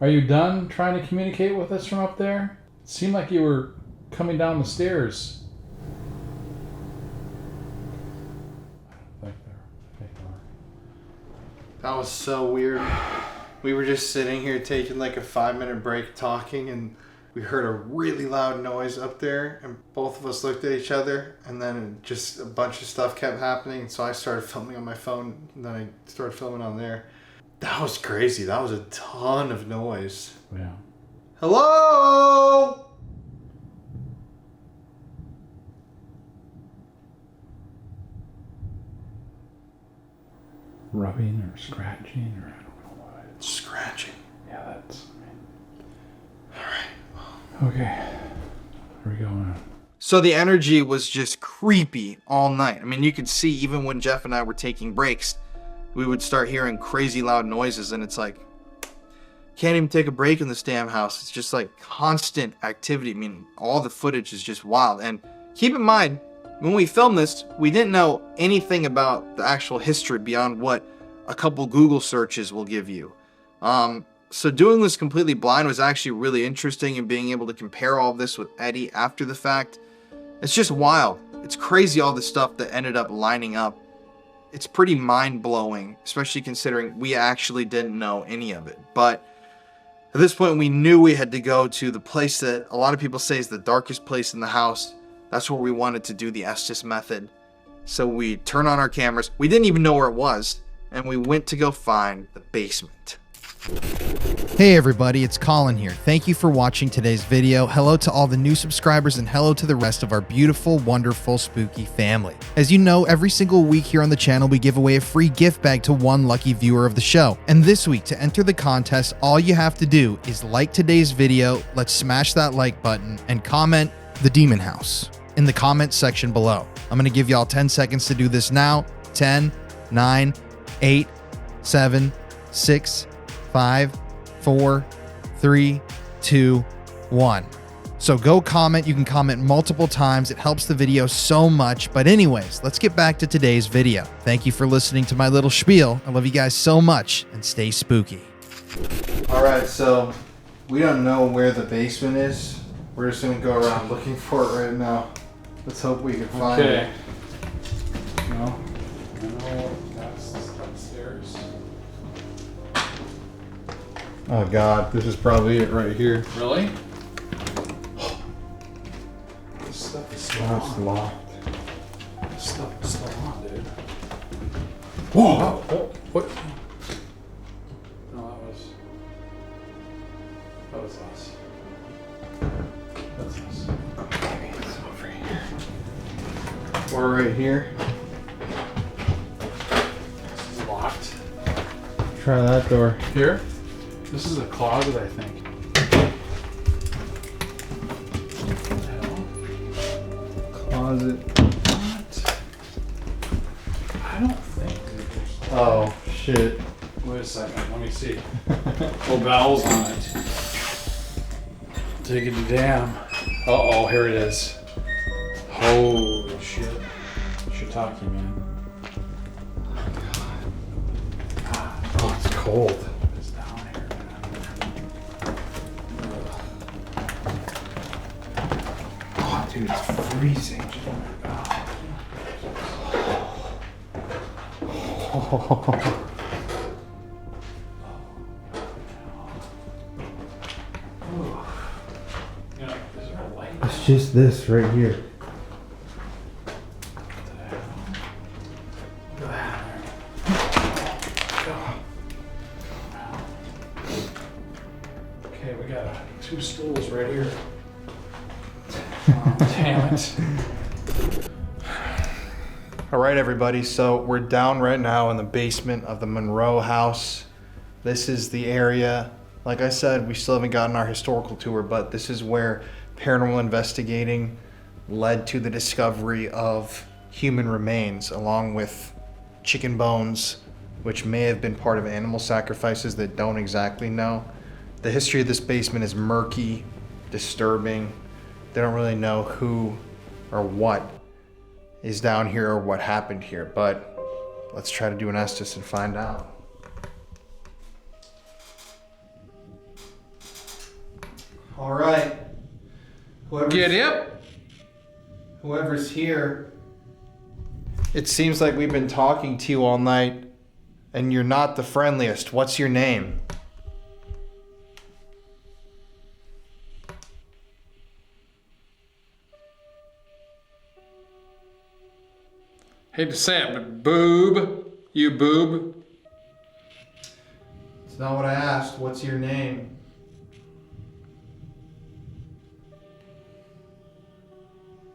Are you done trying to communicate with us from up there? It seemed like you were coming down the stairs. That was so weird. We were just sitting here taking like a 5-minute break talking, and we heard a really loud noise up there, and both of us looked at each other, and then just a bunch of stuff kept happening. So I started filming on my phone, and then I started filming on there. That was crazy. That was a ton of noise. Yeah. Hello? Rubbing or scratching, or I don't know what. Scratching. Yeah, that's. Alright. Okay. Where are we going? So the energy was just creepy all night. I mean, you could see even when Jeff and I were taking breaks, we would start hearing crazy loud noises, and it's like, can't even take a break in this damn house. It's just like constant activity. I mean, all the footage is just wild. And keep in mind, when we filmed this, we didn't know anything about the actual history beyond what a couple Google searches will give you. So doing this completely blind was actually really interesting, and being able to compare all of this with Eddie after the fact, it's just wild. It's crazy all the stuff that ended up lining up. It's pretty mind-blowing, especially considering we actually didn't know any of it. But at this point, we knew we had to go to the place that a lot of people say is the darkest place in the house. That's where we wanted to do the Estes method. So we turned on our cameras. We didn't even know where it was, and we went to go find the basement. Hey everybody, it's Colin here. Thank you for watching today's video. Hello to all the new subscribers, and hello to the rest of our beautiful, wonderful, spooky family. As you know, every single week here on the channel, we give away a free gift bag to one lucky viewer of the show. And this week, to enter the contest, all you have to do is like today's video, let's smash that like button, and comment the Demon House in the comments section below. I'm going to give y'all 10 seconds to do this now. 10, 9, 8, 7, 6, 5, 4, 3, 2, 1. So go comment. You can comment multiple times. It helps the video so much. But anyways, let's get back to today's video. Thank you for listening to my little spiel. I love you guys so much, and stay spooky. All right, so we don't know where the basement is. We're just gonna go around looking for it right now. Let's hope we can find Okay. it. No. I know that's upstairs. Oh God, this is probably it right here. Really? This stuff is still Oh, it's on. locked. This stuff is still on, dude. Whoa! Oh, what? No, that was us. That's us. Maybe it's over here. Or right here. This is locked. Try that door. Here? This is a closet, I think. What the hell? Closet. What? I don't think there's. Oh shit. Wait a second, let me see. Little bells on it. Diggity damn. Uh-oh, here it is. Holy shit. Shiitake, man. Oh, it's cold. It's down here, man. Oh, dude, it's freezing. You know, is there a light? It's just this right here. Okay, we got 2 stools right here. Oh, damn it. All right, everybody. So we're down right now in the basement of the Monroe house. This is the area. Like I said, we still haven't gotten our historical tour, but this is where paranormal investigating led to the discovery of human remains, along with chicken bones, which may have been part of animal sacrifices that don't exactly know. The history of this basement is murky, disturbing. They don't really know who or what is down here or what happened here, but let's try to do an Estes and find out. All right. Whoever's here, it seems like we've been talking to you all night and you're not the friendliest. What's your name? Hate to say it, but boob. You boob. It's not what I asked. What's your name?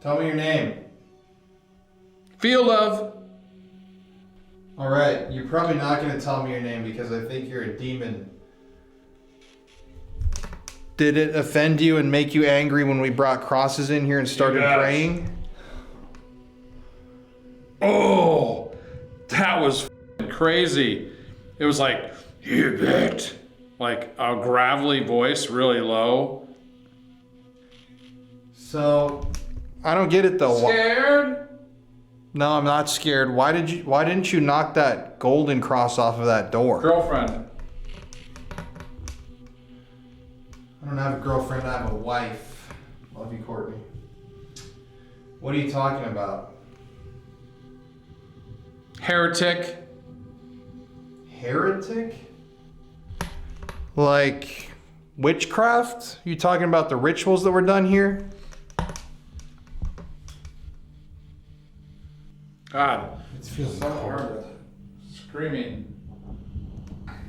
Tell me your name. Feel love. All right, you're probably not going to tell me your name because I think you're a demon. Did it offend you and make you angry when we brought crosses in here and started Yes. praying? Oh, that was f***ing crazy. It was like, you bet. Like a gravelly voice, really low. So, I don't get it though. Scared? No, I'm not scared. Why didn't you knock that golden cross off of that door? Girlfriend. I don't have a girlfriend, I have a wife. Love you, Courtney. What are you talking about? Heretic. Heretic? Like witchcraft? You talking about the rituals that were done here? God. It's feeling So hard. Screaming.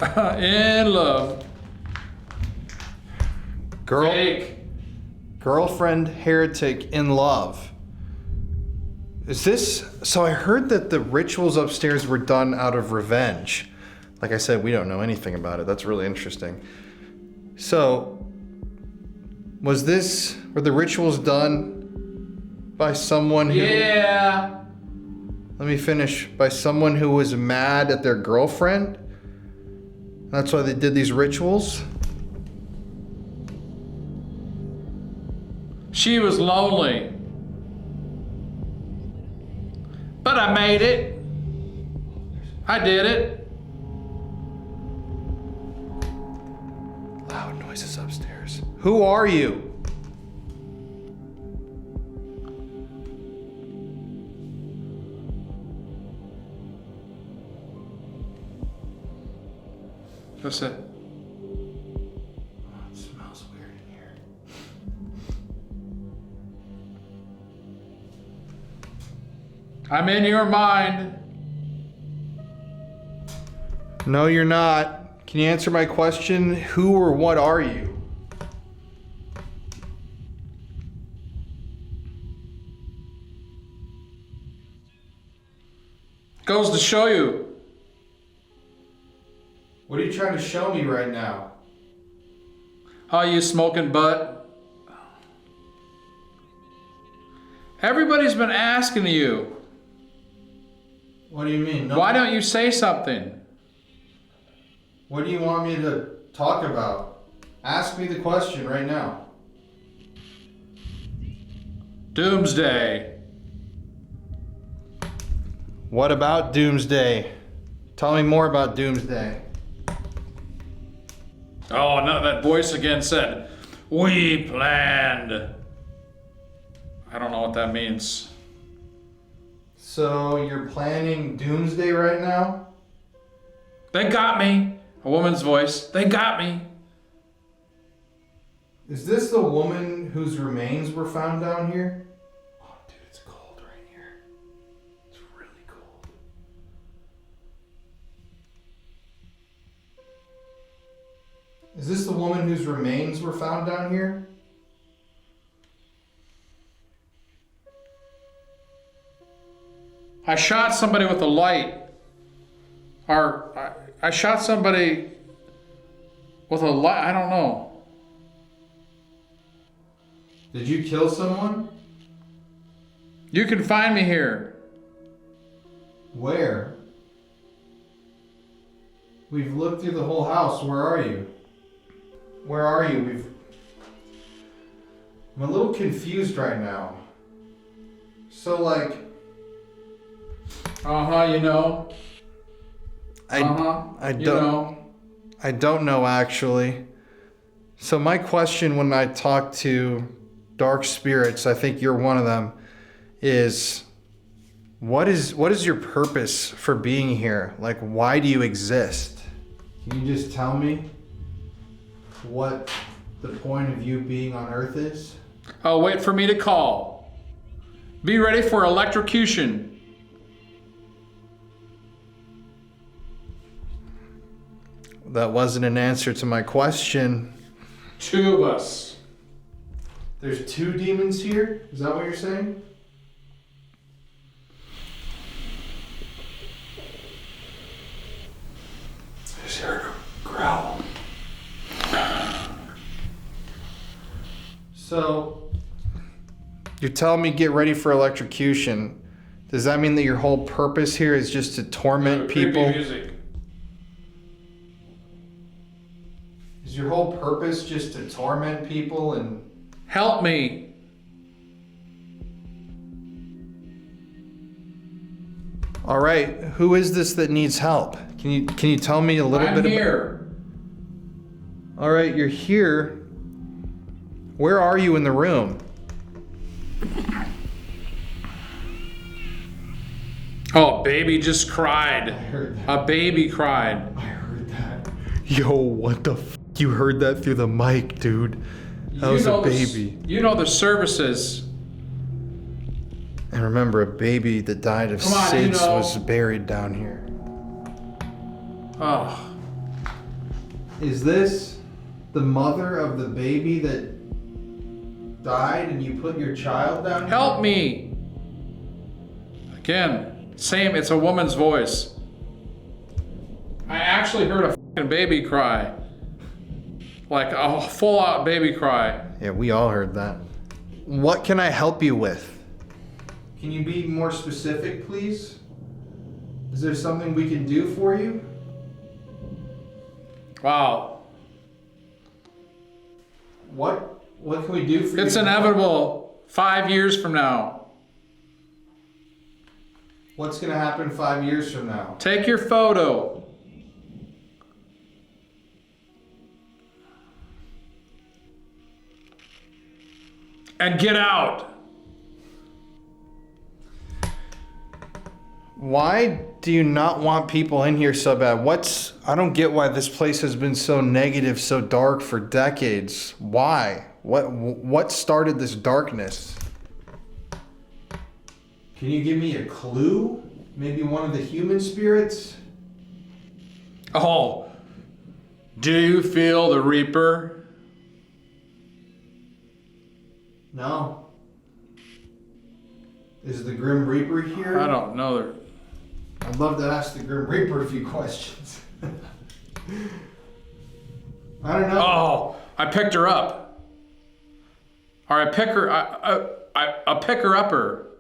In love. Fake. Girlfriend heretic in love. Is this... So I heard that the rituals upstairs were done out of revenge. Like I said, we don't know anything about it. That's really interesting. So, were the rituals done by someone who... Yeah. Let me finish. By someone who was mad at their girlfriend? That's why they did these rituals? She was lonely. But I made it. I did it. Loud noises upstairs. Who are you? That's it. It smells weird in here. I'm in your mind. No, you're not. Can you answer my question? Who or what are you? Goes to show you. What are you trying to show me right now? How you smoking butt? Everybody's been asking you. What do you mean? No. Why don't you say something? What do you want me to talk about? Ask me the question right now. Doomsday. What about Doomsday? Tell me more about Doomsday. Oh, no, that voice again said, "We planned." I don't know what that means. So you're planning Doomsday right now? They got me. A woman's voice. They got me. Is this the woman whose remains were found down here? Oh, dude, it's cold right here. It's really cold. Is this the woman whose remains were found down here? I shot somebody with a light. Or I shot somebody with a light. I don't know. Did you kill someone? You can find me here. Where? We've looked through the whole house. Where are you? Where are you? I'm a little confused right now. So like... You know. I don't You know. I don't know actually. So my question when I talk to dark spirits, I think you're one of them, is what is your purpose for being here? Like, why do you exist? Can you just tell me what the point of you being on Earth is? Oh, wait for me to call. Be ready for electrocution. That wasn't an answer to my question. 2 of us. There's 2 demons here? Is that what you're saying? I just heard a growl. So, you're telling me get ready for electrocution. Does that mean that your whole purpose here is just to torment people? Music. Is your whole purpose just to torment people and... Help me. All right, who is this that needs help? Can you tell me a little I'm bit here. All right, you're here. Where are you in the room? Oh, baby just cried. heard that. A baby cried. I heard that. Yo, what the f? You heard that through the mic, dude. That was a baby. You know the services. And remember, a baby that died of Come on, SIDS you know. was buried down here. Oh. Is this the mother of the baby that died and you put your child down here? Help me. Again, same, it's a woman's voice. I actually heard a fucking baby cry. Like a full out baby cry. Yeah, we all heard that. What can I help you with? Can you be more specific, please? Is there something we can do for you? Wow. What can we do for you? It's inevitable. 5 years from now. What's gonna happen 5 years from now? Take your photo. And get out. Why do you not want people in here so bad? I don't get why this place has been so negative, so dark for decades. Why? What started this darkness? Can you give me a clue? Maybe one of the human spirits? Oh, do you feel the Reaper? No. Is the Grim Reaper here? I don't know. I'd love to ask the Grim Reaper a few questions. I don't know. Oh, I picked her up. Or I pick her. I pick her upper.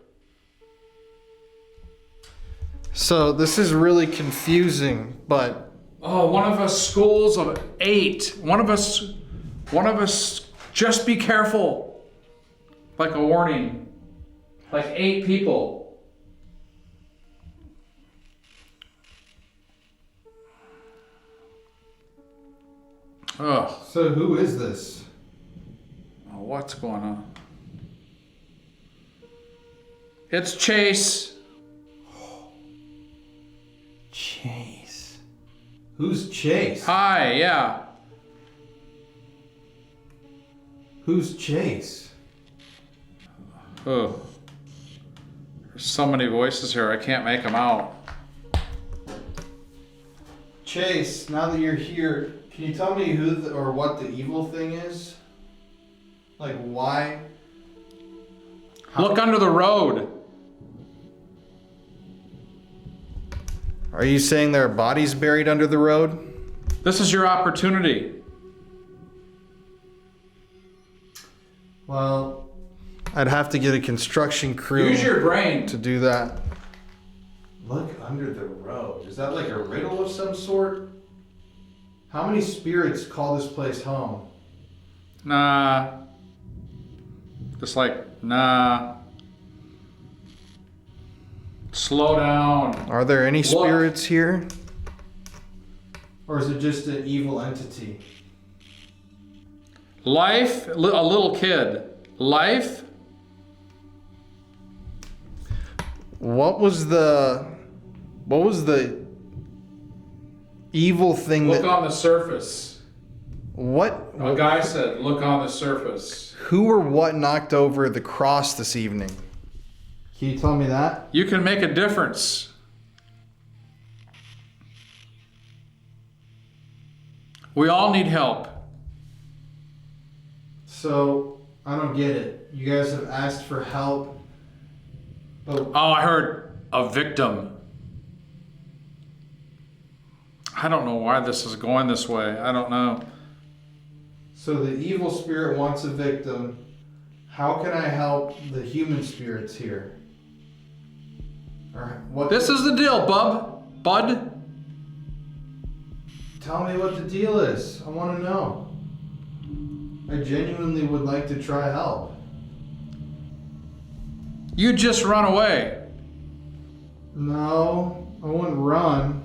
So this is really confusing, but Oh, one of us schools of 8. One of us. Just be careful. Like a warning. Like 8 people. Ugh. so who is this? Oh, what's going on? It's Chase. Chase. Who's Chase? Hi, yeah. Who's Chase? Oh. There's so many voices here, I can't make them out. Chase, now that you're here, can you tell me who or what the evil thing is? Like why? Look under the road. Are you saying there are bodies buried under the road? This is your opportunity. Well, I'd have to get a construction crew Use your brain. to do that. Look under the road. Is that like a riddle of some sort? How many spirits call this place home? Nah. Just like, nah. Slow down. Are there any Look. spirits here? Or is it just an evil entity? Life, a little kid. Life, What was the evil thing look that on the surface. what A guy said, look on the surface. who or what knocked over the cross this evening? Can you tell me that? You can make a difference. We all need help. So I don't get it. You guys have asked for help, but Oh, I heard a victim. I don't know why this is going this way. I don't know. so the evil spirit wants a victim. How can I help the human spirits here? Or what? This is the deal, bud. Tell me what the deal is. I want to know. I genuinely would like to try help. You just run away. No, I wouldn't run.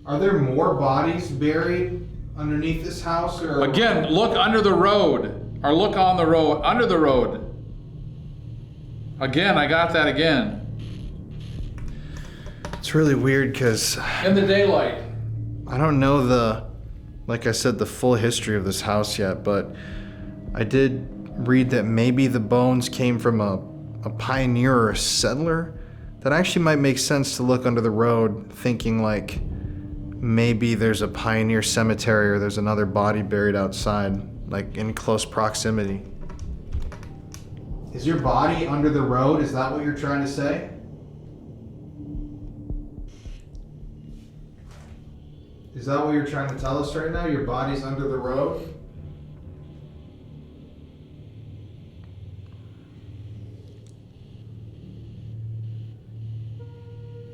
Are there more bodies buried underneath this house, or Again, look under the road. Or look on the road, under the road. Again, I got that again. It's really weird because In the daylight. I don't know like I said, the full history of this house yet, but I did read that maybe the bones came from a pioneer or a settler. That actually might make sense to look under the road, thinking like maybe there's a pioneer cemetery or there's another body buried outside, like in close proximity. Is your body under the road? Is that what you're trying to say? Is that what you're trying to tell us right now? Your body's under the road?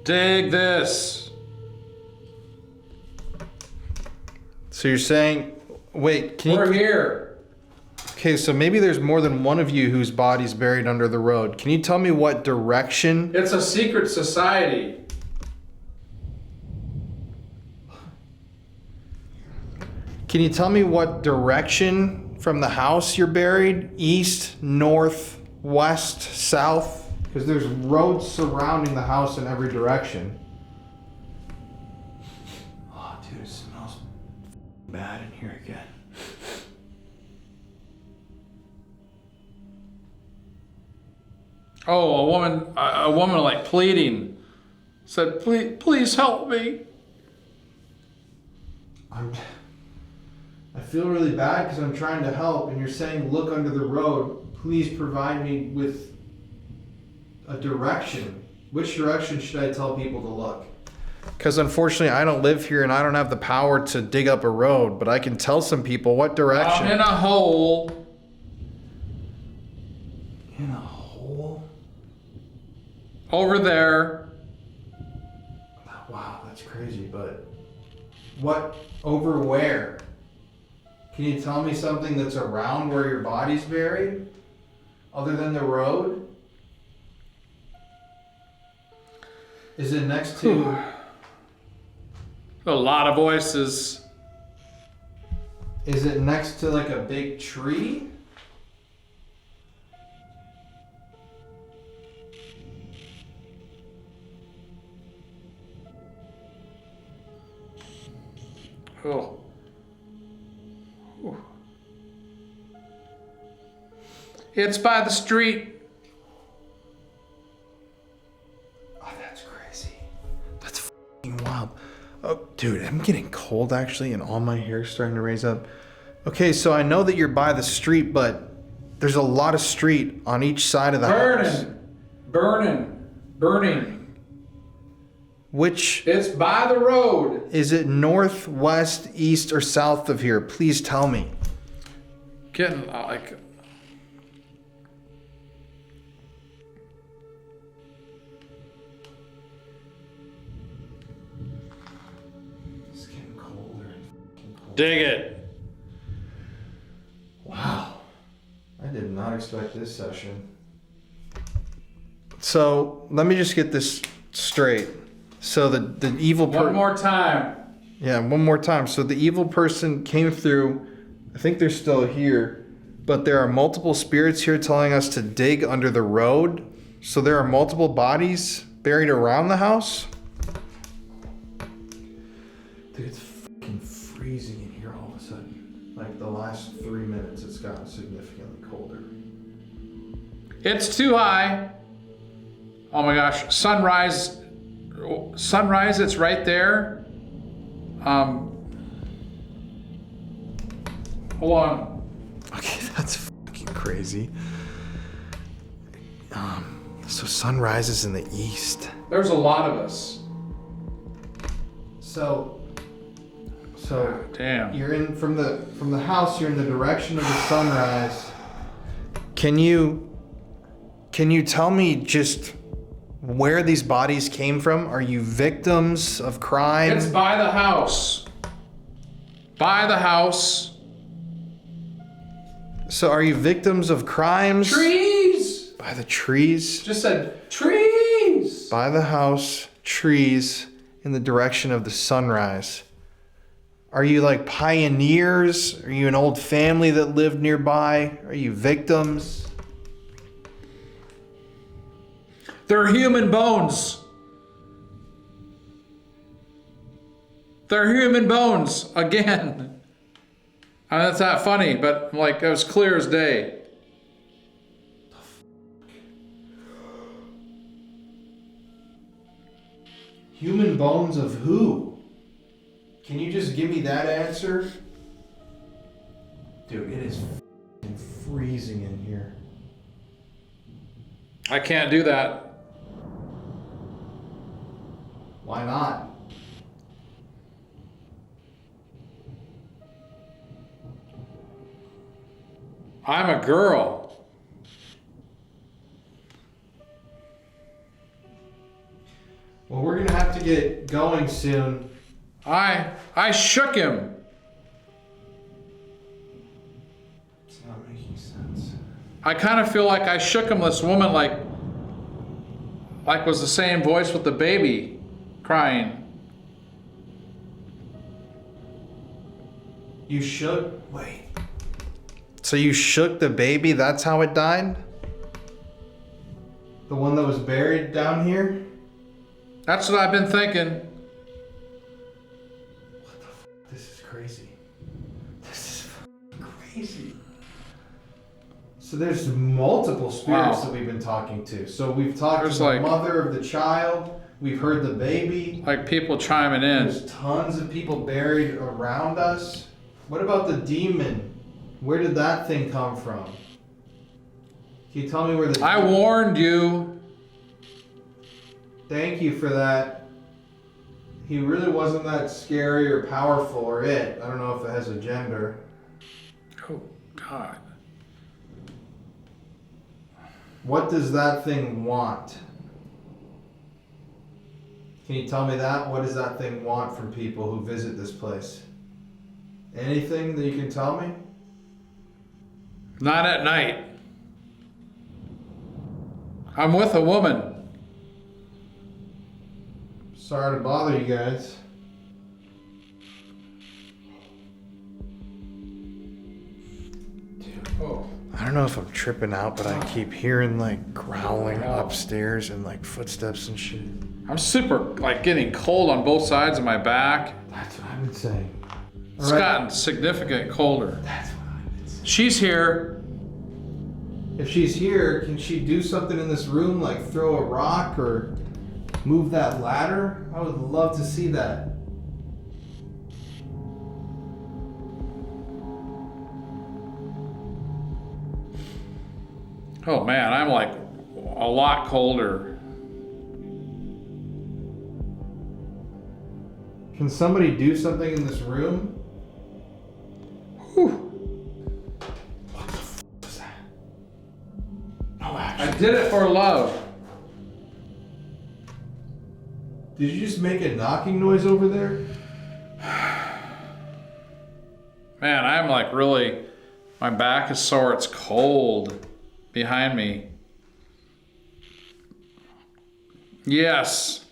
Dig this. So you're saying, wait, can We're you? here. Okay, so maybe there's more than one of you whose body's buried under the road. Can you tell me what direction? It's a secret society. Can you tell me what direction from the house you're buried? East, north, west, south? Because there's roads surrounding the house in every direction. Oh, dude, it smells bad in here again. Oh, a woman like pleading, said, please help me. I feel really bad because I'm trying to help, and you're saying look under the road. Please provide me with a direction. Which direction should I tell people to look? Because unfortunately, I don't live here and I don't have the power to dig up a road, but I can tell some people what direction. I'm in a hole. In a hole? Over there. Wow, that's crazy, but what, over where? Can you tell me something that's around where your body's buried? Other than the road? Is it next to... A lot of voices. Is it next to like a big tree? Oh. Ooh. It's by the street. Oh, that's crazy. That's f***ing wild. Oh, dude, I'm getting cold actually, and all my hair's starting to raise up. Okay, so I know that you're by the street, but there's a lot of street on each side of the house. Burning. Which... It's by the road. Is it north, west, east, or south of here? Please tell me. Getting like... It's getting colder and colder. Dig it. Wow. I did not expect this session. So, let me just get this straight. So the evil person... One more time. Yeah, one more time. So the evil person came through. I think they're still here. But there are multiple spirits here telling us to dig under the road. So there are multiple bodies buried around the house. Dude, it's fucking freezing in here all of a sudden. Like the last 3 minutes, it's gotten significantly colder. It's too high. Oh my gosh. Sunrise, it's right there. Hold on. Okay, that's fucking crazy. So sunrise is in the east. There's a lot of us. So Damn. you're in from the house. You're in the direction of the sunrise. Can you tell me just where these bodies came from? Are you victims of crime? It's by the house. By the house. So are you victims of crimes? Trees. By the trees? Just said trees. By the house, trees, in the direction of the sunrise. Are you like pioneers? Are you an old family that lived nearby? Are you victims? They're human bones. They're human bones again. I mean, that's not funny, but like it was clear as day. Human bones of who? Can you just give me that answer? Dude, it is f***ing freezing in here. I can't do that. Why not? I'm a girl. Well, we're gonna have to get going soon. I shook him. It's not making sense. I kind of feel like I shook him. This woman like was the same voice with the baby crying. You shook? Wait. So you shook the baby? That's how it died? The one that was buried down here? That's what I've been thinking. This is crazy. This is crazy. So there's multiple spirits that we've been talking to. So we've talked to the mother of the child. We've heard the baby. Like people chiming in. There's tons of people buried around us. What about the demon? Where did that thing come from? Can you tell me where the... I warned you. Thank you for that. He really wasn't that scary or powerful or it. I don't know if it has a gender. Oh, God. What does that thing want? Can you tell me that? What does that thing want from people who visit this place? Anything that you can tell me? Not at night. I'm with a woman. Sorry to bother you guys. Dude, I don't know if I'm tripping out, but I keep hearing like growling upstairs and like footsteps and shit. I'm super, like, getting cold on both sides of my back. That's what I've been saying. It's gotten significant colder. That's what I've been saying. She's here. If she's here, can she do something in this room, like throw a rock or move that ladder? I would love to see that. Oh man, I'm like a lot colder. Can somebody do something in this room? Whew. What the f was that? No I action. did it for love. Did you just make a knocking noise over there? Man, I'm like really, my back is sore, it's cold behind me. Yes.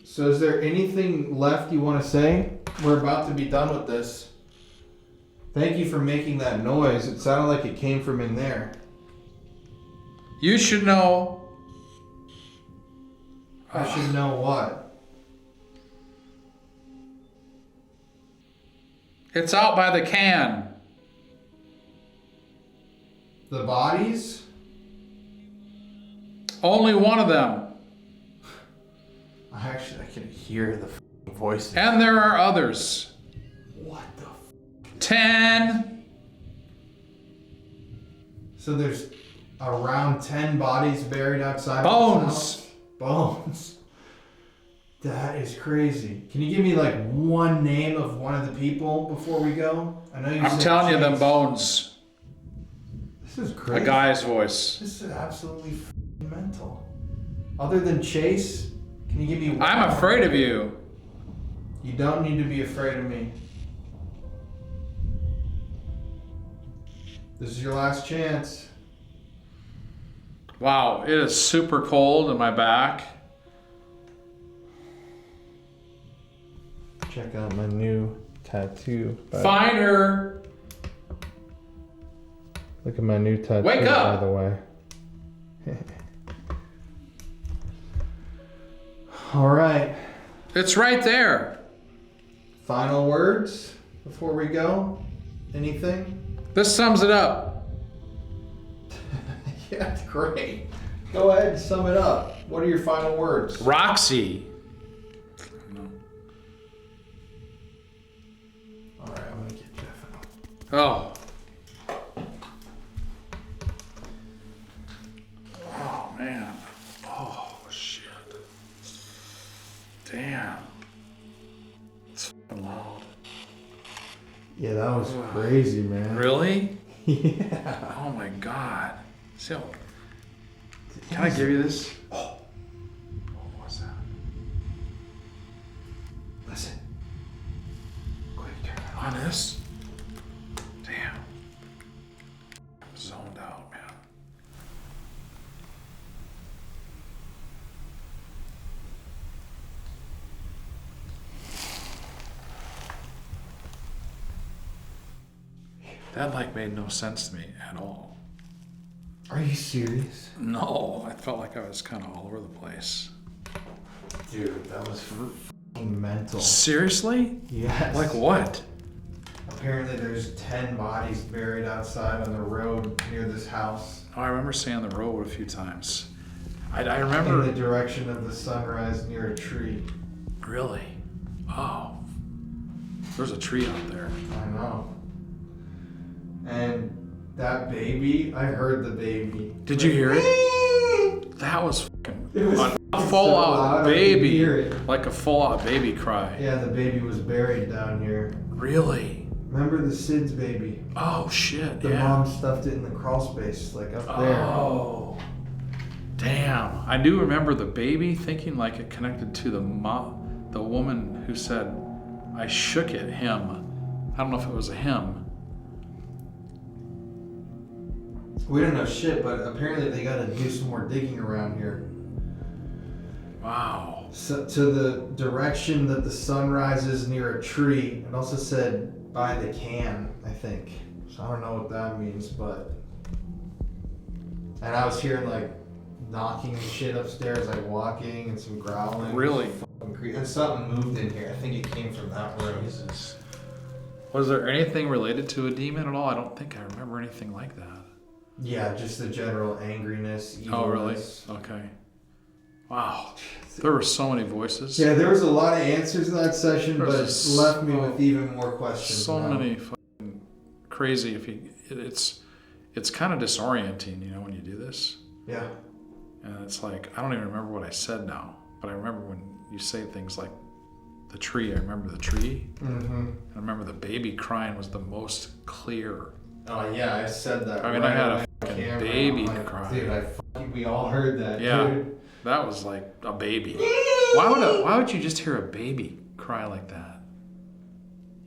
So is there anything left you want to say? We're about to be done with this. Thank you for making that noise. It sounded like it came from in there. You should know. I should know what? It's out by the can. The bodies? Only one of them. I can hear the voices. And there are others. What the 10. So there's around 10 bodies buried outside Bones. of this house? Bones. That is crazy. Can you give me like one name of one of the people before we go? I know you I'm said telling you, them Chase. bones. This is crazy. A guy's voice. This is absolutely mental. Other than Chase, can you give me one I'm more? afraid of you. You don't need to be afraid of me. This is your last chance. Wow, it is super cold in my back. Check out my new tattoo. Find her. Look at my new tattoo, Wake up! by the way. All right. It's right there. Final words before we go? Anything? This sums it up. Yeah, it's great. Go ahead and sum it up. What are your final words? Roxy. All right, I'm gonna get Jeff out. Oh. Oh, man. Oh, shit. Damn. It's fucking loud. Yeah, that was crazy, man. Really? Yeah. Oh, my God. So, can I give you this? Oh. What was that? Listen. Quick, turn it on. On this? Damn. I'm zoned out, man. That like made no sense to me at all. Are you serious? No, I felt like I was kind of all over the place. Dude, that was f***ing mental. Seriously? Yes. Like what? Apparently there's 10 bodies buried outside on the road near this house. Oh, I remember seeing the road a few times. I In the remember. direction of the sunrise near a tree. Really? Oh. There's a tree out there. I know. And that baby, I heard the baby. Did you hear it? That was fucking It was a fucking full so out loud, I could baby. hear it. Like a full out baby cry. Yeah, the baby was buried down here. Really? Remember the Sid's baby? Oh shit, The yeah. mom stuffed it in the crawl space, like up there. Oh. Damn. I do remember the baby thinking like it connected to the woman who said, I shook it, him. I don't know if it was a him. We don't know shit, but apparently they gotta do some more digging around here. Wow. So, to the direction that the sun rises near a tree. It also said by the can, I think. So I don't know what that means, but. And I was hearing like knocking and shit upstairs, like walking and some growling. Really? And something moved in here. I think it came from that room. Jesus. Was there anything related to a demon at all? I don't think I remember anything like that. Yeah, just the general angriness, evilness. Oh, really? Okay. Wow. There were so many voices. Yeah, there was a lot of answers in that session, There but was it left me with even more questions. So now. many fucking crazy. It's kind of disorienting, you know, when you do this. Yeah. And it's like, I don't even remember what I said now, but I remember when you say things like the tree. I remember the tree. Mm-hmm. And I remember the baby crying was the most clear. Oh yeah, I said that. I mean, right I had a on fucking camera. baby I'm like, cry. Dude, we all heard that. Yeah. Dude. That was like a baby. Why would you just hear a baby cry like that?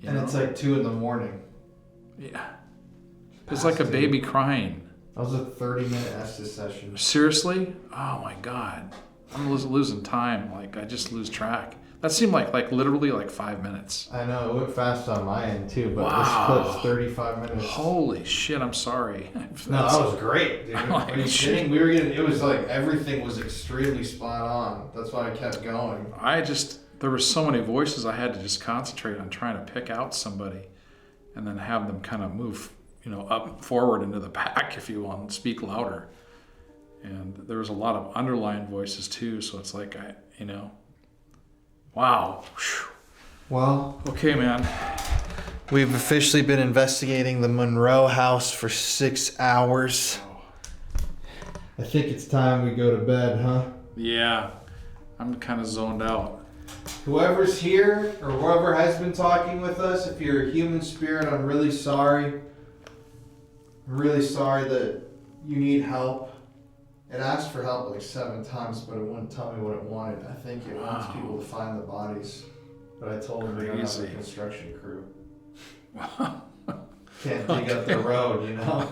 You And know? it's like 2 a.m. Yeah. It's like a baby crying. That was a 30-minute Estes session. Seriously? Oh my God. I'm losing time. Like, I just lose track. That seemed like literally like 5 minutes. I know, it went fast on my end too, but Wow. this clip's 35 minutes. Holy shit, I'm sorry. No, that was great, dude. Like, Are you kidding? We were getting, it was like everything was extremely spot on. That's why I kept going. There were so many voices I had to just concentrate on trying to pick out somebody and then have them kind of move, you know, up forward into the back, if you will, and speak louder. And there was a lot of underlying voices too, so it's like, wow. Whew. Well, Okay, man. we've officially been investigating the Monroe house for 6 hours. I think it's time we go to bed, huh? Yeah, I'm kind of zoned out. Whoever's here or whoever has been talking with us, if you're a human spirit, I'm really sorry. I'm really sorry that you need help. It asked for help like 7 times, but it wouldn't tell me what it wanted. I think it wants people to find the bodies. But I told them we don't have a Crazy. construction crew. Wow. Can't dig up the road, you know?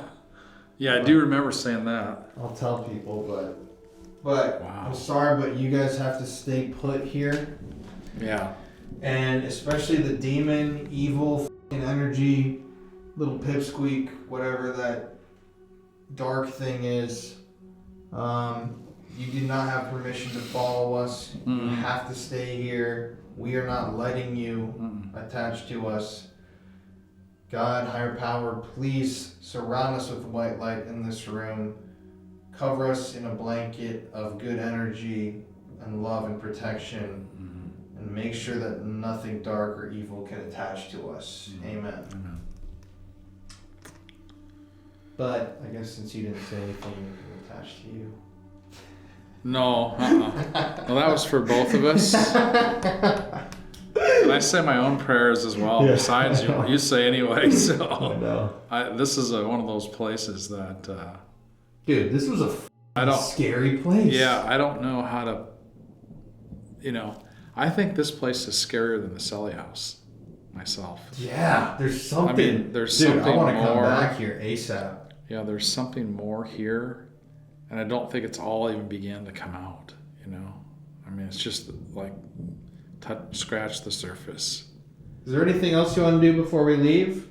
Yeah, I do remember saying that. I'll tell people, but Wow. I'm sorry, but you guys have to stay put here. Yeah. And especially the demon, evil, f***ing energy, little pipsqueak, whatever that dark thing is. You do not have permission to follow us. You Mm-mm. have to stay here. We are not letting you attach to us. God, higher power, please surround us with white light in this room. Cover us in a blanket of good energy and love and protection. And make sure that nothing dark or evil can attach to us. Amen. Amen. But I guess since you didn't say anything, it can attach to you. No, Well, that was for both of us. And I say my own prayers as well, Yeah, besides I know. you say anyway. So know. this is one of those places that Dude, this was a scary place. Yeah, I don't know how to. I think this place is scarier than the Selly House myself. Yeah, there's something. I mean, there's Dude, something I want to come more. back here ASAP. Yeah, there's something more here, and I don't think it's all even began to come out. I mean, it's just like scratch the surface. Is there anything else you want to do before we leave?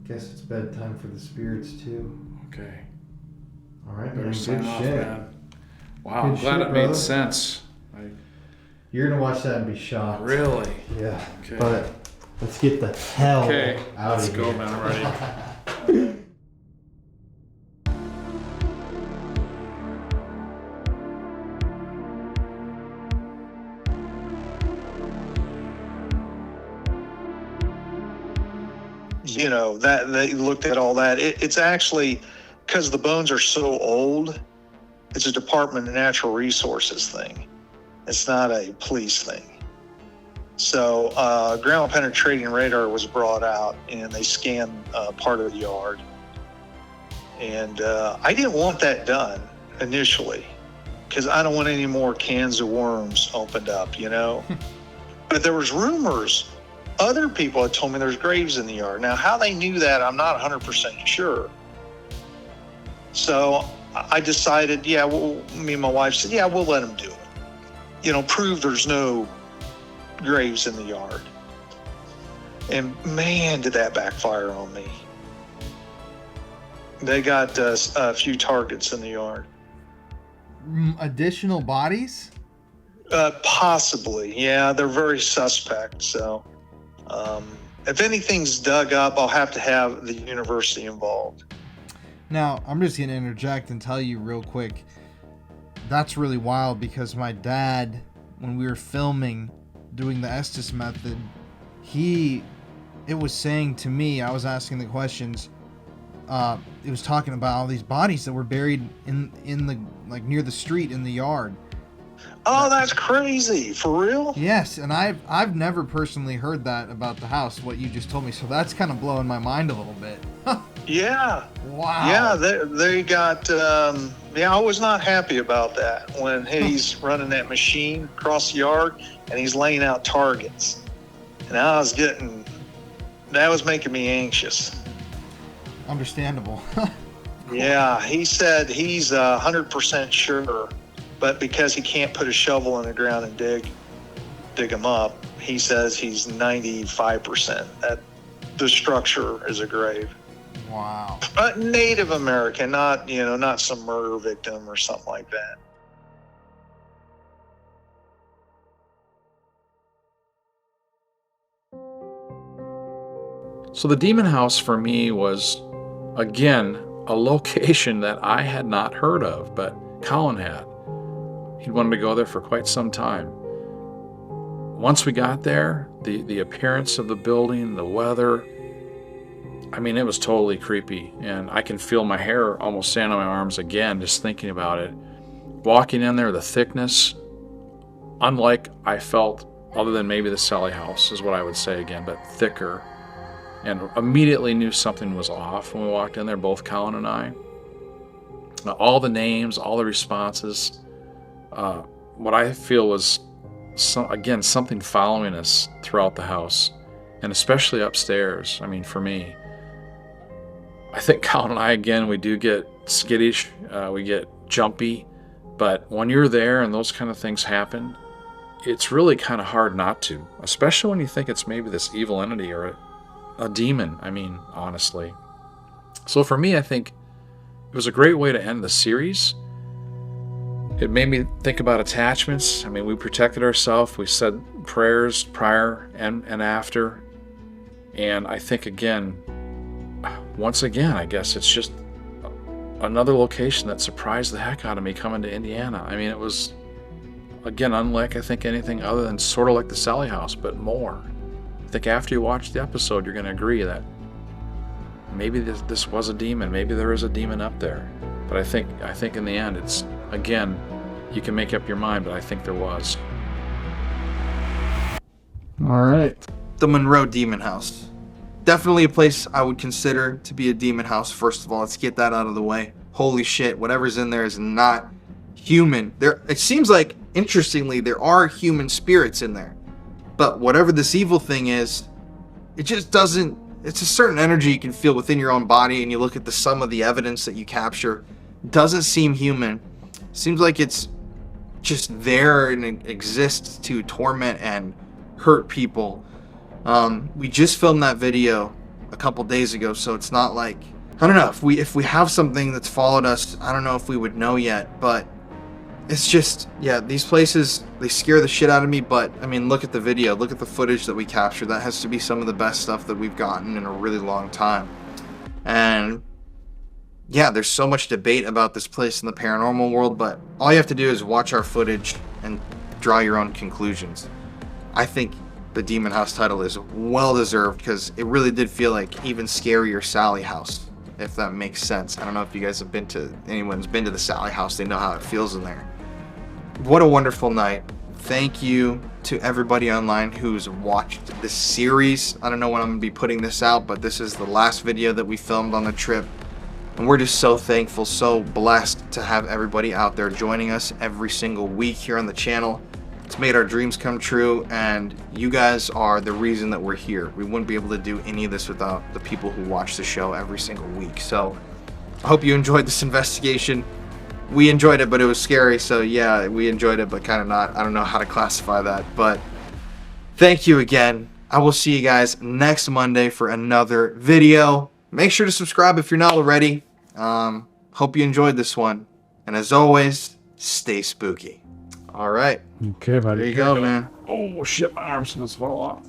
Guess it's bedtime for the spirits too. Okay. All right, man. Better Good sign off, shit. man. Wow, Good I'm glad shit, it made brother. sense. You're gonna watch that and be shocked. Really? Yeah. Okay. But let's get the hell Okay, out let's of go, here. man. I'm ready. You know, that they looked at all that. It's actually, because the bones are so old, it's a Department of Natural Resources thing. It's not a police thing. So ground penetrating radar was brought out, and they scanned part of the yard. And I didn't want that done initially, because I don't want any more cans of worms opened up, you know. But there was rumors. Other people had told me there's graves in the yard. Now, how they knew that, I'm not 100% sure. So I decided, me and my wife said, we'll let them do it. You know, prove there's no graves in the yard. And man, did that backfire on me. They got a few targets in the yard. Additional bodies? Possibly, yeah. They're very suspect, so... if anything's dug up, I'll have to have the university involved. Now, I'm just going to interject and tell you real quick. That's really wild because my dad, when we were filming, doing the Estes method, it was saying to me, I was asking the questions, it was talking about all these bodies that were buried in the, like, near the street in the yard. Oh, that's crazy. For real? Yes, and I've never personally heard that about the house, what you just told me, so that's kind of blowing my mind a little bit. Yeah. Wow. Yeah, they got, I was not happy about that when he's running that machine across the yard and he's laying out targets. And that was making me anxious. Understandable. Yeah, he said he's 100% sure, but because he can't put a shovel in the ground and dig them up, he says he's 95% that the structure is a grave. Wow. Native American, not some murder victim or something like that. So the demon house for me was, again, a location that I had not heard of, but Colin had. He'd wanted to go there for quite some time. Once we got there, the appearance of the building, the weather, I mean, it was totally creepy. And I can feel my hair almost stand on my arms again, just thinking about it. Walking in there, the thickness, unlike I felt, other than maybe the Sally house, is what I would say again, but thicker. And immediately knew something was off when we walked in there, both Colin and I. All the names, all the responses. What I feel was, something following us throughout the house, and especially upstairs. I mean, for me, I think Colin and I, again, we do get skittish, we get jumpy, but when you're there and those kind of things happen, it's really kind of hard not to, especially when you think it's maybe this evil entity or a demon, I mean, honestly. So for me, I think it was a great way to end the series. It made me think about attachments. I mean, we protected ourselves. We said prayers prior and after. And I think, once again, I guess it's just another location that surprised the heck out of me coming to Indiana. I mean, it was, again, unlike, I think, anything other than sort of like the Sally house, but more. I think after you watch the episode, you're going to agree that maybe this was a demon. Maybe there is a demon up there. But I think in the end, it's, again, you can make up your mind, but I think there was. All right. The Monroe Demon House. Definitely a place I would consider to be a demon house. First of all, let's get that out of the way. Holy shit, whatever's in there is not human. It seems like, interestingly, there are human spirits in there. But whatever this evil thing is, it just doesn't... It's a certain energy you can feel within your own body, and you look at the sum of the evidence that you capture. It doesn't seem human. It seems like it's just there and it exists to torment and hurt people. We just filmed that video a couple days ago, so it's not like, I don't know, if we have something that's followed us, I don't know if we would know yet, but it's just, yeah, these places, they scare the shit out of me, but I mean, look at the video, look at the footage that we captured. That has to be some of the best stuff that we've gotten in a really long time. And yeah, there's so much debate about this place in the paranormal world, but all you have to do is watch our footage and draw your own conclusions. I think the Demon House title is well deserved because it really did feel like even scarier Sally House, if that makes sense. I don't know if you guys have anyone's been to the Sally House, they know how it feels in there. What a wonderful night. Thank you to everybody online who's watched this series. I don't know when I'm gonna be putting this out, but this is the last video that we filmed on the trip. And we're just so thankful, so blessed to have everybody out there joining us every single week here on the channel. It's made our dreams come true, and you guys are the reason that we're here. We wouldn't be able to do any of this without the people who watch the show every single week. So I hope you enjoyed this investigation. We enjoyed it, but it was scary. So yeah, we enjoyed it, but kind of not. I don't know how to classify that, but thank you again. I will see you guys next Monday for another video. Make sure to subscribe if you're not already. Hope you enjoyed this one. And as always, stay spooky. All right. Okay, buddy. There you go, man. Oh, shit, my arm's gonna fall off.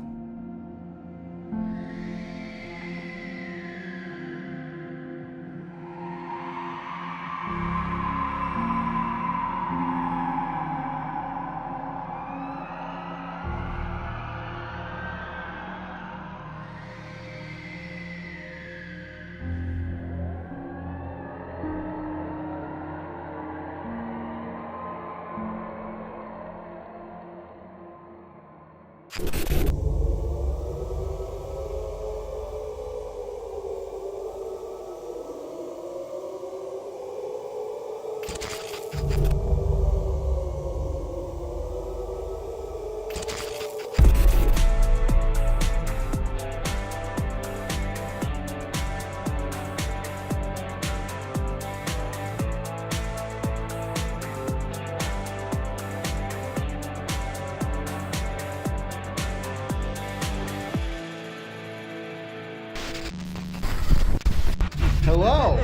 Hello.